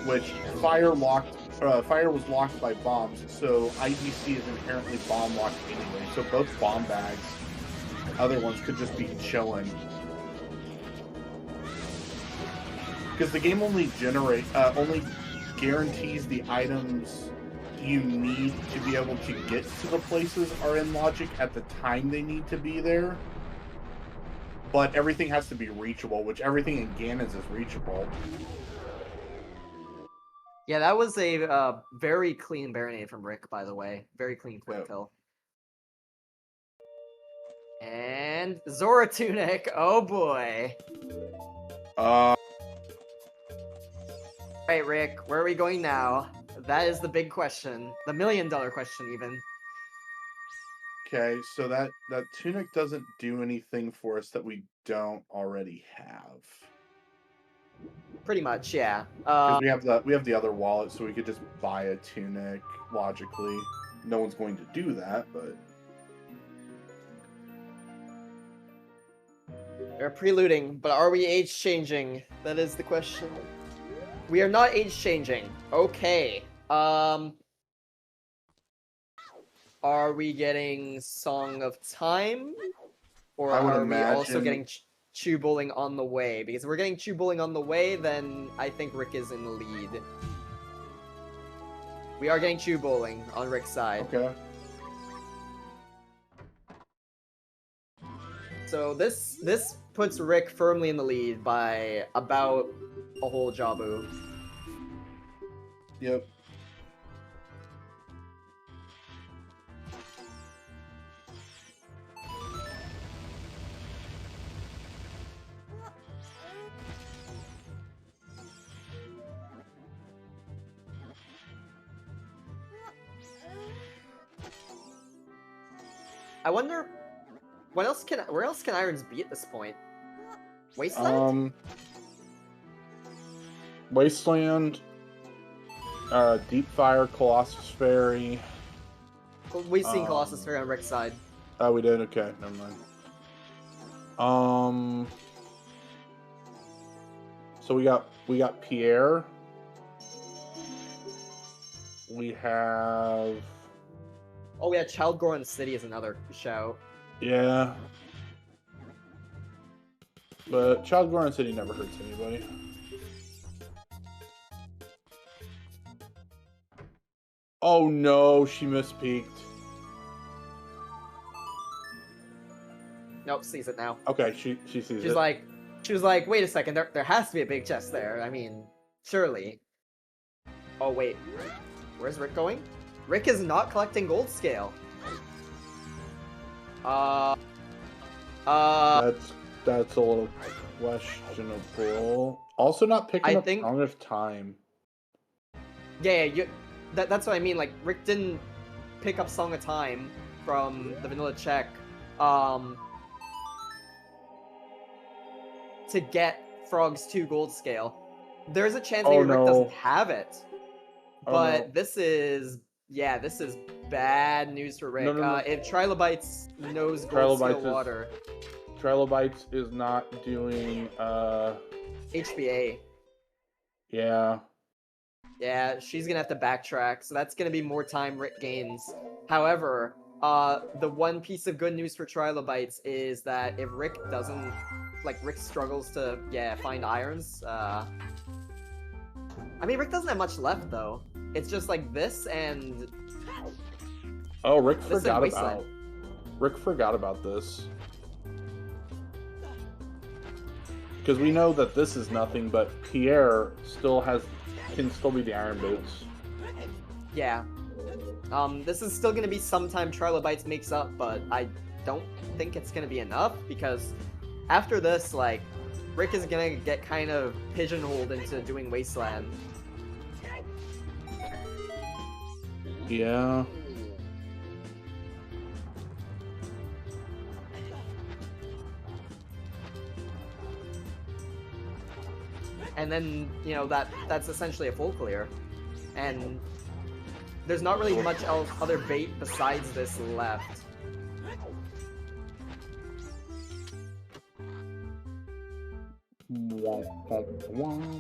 which fire was locked by bombs, so IGC is inherently bomb locked anyway. So both bomb bags, other ones could just be chilling, because the game only guarantees the items you need to be able to get to the places are in logic at the time they need to be there. But everything has to be reachable, which everything in Ganon's is reachable. Yeah, that was a very clean Serenade from Rick, by the way. Very clean quick kill. And Zora Tunic, oh boy. Alright, Rick, where are we going now? That is the big question. The $1 million question, even. Okay, so that tunic doesn't do anything for us that we don't already have. Pretty much, yeah. Because we have the other wallet, so we could just buy a tunic logically. No one's going to do that, but We're preluding, but are we age changing? That is the question. We are not age changing. Okay. Are we getting Song of Time? Or are we also getting Chew Bowling on the way? Because if we're getting Chew Bowling on the way, then I think Rick is in the lead. We are getting Chew Bowling on Rick's side. okay. So this puts Rick firmly in the lead by about a whole Jabu. Yep. I wonder, where else can Irons be at this point? Wasteland? Wasteland, Deep Fire, Colossus Ferry. We've seen Colossus Ferry on Rick's side. Oh, we did? Okay, never mind. So we got Pierre. We have... Oh yeah, Child Goron City is another shout. Yeah. But Child Goron City never hurts anybody. Oh no, she mispeaked. Nope, sees it now. Okay, she sees it. She was like, wait a second, there has to be a big chest there. I mean, surely. Oh wait, where's Rick going? Rick is not collecting gold scale. That's a little questionable. Also, not picking up Song of Time. Yeah, that's what I mean. Like, Rick didn't pick up Song of Time from the vanilla check, to get Frog's 2 gold scale. There's a chance maybe Rick doesn't have it, but this is bad news for Rick. No. If Trilobytes knows gold scale water, Trilobytes is not doing HBA. Yeah. Yeah, she's gonna have to backtrack, so that's gonna be more time Rick gains. However, the one piece of good news for Trilobytes is that if Rick doesn't, like, Rick struggles to, find irons, I mean, Rick doesn't have much left, though. It's just, like, this and... Oh, Rick This is forgot Wasteland. Rick forgot about this. Because we know that this is nothing, but Pierre can still be the Iron Boots. Yeah. This is still gonna be sometime Trilobytes makes up, but I don't think it's gonna be enough, because after this, like, Rick is gonna get kind of pigeonholed into doing Wasteland. Yeah. And then, you know, that's essentially a full clear. And there's not really much else, other bait besides this left.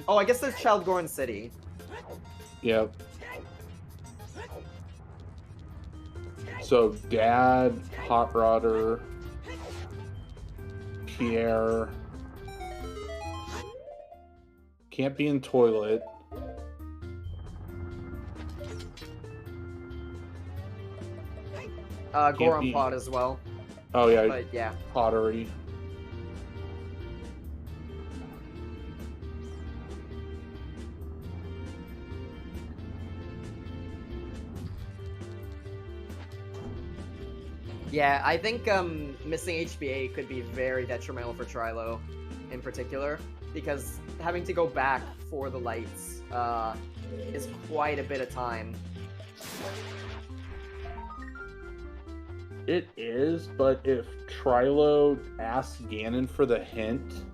Oh, I guess there's Child Goron City. Yep. So, Dad, Hot Rodder, Pierre. Can't be in toilet. Goron be- Pod as well. Oh yeah, But yeah. pottery. Yeah, I think missing HBA could be very detrimental for Trilo in particular, because having to go back for the lights is quite a bit of time. It is, but if Trilo asks Ganon for the hint,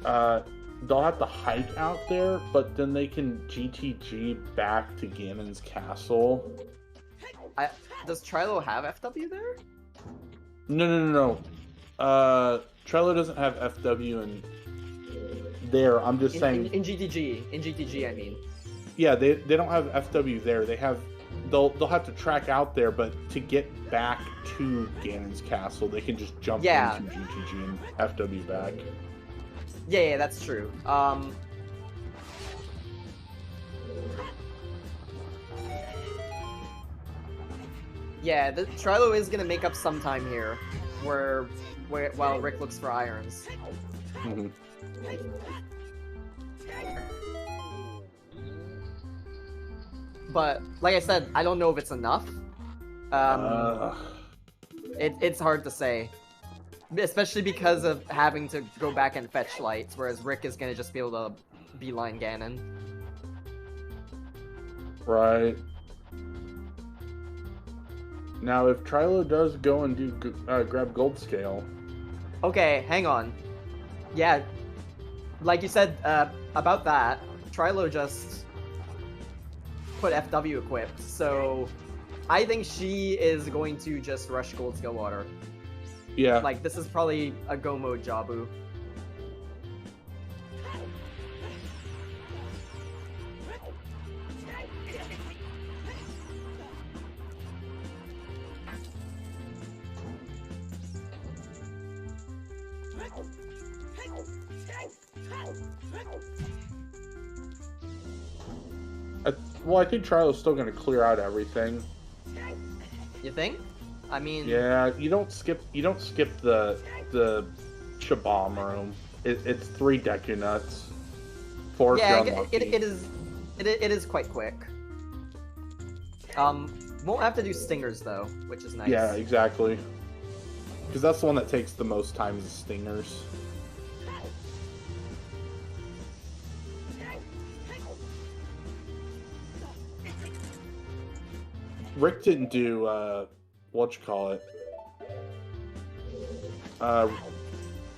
they'll have to hike out there, but then they can GTG back to Ganon's castle. Does Trilo have FW there? No. Trilo doesn't have FW in there. I'm just saying. In GTG, I mean. Yeah, they don't have FW there. They'll have to track out there, but to get back to Ganon's castle, they can just jump into GTG and FW back. Yeah, that's true. Yeah, the Trilo is gonna make up some time here, while Rick looks for irons. Mm-hmm. But like I said, I don't know if it's enough. It's hard to say, especially because of having to go back and fetch lights, whereas Rick is gonna just be able to beeline Ganon. Right. Now, if Trilo does go and do grab Gold Scale. Okay, hang on. Yeah, like you said about that, Trilo just put FW equipped, so I think she is going to just rush Gold Scale Water. Yeah. Like, this is probably a go mode Jabu. Well, I think Trilo's still going to clear out everything. You think? I mean, Yeah, you don't skip the Shabam room. It's 3 Deku Nuts. 4 if you're unlucky. it is quite quick. Won't have to do stingers though, which is nice. Yeah, exactly. Because that's the one that takes the most time is the stingers. Rick didn't do whatchamacallit.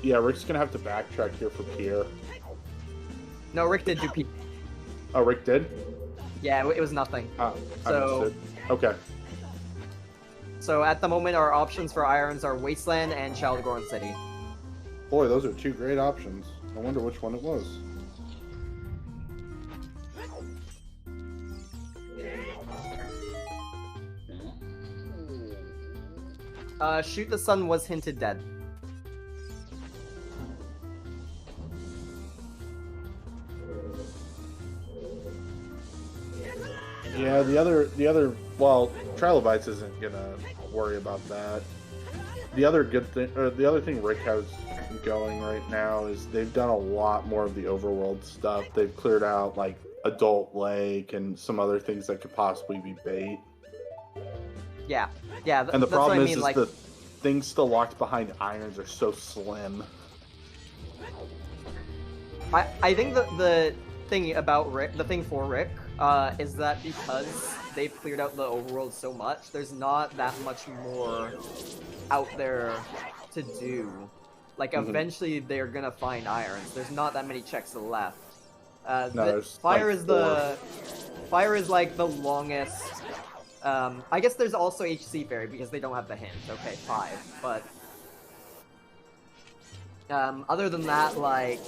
Yeah, Rick's gonna have to backtrack here for Pierre. No, Rick did do P. Oh, Rick did? Yeah, it was nothing. I So- understood. Okay. So at the moment, our options for irons are Wasteland and Child Goron City. Boy, those are two great options. I wonder which one it was. Shoot the Sun was hinted dead. Yeah, the other. Well, Trilobytes isn't gonna worry about that. The other good thing, or the other thing Rick has going right now is they've done a lot more of the overworld stuff. They've cleared out like Adult Lake and some other things that could possibly be bait. Yeah, yeah. And the that's problem what I is mean, like, the things still locked behind irons are so slim. I think the thing about Rick, the thing for Rick, is that because they've cleared out the overworld so much, there's not that much more out there to do. Like, eventually they're gonna find irons. There's not that many checks left. No, there's fire like is four. fire is like the longest. I guess there's also HC Fairy because they don't have the hint. Okay, 5. But other than that, like,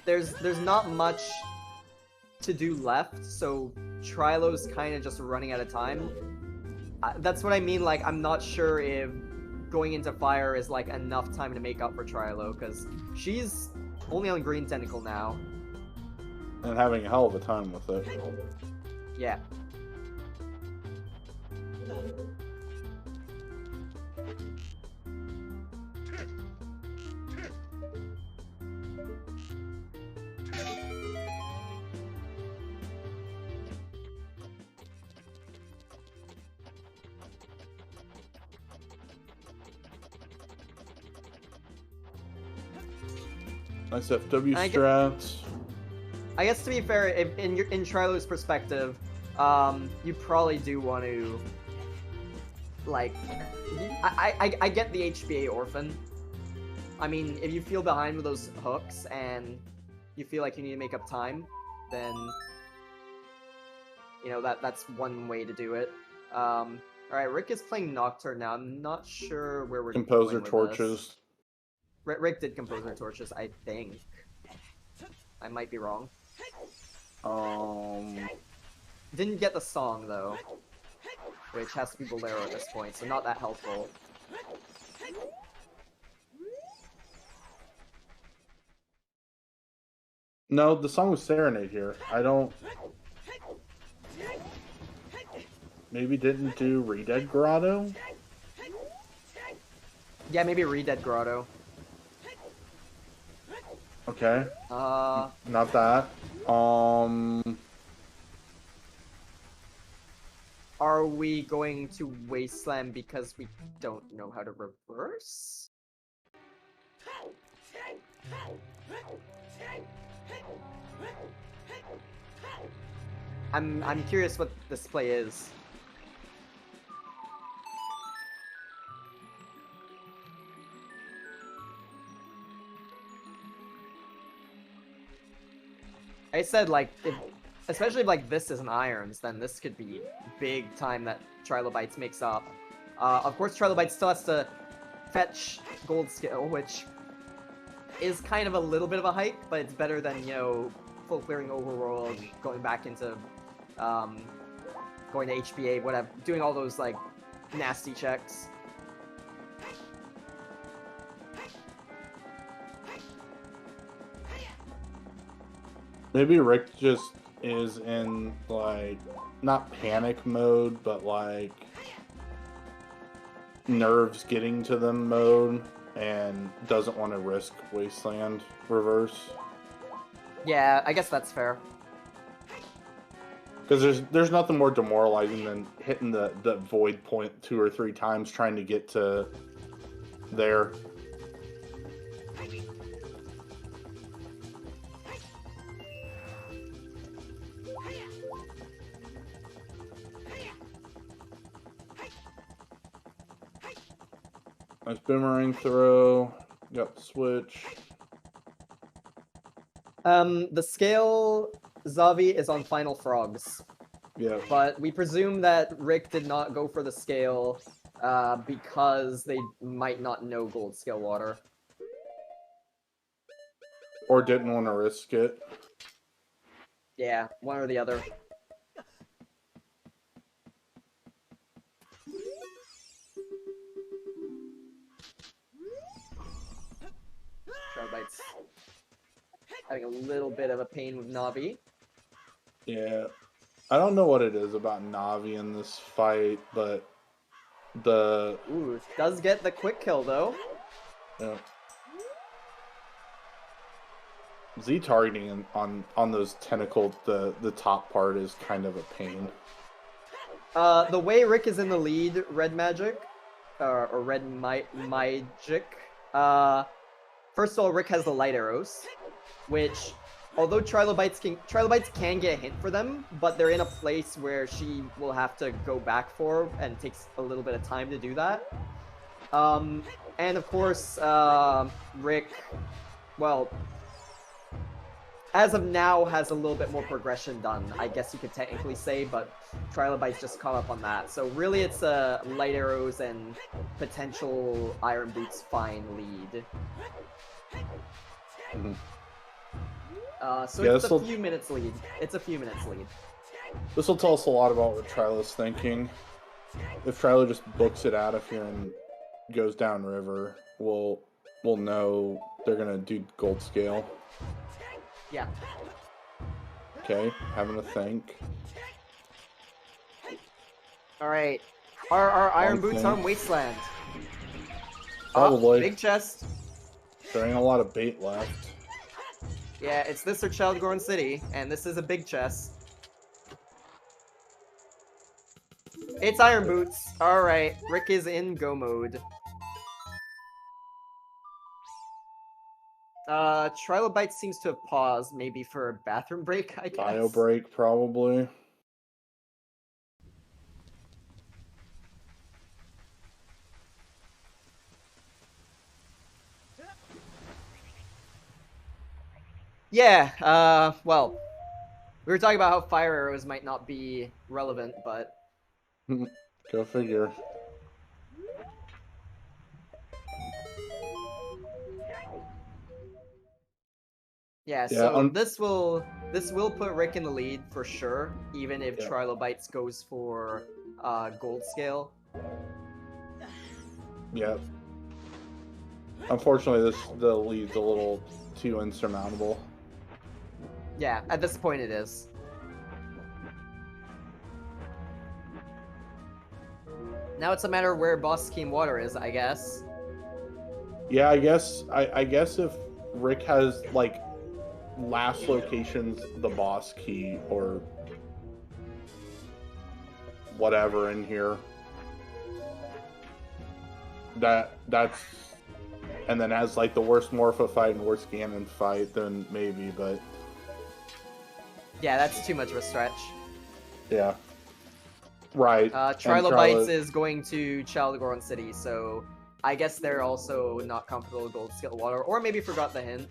there's not much to do left, so Trilo's kind of just running out of time. That's what I mean, like, I'm not sure if going into Fire is, like, enough time to make up for Trilo, because she's only on Green Tentacle now. And having a hell of a time with it. Yeah. Nice FW strats. I guess to be fair, if, in Trilo's perspective, you probably do want to, like, I get the HBA Orphan. I mean, if you feel behind with those hooks and you feel like you need to make up time, then, you know, that's one way to do it. Alright, Rick is playing Nocturne now. I'm not sure where we're Composer going with torches. this. Rick did Composer Torches, I think. I might be wrong. Didn't get the song, though. Which has to be Bolero at this point, so not that helpful. No, the song was Serenade here. I don't... Maybe didn't do Redead Grotto? Yeah, maybe Redead Grotto. Okay. Not that. Are we going to Wasteland because we don't know how to reverse? I'm curious what this play is. I said, like, especially if, like, this isn't Irons, then this could be big time that Trilobytes makes up. Of course, Trilobytes still has to fetch Gold Skill, which is kind of a little bit of a hike, but it's better than, you know, full clearing Overworld, going back into, going to HBA, whatever, doing all those, like, nasty checks. Maybe Rick just is in, like, not panic mode, but, like, nerves getting to them mode, and doesn't want to risk Wasteland reverse. Yeah, I guess that's fair. Because there's nothing more demoralizing than hitting the void point 2 or 3 times trying to get to there. Nice boomerang throw. Got the switch. The scale Zavi is on Final Frogs. Yeah. But we presume that Rick did not go for the scale because they might not know gold scale water. Or didn't want to risk it. Yeah, one or the other. Trilobytes having a little bit of a pain with Navi. Yeah. I don't know what it is about Navi in this fight, but the... Ooh, does get the quick kill, though. Yeah. Z targeting on those tentacles, the top part is kind of a pain. The way Rick is in the lead, Red Magic, or Red Magic, first of all, Rick has the light arrows, which, although Trilobytes can get a hint for them, but they're in a place where she will have to go back for, and it takes a little bit of time to do that. And of course, Rick, well, as of now, has a little bit more progression done, I guess you could technically say, but Trilobytes just caught up on that. So really it's a light arrows and potential Iron Boots fine lead. So Yeah, it's a few minutes lead. It's a few minutes lead. This will tell us a lot about what Trilo's thinking. If Trilo just books it out of here and goes downriver, we'll know they're gonna do gold scale. Yeah. Okay, having to think. Alright. Are Iron One Boots thing. on Wasteland? Probably. Big chest. There ain't a lot of bait left. Yeah, it's this or Childgorn City, and this is a big chest. It's Iron Boots. Alright, Rick is in go mode. Trilobite seems to have paused, maybe for a bathroom break, I guess. Bio break, probably. Yeah, well, we were talking about how fire arrows might not be relevant, but... Go figure. Yeah, Yeah, so this will put Rick in the lead for sure, even if Yeah. Trilobites goes for gold scale. Yeah. Unfortunately, the lead's a little too insurmountable. Yeah, at this point it is. Now it's a matter of where Boss Scheme Water is, I guess. Yeah, I guess if Rick has like last locations the boss key or whatever in here, that's and then has like the worst Morpha fight and worst Ganon fight, then maybe, but Yeah, that's too much of a stretch. yeah. Right. Trilobites is going to Childgorn City, so I guess they're also not comfortable with gold scale water, or maybe forgot the hint.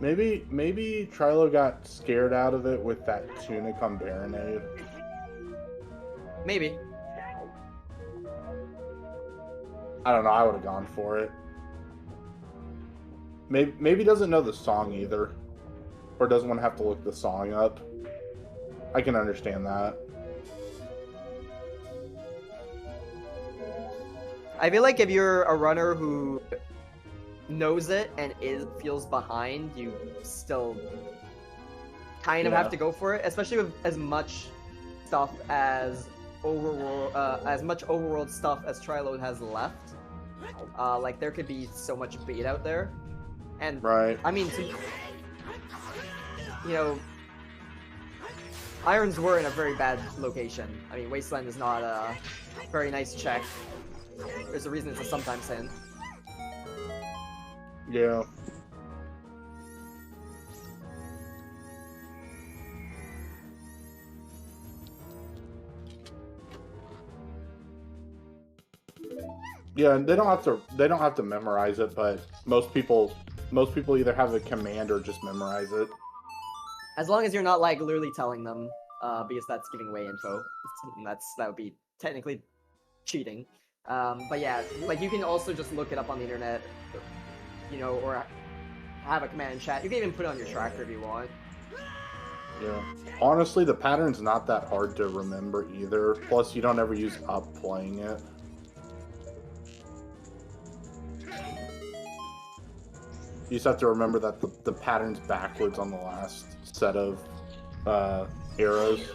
Maybe Trilo got scared out of it with that tunic on Serenade. Maybe. I don't know, I would have gone for it. Maybe doesn't know the song either. Or doesn't want to have to look the song up. I can understand that. I feel like if you're a runner who knows it and feels behind, you still kind of have to go for it, especially with as much stuff as overworld stuff as Trilo has left. Like there could be so much bait out there, and Right. I mean, you know, Irons were in a very bad location. I mean, Wasteland is not a very nice check. There's a reason it's a sometimes hint. Yeah. Yeah, and they don't have to memorize it, but most people either have a command or just memorize it. As long as you're not like literally telling them, because that's giving away info. That would be technically cheating. But yeah, like you can also just look it up on the internet, you know, or have a command in chat. You can even put it on your tracker if you want. Yeah. Honestly, the pattern's not that hard to remember either. Plus, you don't ever use up playing it. You just have to remember that the pattern's backwards on the last set of arrows.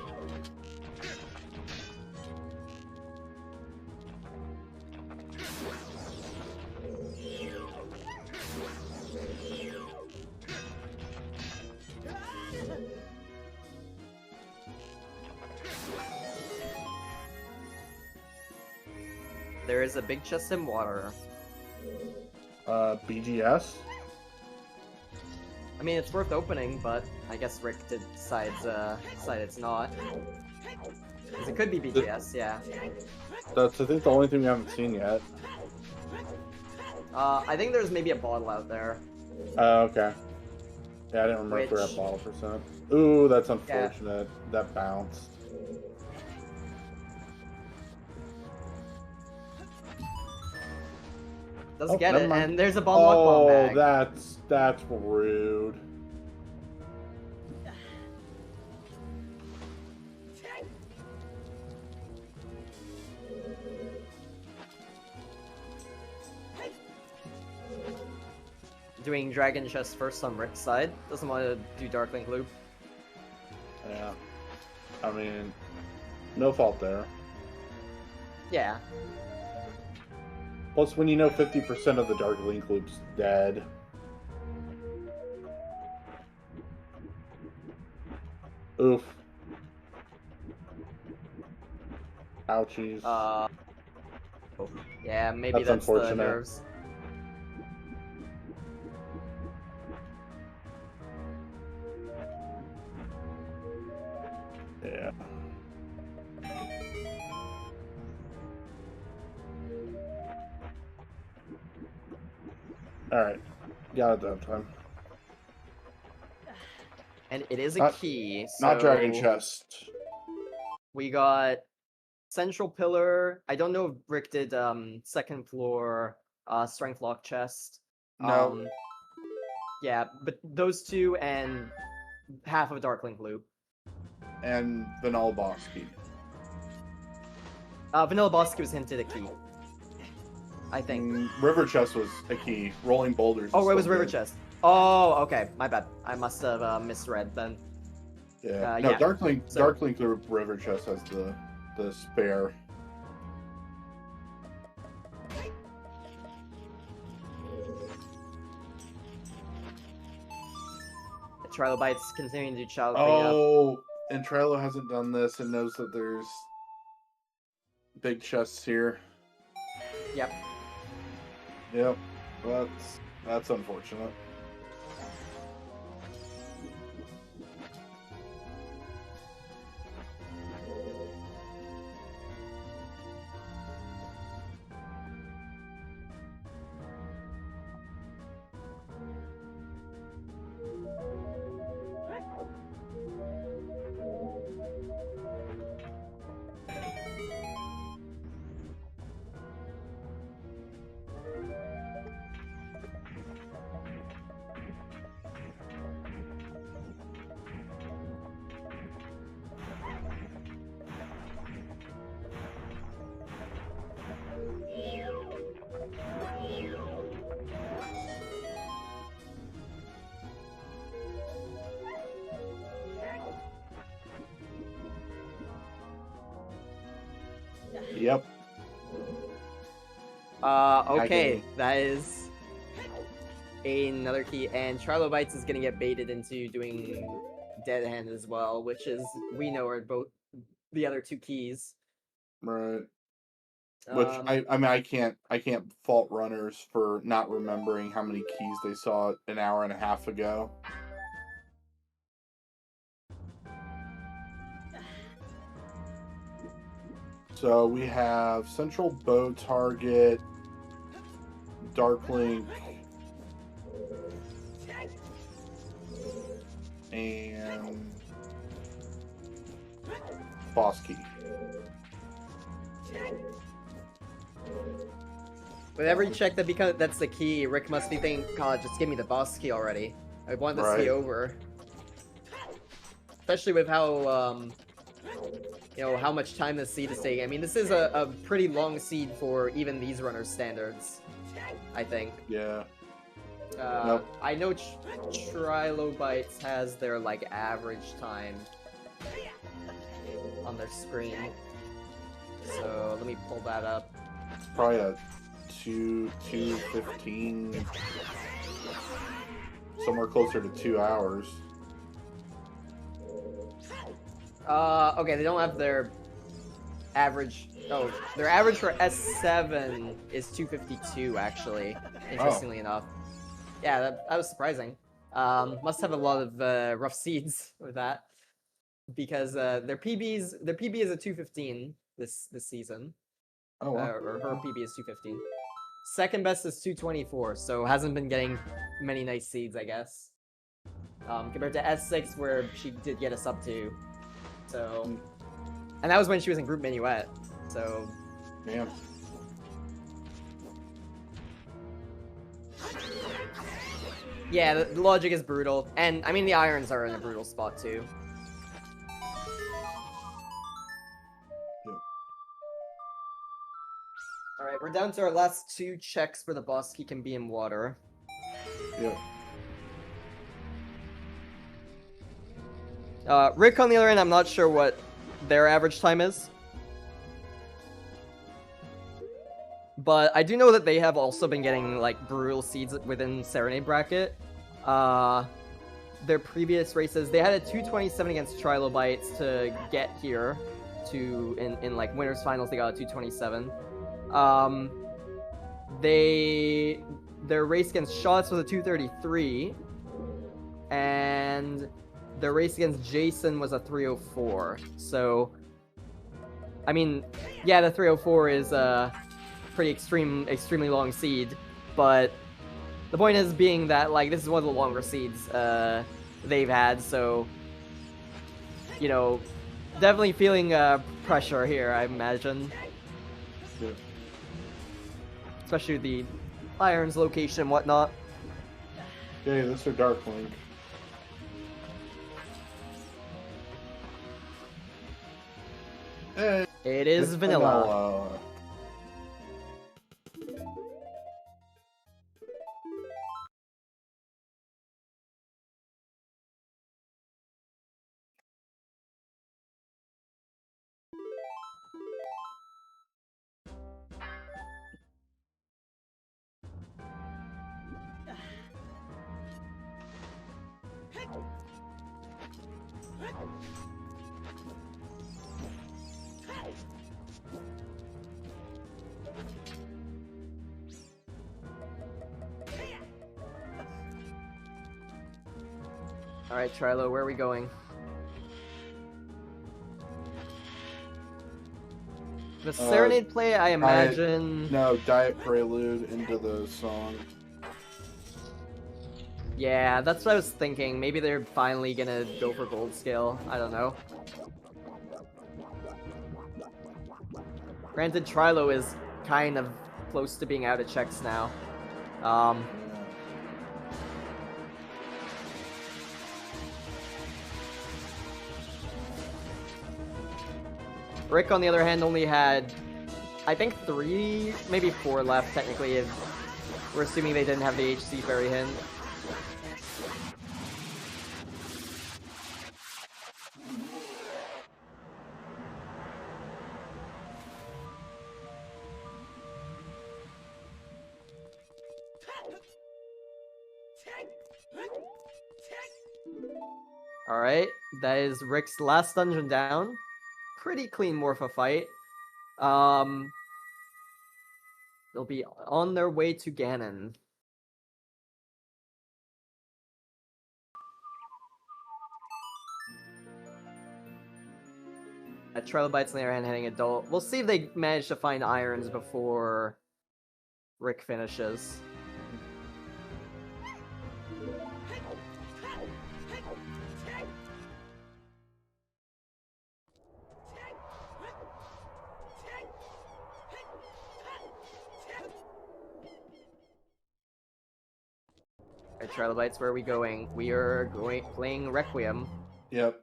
There is a big chest in water. BGS? I mean, it's worth opening, but I guess Rick decide it's not. 'Cause it could be BGS, yeah. That's, I think, the only thing we haven't seen yet. I think there's maybe a bottle out there. Okay. Yeah, I didn't remember if we were at bottle percent. Ooh, that's unfortunate. Yeah. That bounced. Doesn't get it, and there's a bomb luck bomb bag. That's rude. Doing Dragon Chest first on Rick's side. Doesn't want to do Darklink Loop. Yeah. I mean, no fault there. Yeah. Plus, when you know 50% of the Dark Link Loop's dead. Oof. Ouchies. Yeah, maybe that's the nerves. Yeah. Alright. Got it that time. And it is a key. So not Dragon Chest. We got Central Pillar. I don't know if Rick did second floor Strength Lock Chest. No. Yeah, but those two and half of a Darklink Loop. And Vanilla Boss Key. Vanilla Boss Key was hinted a key. I think. River Chest was a key. Rolling Boulders. Oh, it was River Chest. Oh, okay. My bad. I must have misread then. Yeah. No, yeah. Darklink Loop River Chest has the spare. Trilobytes continuing to do child cleanup. Oh, and Trilo hasn't done this and knows that there's big chests here. Yep. Yep. That's unfortunate. Yep. Okay, that is another key, and Trilobytes is gonna get baited into doing Dead Hand as well, which is, we know, are both the other two keys. Right. Which I mean I can't fault runners for not remembering how many keys they saw an hour and a half ago. So we have Central Bow Target, Darklink, and boss key. With every check that's the key, Rick must be thinking, God, just give me the boss key already. I want this to be over. Especially with how, you know, how much time this seed is taking. I mean, this is a pretty long seed for even these runners' standards, I think. Yeah. Nope. I know Trilobytes has their, like, average time on their screen. So, let me pull that up. Probably a 2:15, somewhere closer to 2 hours. Okay, they don't have their average. Oh, their average for S7 is 2:52, actually. Interestingly enough. Yeah, that was surprising. Must have a lot of rough seeds with that, because their PB is a 2:15 this season. Oh, wow. Or her PB is 2:15. Second best is 2:24, so hasn't been getting many nice seeds, I guess. Compared to S6, where she did get a sub 2. So, and that was when she was in Group Minuet. So, yeah. Yeah, the logic is brutal, and I mean the irons are in a brutal spot too. Alright, we're down to our last 2 checks for the boss key can be in water. Yep. Rick, on the other end, I'm not sure what their average time is. But I do know that they have also been getting, like, brutal seeds within Serenade bracket. Their previous races, they had a 2:27 against Trilobytes to get here to, in like, winners finals, they got a 2:27. Their race against Shots was a 2:33, and their race against Jason was a 3:04. So, I mean, yeah, the 3:04 is pretty extremely long seed, but the point is being that, like, this is one of the longer seeds they've had, so, you know, definitely feeling pressure here, I imagine. Yeah. Especially the Irons location and whatnot. Okay, this is Dark Link. Hey, It is vanilla. Alright, Trilo, where are we going? The Serenade play, I imagine... No, Diet Prelude into the song. Yeah, that's what I was thinking. Maybe they're finally gonna go for gold scale. I don't know. Granted, Trilo is kind of close to being out of checks now. Rick, on the other hand, only had, I think, 3, maybe 4 left, technically, if we're assuming they didn't have the HC Fairy hint. Alright, that is Rick's last dungeon down. Pretty clean Morpha fight. They'll be on their way to Ganon. Trilobytes on the other hand heading adult. We'll see if they manage to find irons before Rick finishes. Trilobytes, where are we going? We are playing Requiem. Yep.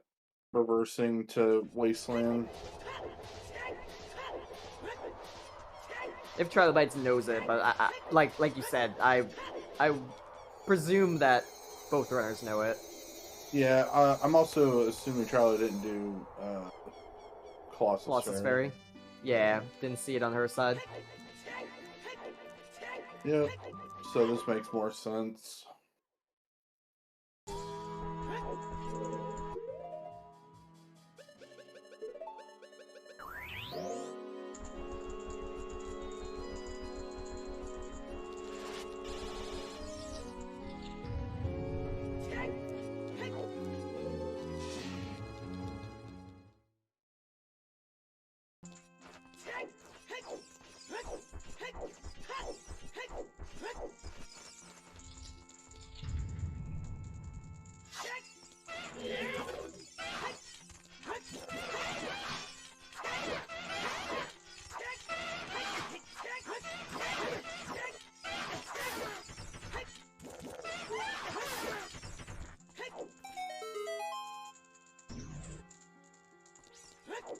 Reversing to Wasteland. If Trilobytes knows it, but I like you said, I presume that both runners know it. Yeah, I'm also assuming Charlie didn't do Colossus Fairy. Yeah, didn't see it on her side. Yep. So this makes more sense.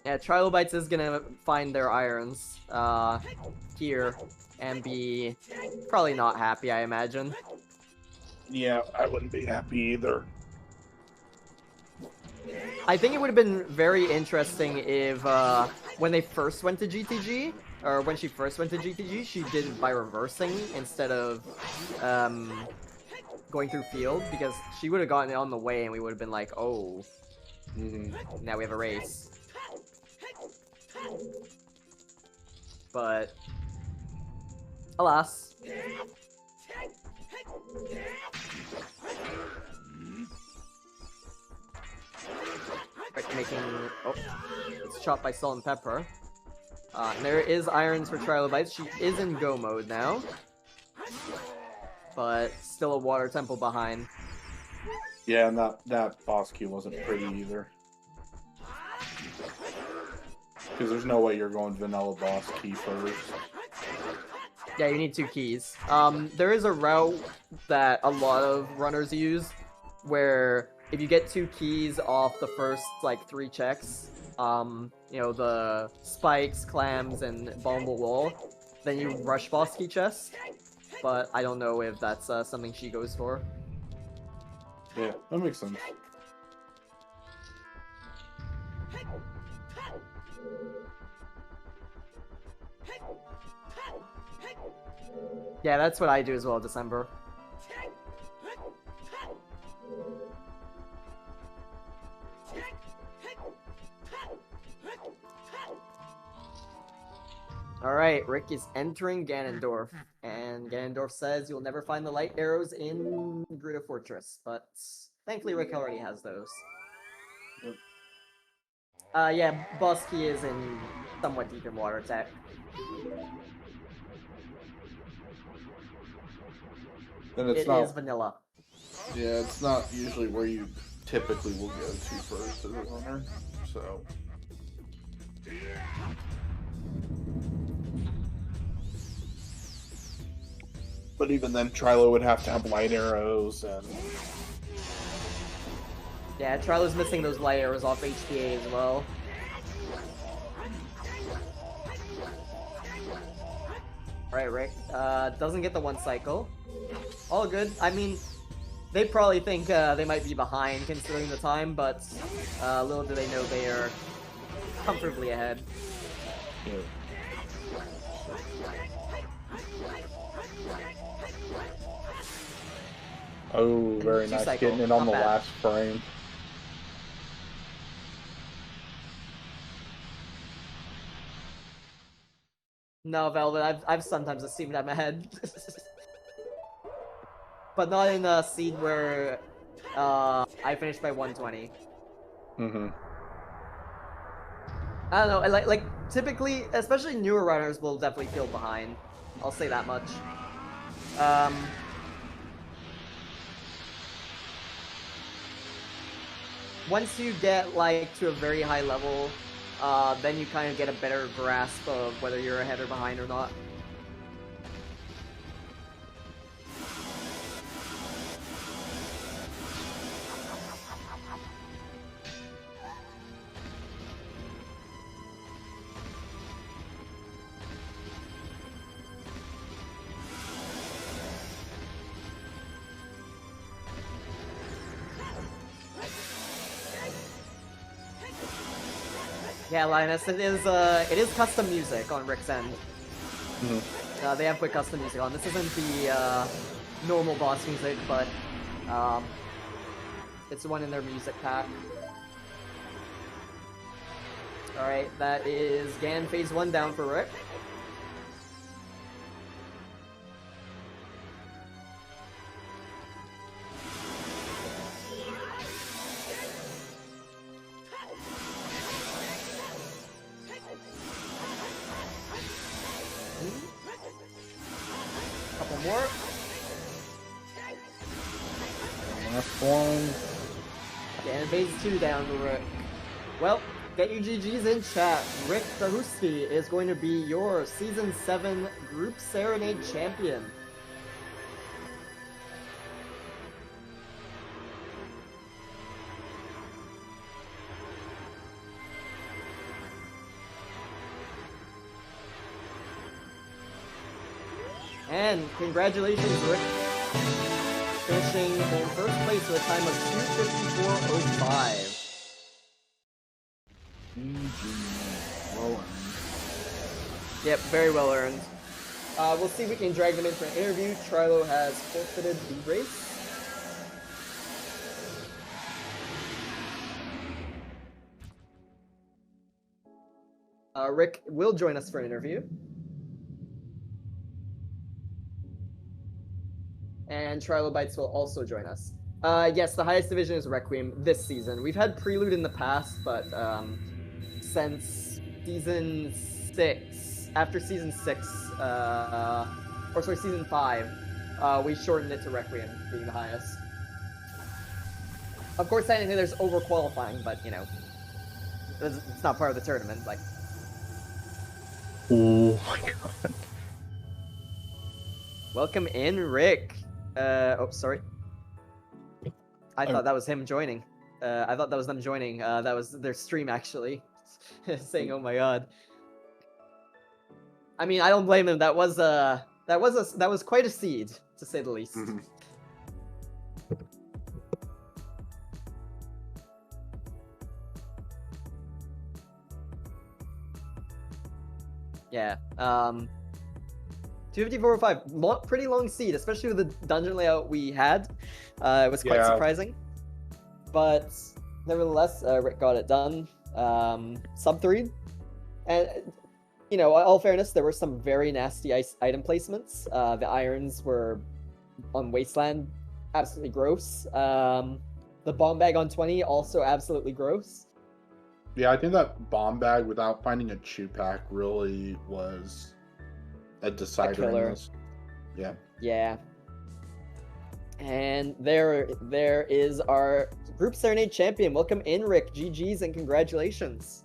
Yeah, Trilobytes is gonna find their irons here and be probably not happy, I imagine. Yeah, I wouldn't be happy either. I think it would have been very interesting if when they first went to GTG, or when she first went to GTG, she did it by reversing instead of going through field, because she would have gotten it on the way and we would have been like, oh, now we have a race. But alas. Making it's chopped by Salt and Pepper. And there is irons for Trilobytes. She is in go mode now, but still a water temple behind. Yeah, and that boss queue wasn't pretty either. Because there's no way you're going vanilla boss key first. Yeah, you need 2 keys. There is a route that a lot of runners use, where if you get 2 keys off the first, like, 3 checks, you know, the spikes, clams, and vulnerable wall, then you rush boss key chest. But I don't know if that's something she goes for. Yeah, that makes sense. Yeah, that's what I do as well, December. Alright, Rick is entering Ganondorf, and Ganondorf says you'll never find the light arrows in Gerudo Fortress, but thankfully Rick already has those. Yeah, boss key is in somewhat deep in water tech. And it's It not, is vanilla. Yeah, it's not usually where you typically will go to first as a runner, so. But even then, Trilo would have to have light arrows and. Yeah, Trilo's missing those light arrows off HPA as well. Alright, Rick. Doesn't get the 1 cycle. All good. I mean, they probably think they might be behind considering the time, but little do they know they are comfortably ahead. Yeah. Oh, very nice. Cycle. Getting it on Not the bad. last frame. No, Velvet, I've sometimes assumed I'm ahead. But not in a scene where I finished by 120. Mm-hmm. I don't know, like typically, especially newer runners will definitely feel behind. I'll say that much. Once you get like to a very high level, then you kind of get a better grasp of whether you're ahead or behind or not. Yeah, Linus, it is custom music on Rick's end. They have put custom music on. This isn't the normal boss music, but it's the one in their music pack. Alright, that is Gan Phase 1 down for Rick. Couple more. Last one. And Phase 2 down to Rick. Well, get your GGs in chat. RickTheHoosky is going to be your Season 7 Group Serenade champion. And congratulations, Rick. Finishing in first place with a time of 2:54.05. Well earned. Yep, very well earned. We'll see if we can drag them in for an interview. Trilo has forfeited the race. Rick will join us for an interview. And Trilobytes will also join us. Yes, the highest division is Requiem this season. We've had Prelude in the past, but since Season 6, after Season 6, Season 5, we shortened it to Requiem being the highest. Of course, technically there's over-qualifying, but, you know, it's not part of the tournament, like... Oh my god. Welcome in, Rick. Oh, sorry. I thought that was him joining. I thought that was them joining. That was their stream, actually. Saying, oh my god. I mean, I don't blame them. That was quite a seed, to say the least. Yeah. 254.05, pretty long seed, especially with the dungeon layout we had. It was quite surprising. But nevertheless, Rick got it done. Sub 3. And, you know, all fairness, there were some very nasty item placements. The irons were on Wasteland, absolutely gross. The bomb bag on 20, also absolutely gross. Yeah, I think that bomb bag without finding a chew pack really was a decider in this. Yeah. Yeah. And there is our Group Serenade champion. Welcome in, Rick. GG's and congratulations.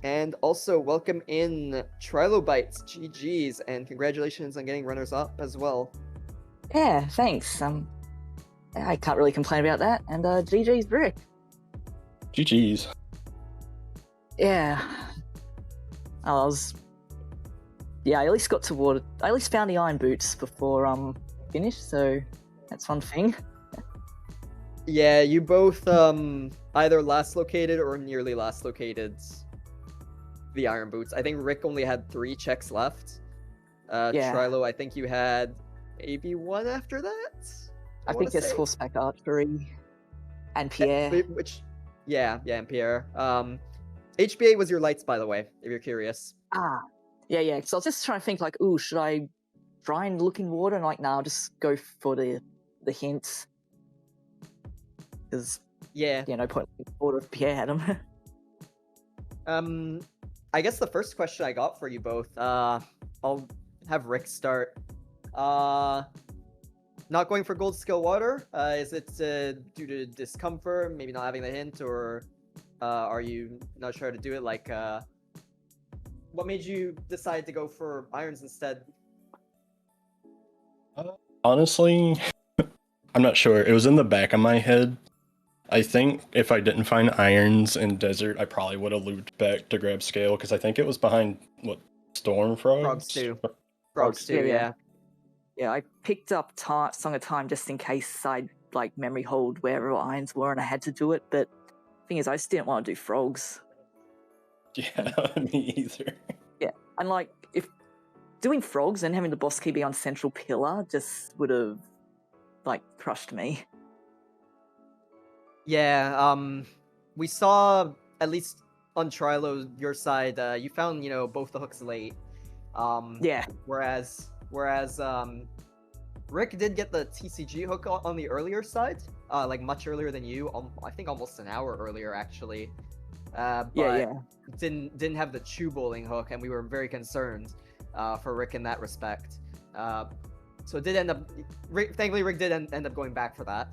And also welcome in Trilobytes. GG's and congratulations on getting runners up as well. Yeah, thanks. I can't really complain about that. And GG's, Rick. GG's. Yeah. I at least got toward. I at least found the iron boots before finished, so that's one thing. Yeah, you both either last located or nearly last located the iron boots. I think Rick only had 3 checks left. Yeah. Trilo, I think you had maybe 1 after that. I think there's horseback archery and Pierre. And Pierre. HBA was your lights, by the way, if you're curious. Yeah. Because I was just trying to think, like, ooh, should I try and look in water? And like, nah, I'll just go for the hints. Because no point in water if Pierre had them. I guess the first question I got for you both, I'll have Rick start. Not going for gold skill water. Is it due to discomfort, maybe not having the hint, or are you not sure how to do it? Like, what made you decide to go for irons instead? Honestly, I'm not sure. It was in the back of my head. I think if I didn't find irons in desert, I probably would have looped back to grab scale, because I think it was behind, Storm Frogs? Frogs too. Frogs too, yeah. Yeah, I picked up Song of Time just in case I like memory hold wherever irons were, and I had to do it. But the thing is, I just didn't want to do frogs. Yeah, me either. Yeah, and like if doing frogs and having the boss key be on central pillar just would have like crushed me. Yeah, we saw, at least on Trilo, your side, you found, both the hooks late. Yeah, Whereas, Rick did get the TCG hook on the earlier side, like much earlier than you. I think almost an hour earlier, actually. But yeah. didn't have the chew bowling hook, and we were very concerned for Rick in that respect. So it did end up. Thankfully, Rick did end up going back for that.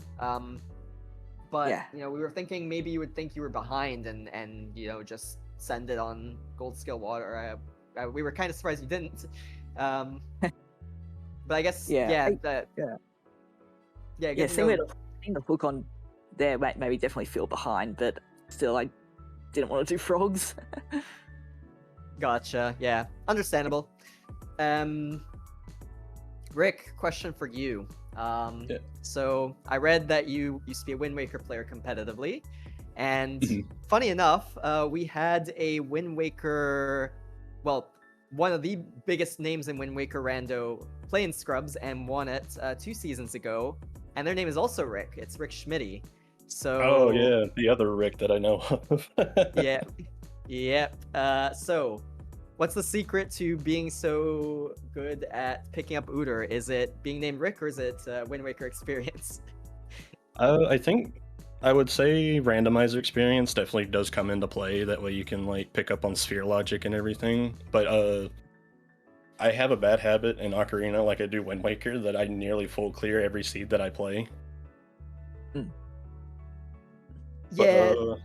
But Yeah. we were thinking maybe you would think you were behind and just send it on gold scale water. We were kind of surprised you didn't. But I guess Yeah, getting seeing the hook on there maybe definitely feel behind, but still I didn't want to do frogs. Gotcha. Yeah, understandable. Rick, question for you. Yeah. So I read that you used to be a Wind Waker player competitively, and Mhm. funny enough, we had a Wind Waker, well, one of the biggest names in Wind Waker rando play in Scrubs and won it 2 seasons ago, and their name is also Rick. It's Rick Schmitty. So Oh yeah, the other Rick that I know of. Yep. So what's the secret to being so good at picking up Uter? Is it being named Rick, or is it Wind Waker experience? I think I would say randomizer experience definitely does come into play. That way you can like pick up on sphere logic and everything. But I have a bad habit in Ocarina, like I do Wind Waker, that I nearly full clear every seed that I play. Yeah. But,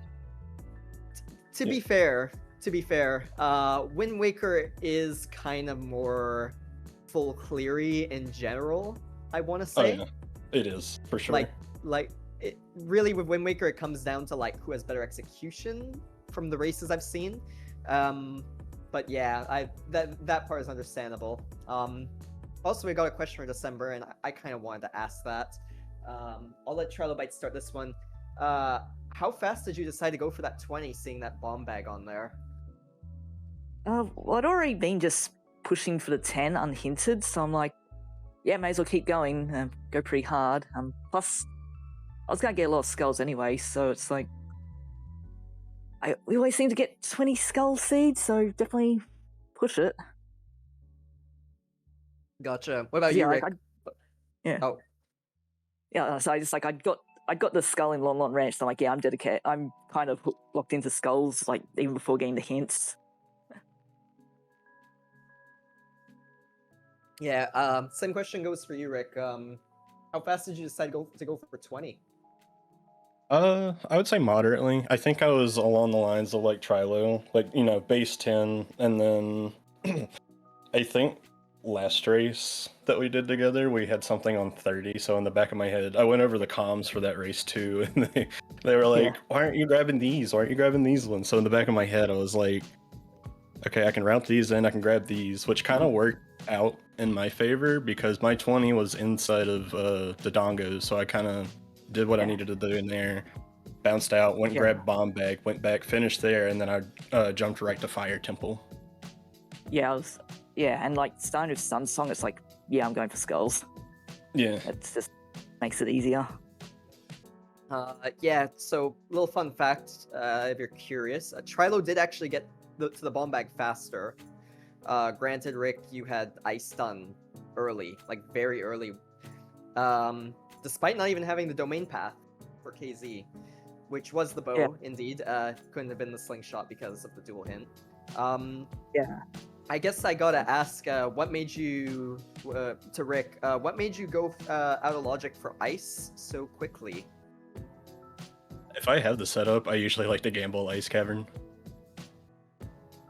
To be fair, Wind Waker is kind of more full cleary in general, I want to say. oh yeah, it is for sure. Really with Wind Waker, it comes down to like who has better execution from the races I've seen. But yeah, that part is understandable. Also, we got a question for December, and I kind of wanted to ask that. I'll let Trilobytes start this one. How fast did you decide to go for that 20, seeing that bomb bag on there? Well, I'd already been just pushing for the 10 unhinted, so I'm like, yeah, may as well keep going and go pretty hard. Plus, I was going to get a lot of skulls anyway, so it's like, we always seem to get 20 skull seeds, so definitely push it. Gotcha. What about you, Rick? Yeah. Oh. Yeah, so I just like, I got the skull in Lon Lon Ranch, so I'm like, yeah, I'm dedicated. I'm kind of locked into skulls, like, even before getting the hints. Yeah, same question goes for you, Rick. How fast did you decide to go for 20? I would say moderately. I think I was along the lines of like Trilo, like, base 10, and then I think last race that we did together, we had something on 30, so in the back of my head, I went over the comms for that race too, and they were like, why aren't you grabbing these? Why aren't you grabbing these ones? So in the back of my head, I was like, okay, I can route these in, I can grab these, which kind of worked out in my favor because my 20 was inside of the dongos, so I kind of did what I needed to do in there, bounced out, went and grabbed bomb bag, went back, finished there, and then I jumped right to Fire Temple. Yeah, and like starting with Sun Song, it's like, yeah, I'm going for skulls. Yeah. It just makes it easier. Yeah, so little fun fact, if you're curious, Trilo did actually get to the bomb bag faster. Granted, Rick, you had Ice Stun early, like very early. Despite not even having the domain path for KZ, which was the bow, indeed. Couldn't have been the slingshot because of the dual hint. I guess I gotta ask, what made you, to Rick, what made you go out of logic for Ice so quickly? If I have the setup, I usually like to gamble Ice Cavern.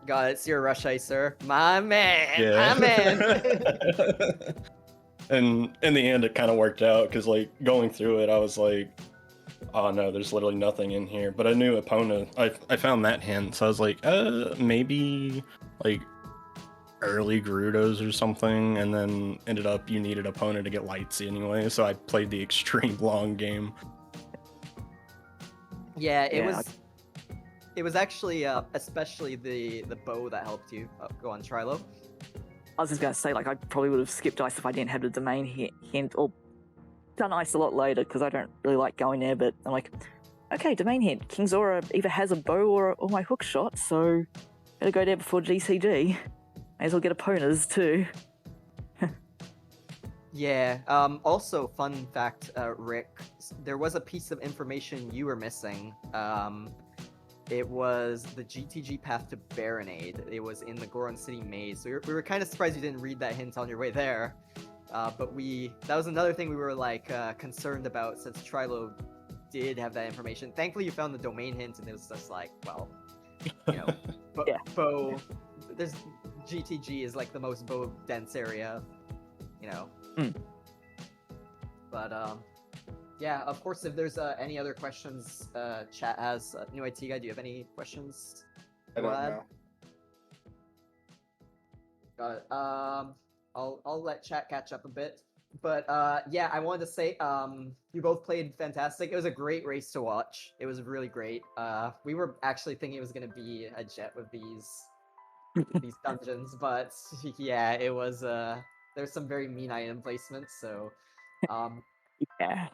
Got it, it's your Rush Icer. My man! Yeah. My man! And in the end, it kind of worked out, because like going through it, I was like, oh no, there's literally nothing in here. But I knew Epona, I found that hint, so I was like, maybe like early Gerudos or something, and then ended up you needed opponent to get Lightsy anyway, so I played the extreme long game. Yeah, it Yeah. was actually especially the bow that helped you go on Trilo. I was just going to say, like, I probably would have skipped ice if I didn't have the domain hint, or done ice a lot later, because I don't really like going there, but I'm like, okay, domain hint. King Zora either has a bow or my hook shot, so better go there before GCG. May as well get opponents too. Yeah. Also, fun fact, Rick, there was a piece of information you were missing. It was the GTG path to Serenade. It was in the Goron City maze. So we were kind of surprised you didn't read that hint on your way there. But that was another thing we were like concerned about, since Trilo did have that information. Thankfully, you found the domain hint, and it was just like, well, you know, Yeah. bow. There's GTG is like the most bow dense area, you know. But yeah, of course, if there's any other questions, chat has. New IT guy, do you have any questions? I don't Vlad? know. Got it. I'll let chat catch up a bit. But yeah, I wanted to say you both played fantastic. It was a great race to watch. It was really great. We were actually thinking it was gonna be a jet with these dungeons, but yeah, it was there's some very mean item placements, so Yeah.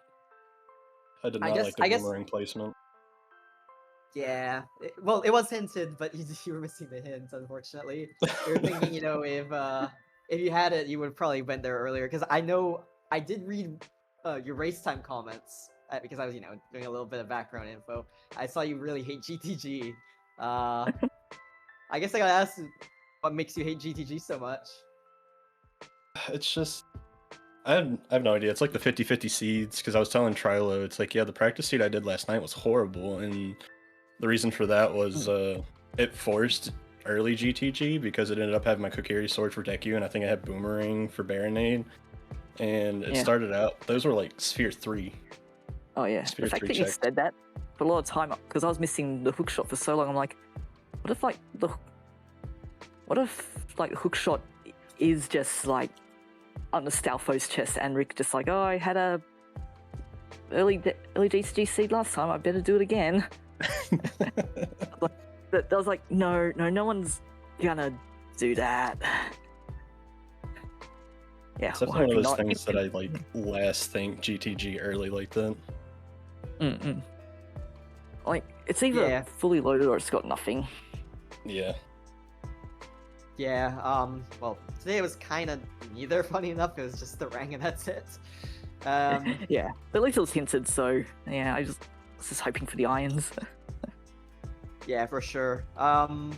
I did I not guess- like the I guess- boomerang placement. yeah. Well, it was hinted, but you were missing the hint, unfortunately. You were thinking, you know, if you had it, you would probably went there earlier. Because I know I did read your race time comments because I was, you know, doing a little bit of background info. I saw you really hate GTG. I guess I gotta ask, what makes you hate GTG so much? It's just I have no idea. It's like the 50-50 seeds, because I was telling Trilo, it's like, yeah, the practice seed I did last night was horrible, and the reason for that was it forced early GTG because it ended up having my Kokiri sword for Deku, and I think I had Boomerang for Serenade, and it started out, those were like Sphere 3. Oh yeah. Sphere The fact 3 that you checked. said that for a lot of time, because I was missing the hook shot for so long, I'm like, what if the hook shot is just like on the Stalfo's chest, and Rick just like, oh, I had a early GCG seed last time, I better do it again. But I was like, no one's gonna do that. Yeah, It's well, definitely one of those hoping things that I like last think GTG early like that. Mm-mm. Like, it's either Yeah. fully loaded or it's got nothing. Yeah. Yeah, well, today it was kind of neither, funny enough. It was just the rang and that's it. Yeah, but at least it was hinted, so yeah, I was just hoping for the irons. Yeah, for sure. I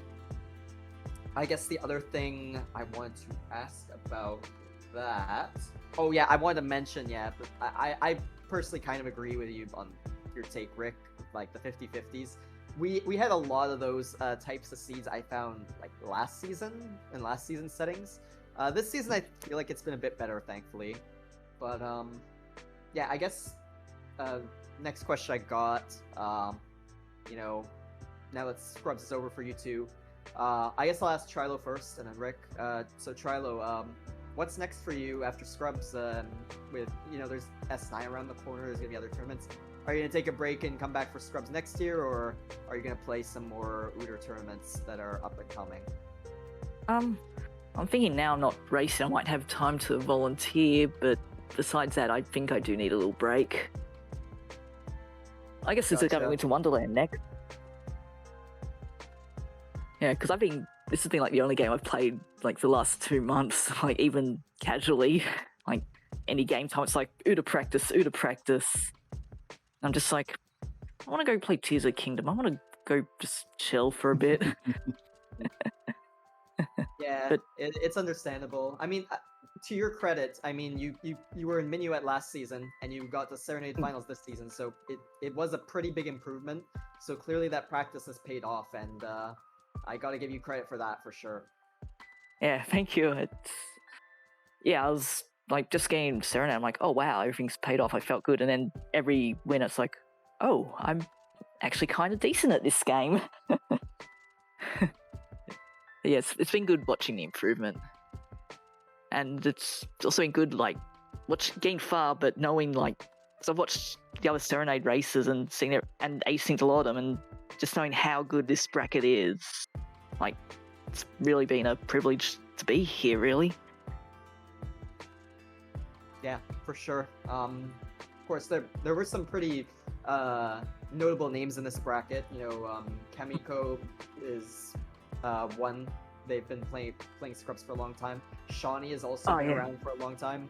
guess the other thing I wanted to ask about that. Oh yeah, I wanted to mention, yeah, but I personally kind of agree with you on your take, Rick, like the 50-50s. We had a lot of those types of seeds I found like last season in last season settings. This season I feel like it's been a bit better, thankfully. But yeah, I guess next question I got, you know, now that Scrubs is over for you two, I guess I'll ask Trilo first and then Rick. So Trilo, what's next for you after Scrubs? With, you know, there's S9 around the corner, there's gonna be other tournaments. Are you gonna take a break and come back for Scrubs next year, or are you gonna play some more Uter tournaments that are up and coming? I'm thinking now I'm not racing, I might have time to volunteer, but besides that, I think I do need a little break. I guess this is Gotcha. going into Wonderland next. Yeah, because this has been like the only game I've played like for the last 2 months, like even casually, like any game time, it's like Uter practice. I'm just like, I want to go play Tears of the Kingdom. I want to go just chill for a bit. Yeah, But- it's understandable. I mean, to your credit, I mean, you were in Minuet last season, and you got the Serenade finals this season, so it was a pretty big improvement. So clearly that practice has paid off, and I gotta give you credit for that for sure. Yeah, thank you. Yeah, I was like just getting Serenade. I'm like, oh wow, everything's paid off. I felt good, and then every win, it's like, oh, I'm actually kind of decent at this game. Yes, it's been good watching the improvement, and it's also been good getting far, but knowing because I've watched the other Serenade races and seen it and acing a lot of them, and just knowing how good this bracket is, it's really been a privilege to be here. Really. Yeah, for sure. Of course, there were some pretty notable names in this bracket. Kamiko is one. They've been playing Scrubs for a long time. Shawnee has also been around for a long time.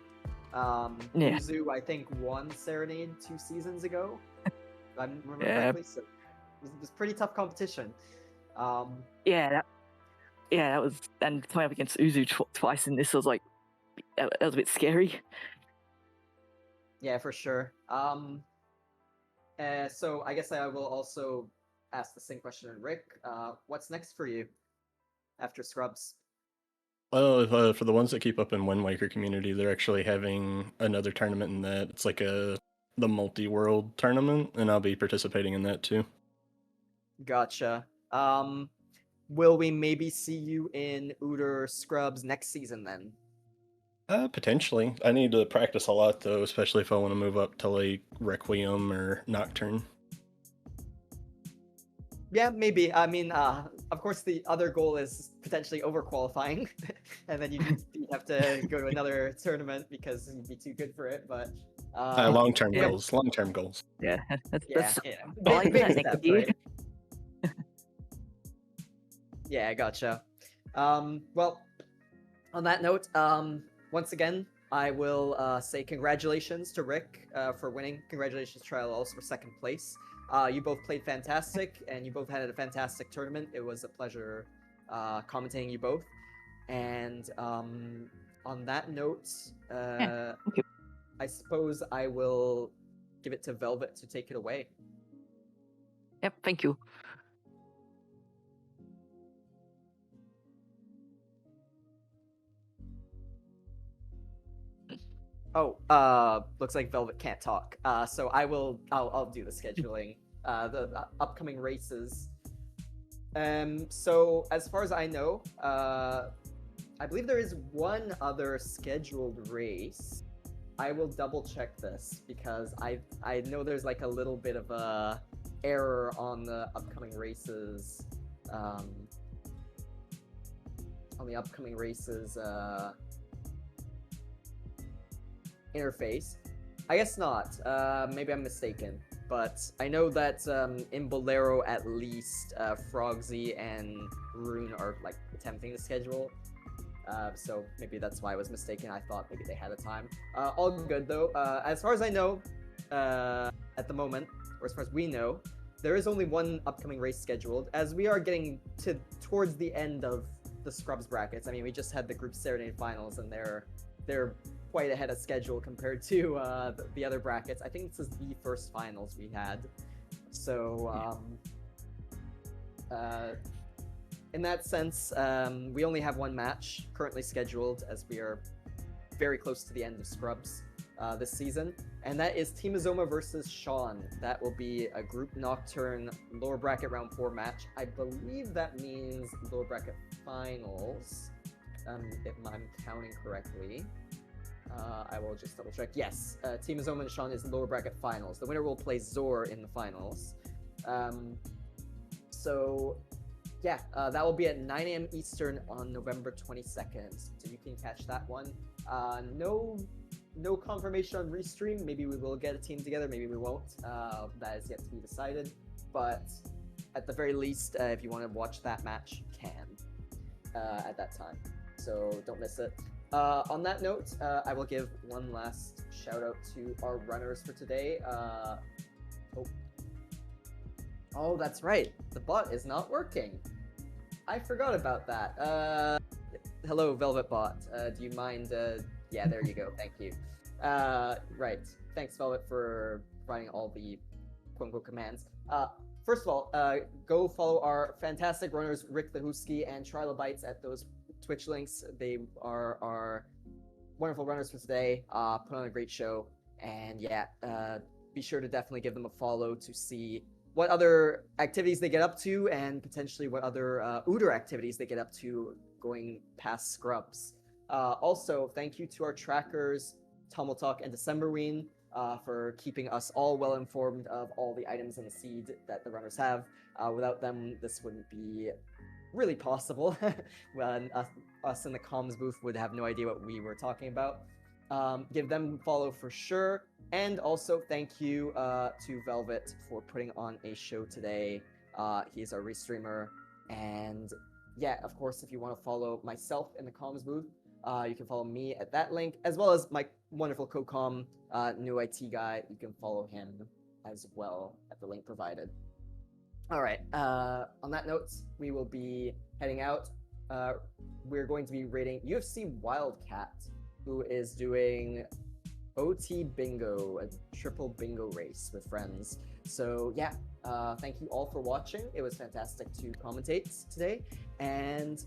Yuzu, I think, won Serenade 2 seasons ago. If I remember correctly. So it was pretty tough competition. That was, and coming up against Uzu twice in this was that was a bit scary. Yeah, for sure. So I guess I will also ask the same question, Rick. What's next for you after Scrubs? Well, for the ones that keep up in Wind Waker community, they're actually having another tournament in that. It's like the multi-world tournament, and I'll be participating in that too. Gotcha. Will we maybe see you in Uter Scrubs next season then? Potentially. I need to practice a lot though, especially if I want to move up to like Requiem or Nocturne. Yeah, maybe. I mean, of course, the other goal is potentially overqualifying, and then you'd have to go to another tournament because you'd be too good for it. But long-term goals. Long-term goals. Yeah, that's big step, right? Yeah, gotcha. Well, on that note, once again, I will say congratulations to Rick for winning. Congratulations, Trial, also for second place. You both played fantastic, and you both had a fantastic tournament. It was a pleasure commentating you both. And on that note, I suppose I will give it to Velvet to take it away. Yep, thank you. Oh, looks like Velvet can't talk. So I'll do the scheduling. The upcoming races. So as far as I know, I believe there is one other scheduled race. I will double check this because I know there's like a little bit of a error on the upcoming races. Interface. I guess not. Maybe I'm mistaken. But I know that in Bolero, at least, Frogsy and Rune are like attempting to schedule. So maybe that's why I was mistaken. I thought maybe they had a time. All good though. As far as I know, at the moment, or as far as we know, there is only one upcoming race scheduled. As we are getting towards the end of the Scrubs brackets. I mean, we just had the Group Serenade finals, and they're quite ahead of schedule compared to the other brackets. I think this is the first finals we had. So in that sense, we only have one match currently scheduled as we are very close to the end of Scrubs this season. And that is Team Azoma versus Sean. That will be a group Nocturne lower bracket round 4 match. I believe that means lower bracket finals, if I'm counting correctly. I will just double check. Yes, Team Azoma and Sean is lower bracket finals. The winner will play Zor in the finals. So yeah, that will be at 9 a.m. Eastern on November 22nd. So you can catch that one. No confirmation on Restream. Maybe we will get a team together. Maybe we won't. That is yet to be decided. But at the very least, if you want to watch that match, you can at that time. So don't miss it. On that note, I will give one last shout out to our runners for today. Oh, that's right. The bot is not working. I forgot about that. Hello, Velvet Bot. Do you mind? Yeah, there you go. Thank you. Right. Thanks, Velvet, for providing all the quote-unquote commands. First of all, go follow our fantastic runners, RickTheHoosky and Trilobytes at those Twitch links. They are our wonderful runners for today. Put on a great show, and yeah, be sure to definitely give them a follow to see what other activities they get up to, and potentially what other Uder activities they get up to going past Scrubs. Also, thank you to our trackers, Tummeltalk and Decemberween, for keeping us all well informed of all the items in the seed that the runners have. Without them, this wouldn't be really possible. When us in the comms booth would have no idea what we were talking about. Give them a follow for sure. And also thank you to Velvet for putting on a show today. He's our restreamer. And yeah, of course, if you want to follow myself in the comms booth, you can follow me at that link, as well as my wonderful co-com, new IT guy. You can follow him as well at the link provided. All right. On that note, we will be heading out. We're going to be rating UFC Wildcat, who is doing OT Bingo, a triple bingo race with friends. So yeah, thank you all for watching. It was fantastic to commentate today, and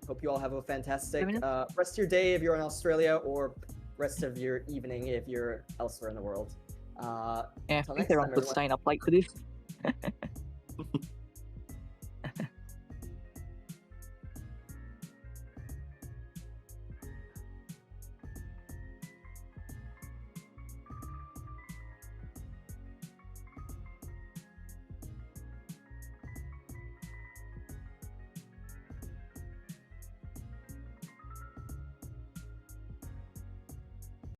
hope you all have a fantastic rest of your day if you're in Australia, or rest of your evening if you're elsewhere in the world. Yeah, I think they're on for staying up late for this.